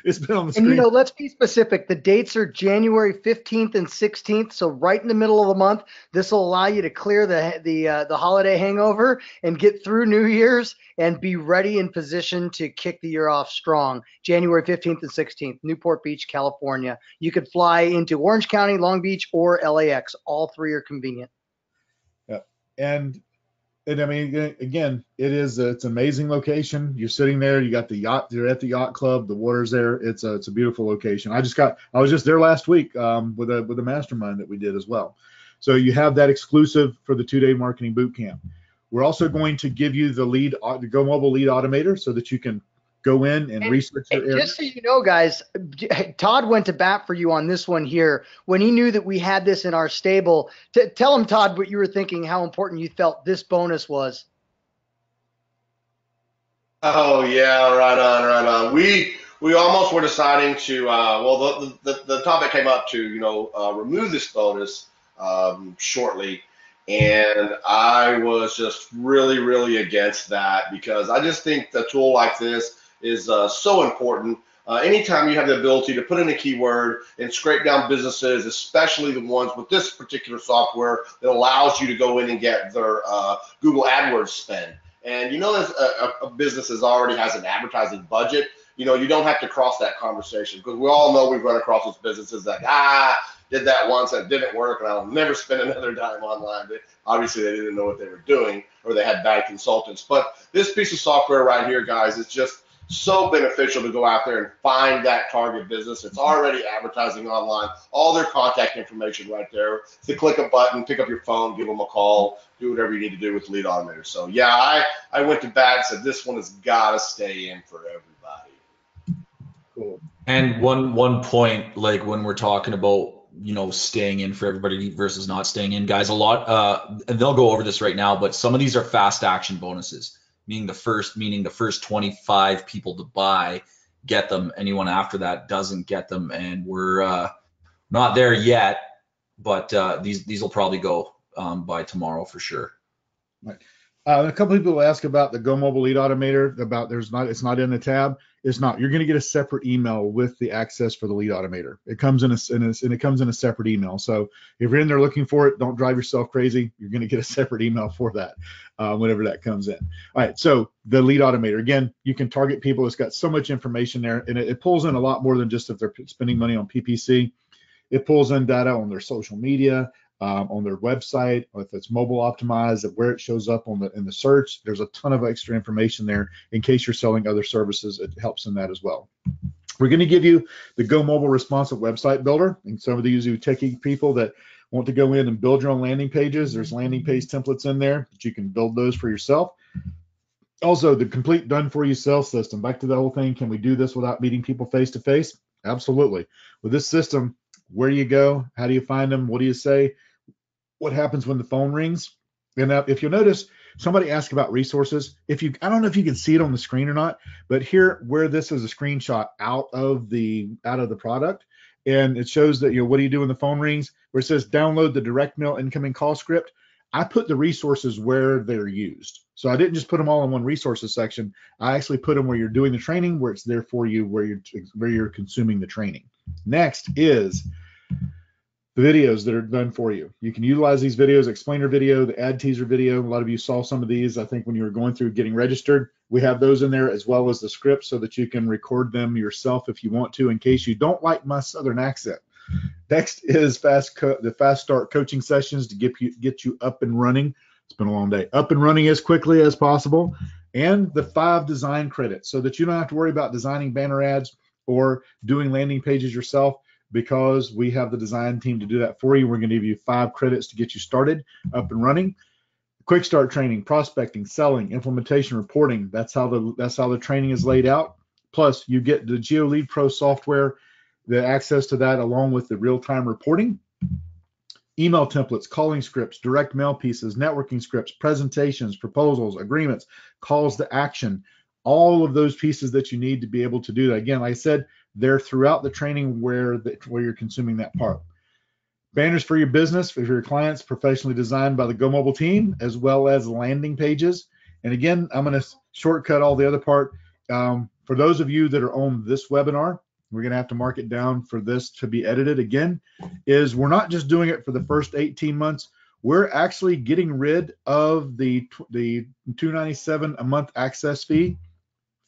It's been on the screen. And let's be specific. The dates are January 15th and 16th, so right in the middle of the month. This will allow you to clear the holiday hangover and get through New Year's and be ready and positioned to kick the year off strong. January 15th and 16th, Newport Beach, California. You could fly into Orange County, Long Beach, or LAX. All three are convenient. Yeah. And I mean, again, it's an amazing location. You're sitting there, you got the yacht, you're at the yacht club, the water's there. It's a beautiful location. I was just there last week with a mastermind that we did as well. So you have that exclusive for the 2-day marketing boot camp. We're also going to give you the Go Mobile Lead Automator so that you can go in and research your area. Just so you know, guys, Todd went to bat for you on this one here. When he knew that we had this in our stable, tell him, Todd, what you were thinking, how important you felt this bonus was. Oh yeah, right on. We almost were deciding to the topic came up to remove this bonus shortly, and I was just really against that because I just think the tool like this is so important. Anytime you have the ability to put in a keyword and scrape down businesses, especially the ones with this particular software that allows you to go in and get their Google AdWords spend. And as a business already has an advertising budget, you don't have to cross that conversation because we all know we've run across those businesses that, did that once and it didn't work and I'll never spend another dime online. Obviously, they didn't know what they were doing or they had bad consultants. But this piece of software right here, guys, is just so beneficial to go out there and find that target business. It's already advertising online, all their contact information right there. So click a button, pick up your phone, give them a call, do whatever you need to do with Lead Automator. So yeah, I went to bat and said this one has got to stay in for everybody. Cool. And one point, like when we're talking about staying in for everybody versus not staying in, guys, a lot and they'll go over this right now, but some of these are fast action bonuses. Meaning the first 25 people to buy get them. Anyone after that doesn't get them, and we're not there yet. But these will probably go by tomorrow for sure. Right. A couple of people ask about the Go Mobile Lead Automator. It's not in the tab. It's not. You're going to get a separate email with the access for the Lead Automator. It comes in a separate email. So if you're in there looking for it, don't drive yourself crazy. You're going to get a separate email for that whenever that comes in. All right. So the Lead Automator, again, you can target people. It's got so much information there, and it pulls in a lot more than just if they're spending money on PPC. It pulls in data on their social media, on their website, or if it's mobile optimized, where it shows up in the search. There's a ton of extra information there in case you're selling other services. It helps in that as well. We're going to give you the Go Mobile Responsive Website Builder. And some of these techie people that want to go in and build your own landing pages, there's landing page templates in there that you can build those for yourself. Also, the complete done-for-you sales system. Back to the whole thing, can we do this without meeting people face-to-face? Absolutely. With this system, where do you go? How do you find them? What do you say? What happens when the phone rings? And if you'll notice, somebody asked about resources. I don't know if you can see it on the screen or not, but here where this is a screenshot out of the product, and it shows that what do you do when the phone rings? Where it says download the direct mail incoming call script. I put the resources where they're used. So I didn't just put them all in one resources section. I actually put them where you're doing the training, where it's there for you, where you're consuming the training. Next is the videos that are done for you. You can utilize these videos, explainer video, the ad teaser video. A lot of you saw some of these, I think, when you were going through getting registered. We have those in there, as well as the scripts, so that you can record them yourself if you want to, in case you don't like my Southern accent. Next is the Fast Start coaching sessions to get you up and running. It's been a long day. Up and running as quickly as possible. And the 5 design credits, so that you don't have to worry about designing banner ads or doing landing pages yourself, because we have the design team to do that for you. We're going to give you 5 credits to get you started, up and running. Quick start training, prospecting, selling, implementation, reporting. That's how the training is laid out. Plus, you get the GeoLead Pro software, the access to that, along with the real-time reporting, email templates, calling scripts, direct mail pieces, networking scripts, presentations, proposals, agreements, calls to action, all of those pieces that you need to be able to do that. Again, like I said, they're throughout the training where you're consuming that part. Banners for your business, for your clients, professionally designed by the Go Mobile team, as well as landing pages. And again, I'm going to shortcut all the other part. For those of you that are on this webinar, we're going to have to mark it down for this to be edited again, is we're not just doing it for the first 18 months. We're actually getting rid of the $297 a month access fee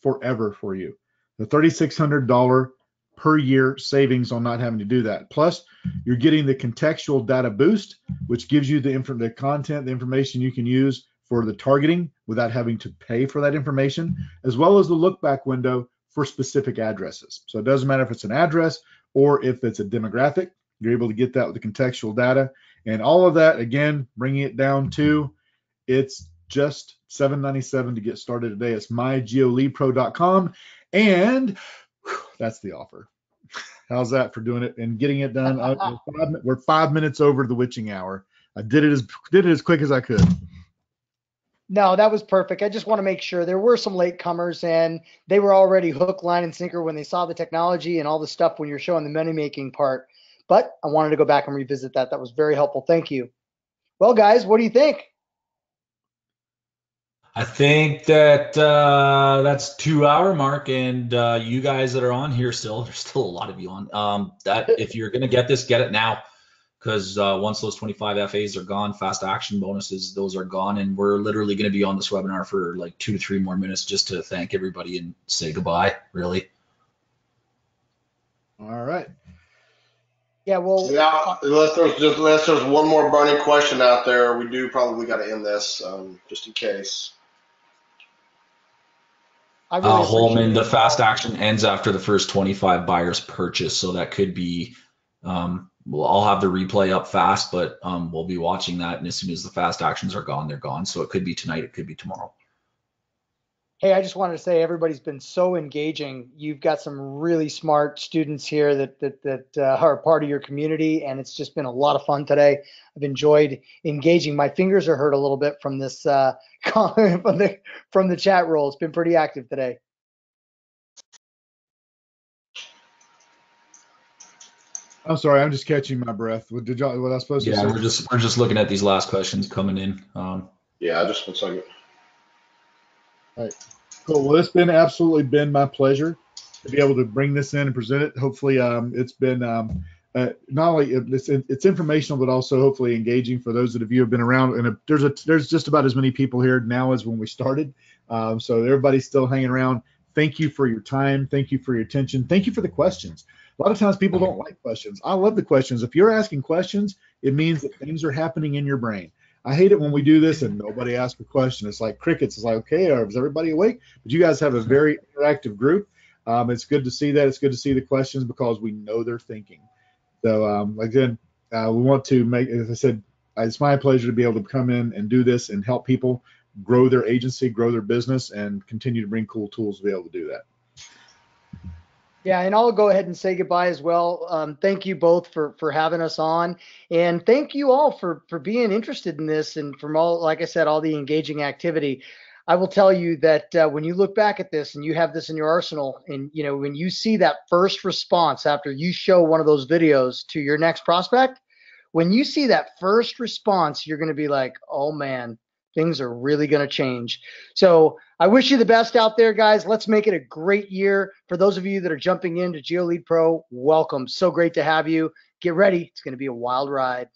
forever for you. The $3,600 per year savings on not having to do that. Plus, you're getting the contextual data boost, which gives you the content, the information you can use for the targeting without having to pay for that information, as well as the look back window for specific addresses. So it doesn't matter if it's an address or if it's a demographic, you're able to get that with the contextual data. And all of that, again, bringing it down to, it's just $797 to get started today. It's mygeoleadpro.com, and that's the offer. How's that for doing it and getting it done? We're 5 minutes over the witching hour. I did it as quick as I could. No, that was perfect. I just want to make sure there were some latecomers, and they were already hook, line, and sinker when they saw the technology and all the stuff when you're showing the money making part. But I wanted to go back and revisit that. That was very helpful. Thank you. Well, guys, what do you think? I think that that's 2-hour mark, and you guys that are on here still, there's still a lot of you on. That if you're gonna get this, get it now, because once those 25 FAs are gone, fast action bonuses, those are gone, and we're literally gonna be on this webinar for like 2 to 3 more minutes just to thank everybody and say goodbye. Really. All right. Yeah, well, Yeah, unless there's one more burning question out there, we do probably got to end this, just in case. I really Holman, the appreciate it. fast action ends after the first 25 buyers purchase, so that could be. Well, I'll have the replay up fast, but we'll be watching that, and as soon as the fast actions are gone, they're gone. So it could be tonight, it could be tomorrow. Hey, I just wanted to say everybody's been so engaging. You've got some really smart students here that are part of your community, and it's just been a lot of fun today. I've enjoyed engaging. My fingers are hurt a little bit from this comment from the chat roll. It's been pretty active today. I'm sorry, I'm just catching my breath. Was I supposed to say? Yeah, we're just looking at these last questions coming in. Yeah, just 1 second. All right. Cool. Well, it's absolutely been my pleasure to be able to bring this in and present it. Hopefully, it's been not only it's informational, but also hopefully engaging for those of you who have been around. And there's just about as many people here now as when we started. So everybody's still hanging around. Thank you for your time. Thank you for your attention. Thank you for the questions. A lot of times people don't like questions. I love the questions. If you're asking questions, it means that things are happening in your brain. I hate it when we do this and nobody asks a question. It's like crickets. It's like, okay, is everybody awake? But you guys have a very interactive group. It's good to see that. It's good to see the questions because we know they're thinking. So again, we want to make, as I said, it's my pleasure to be able to come in and do this and help people grow their agency, grow their business, and continue to bring cool tools to be able to do that. Yeah, and I'll go ahead and say goodbye as well. Thank you both for having us on, and thank you all for being interested in this and from all, like I said, all the engaging activity. I will tell you that when you look back at this and you have this in your arsenal, and when you see that first response after you show one of those videos to your next prospect, when you see that first response, you're going to be like, oh man, Things are really going to change. So I wish you the best out there, guys. Let's make it a great year. For those of you that are jumping into GeoLead Pro, welcome. So great to have you. Get ready. It's going to be a wild ride.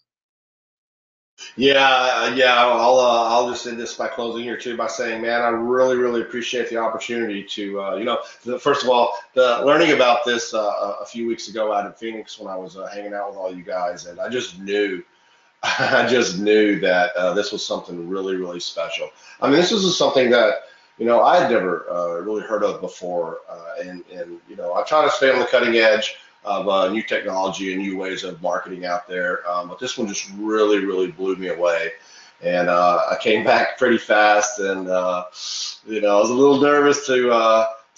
Yeah. I'll just end this by closing here too by saying, man, I really, really appreciate the opportunity to, first of all, learning about this a few weeks ago out in Phoenix when I was hanging out with all you guys, and I just knew that this was something really, really special. I mean, this is something that, I had never really heard of before, and I try to stay on the cutting edge of new technology and new ways of marketing out there. But this one just really, really blew me away. And I came back pretty fast, and I was a little nervous to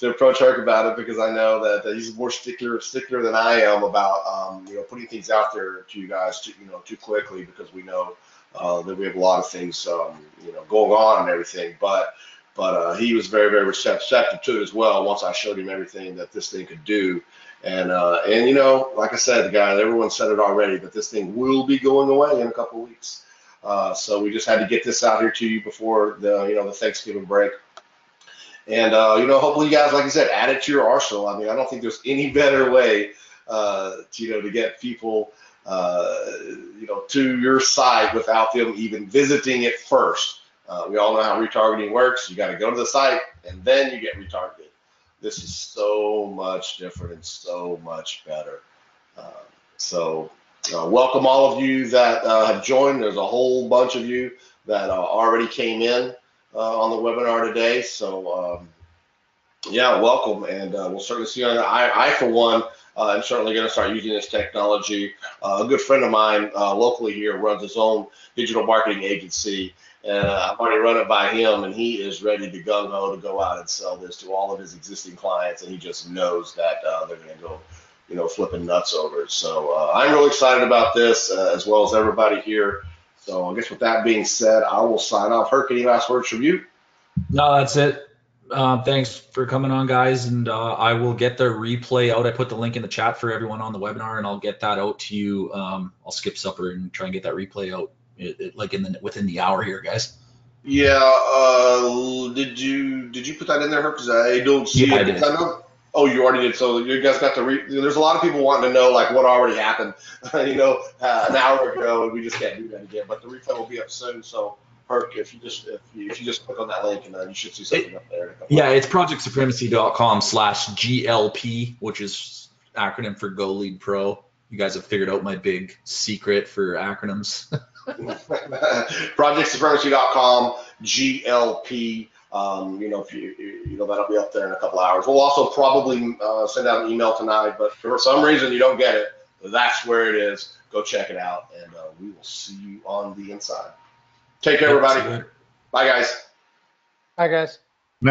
approach Herc about it because I know that he's more stickler than I am about putting things out there to you guys too quickly, because we know that we have a lot of things going on and everything. But he was very, very receptive to it as well once I showed him everything that this thing could do. And like I said, everyone said it already, but this thing will be going away in a couple of weeks. So we just had to get this out here to you before the Thanksgiving break. And hopefully you guys, like I said, add it to your arsenal. I mean, I don't think there's any better way to get people to your site without them even visiting it first. We all know how retargeting works. You got to go to the site and then you get retargeted. This is so much different and so much better. Welcome all of you that have joined. There's a whole bunch of you that already came in on the webinar today. So welcome, and we'll certainly see you on. I for one, am certainly going to start using this technology. A good friend of mine locally here runs his own digital marketing agency, and I've already run it by him, and he is ready to gung-ho to go out and sell this to all of his existing clients, and he just knows that they're going to go flipping nuts over it. So I'm really excited about this, as well as everybody here. So I guess with that being said, I will sign off. Herc, any last words from you? No, that's it. Thanks for coming on, guys, and I will get the replay out. I put the link in the chat for everyone on the webinar, and I'll get that out to you. I'll skip supper and try and get that replay out within the hour here, guys. Yeah. Did you put that in there, Herc? Because I don't see it. I did. Oh, you already did. So you guys got there's a lot of people wanting to know like what already happened, an hour ago, and we just can't do that again. But the replay will be up soon. So Herc, if you just click on that link, and you should see something up there. Yeah, it's projectsupremacy.com/GLP, which is acronym for Go Lead Pro. You guys have figured out my big secret for acronyms. projectsupremacy.com GLP. That'll be up there in a couple hours. We'll also probably send out an email tonight, but for some reason you don't get it, that's where it is. Go check it out, and we will see you on the inside. Take care, everybody. Bye, guys. Bye, guys.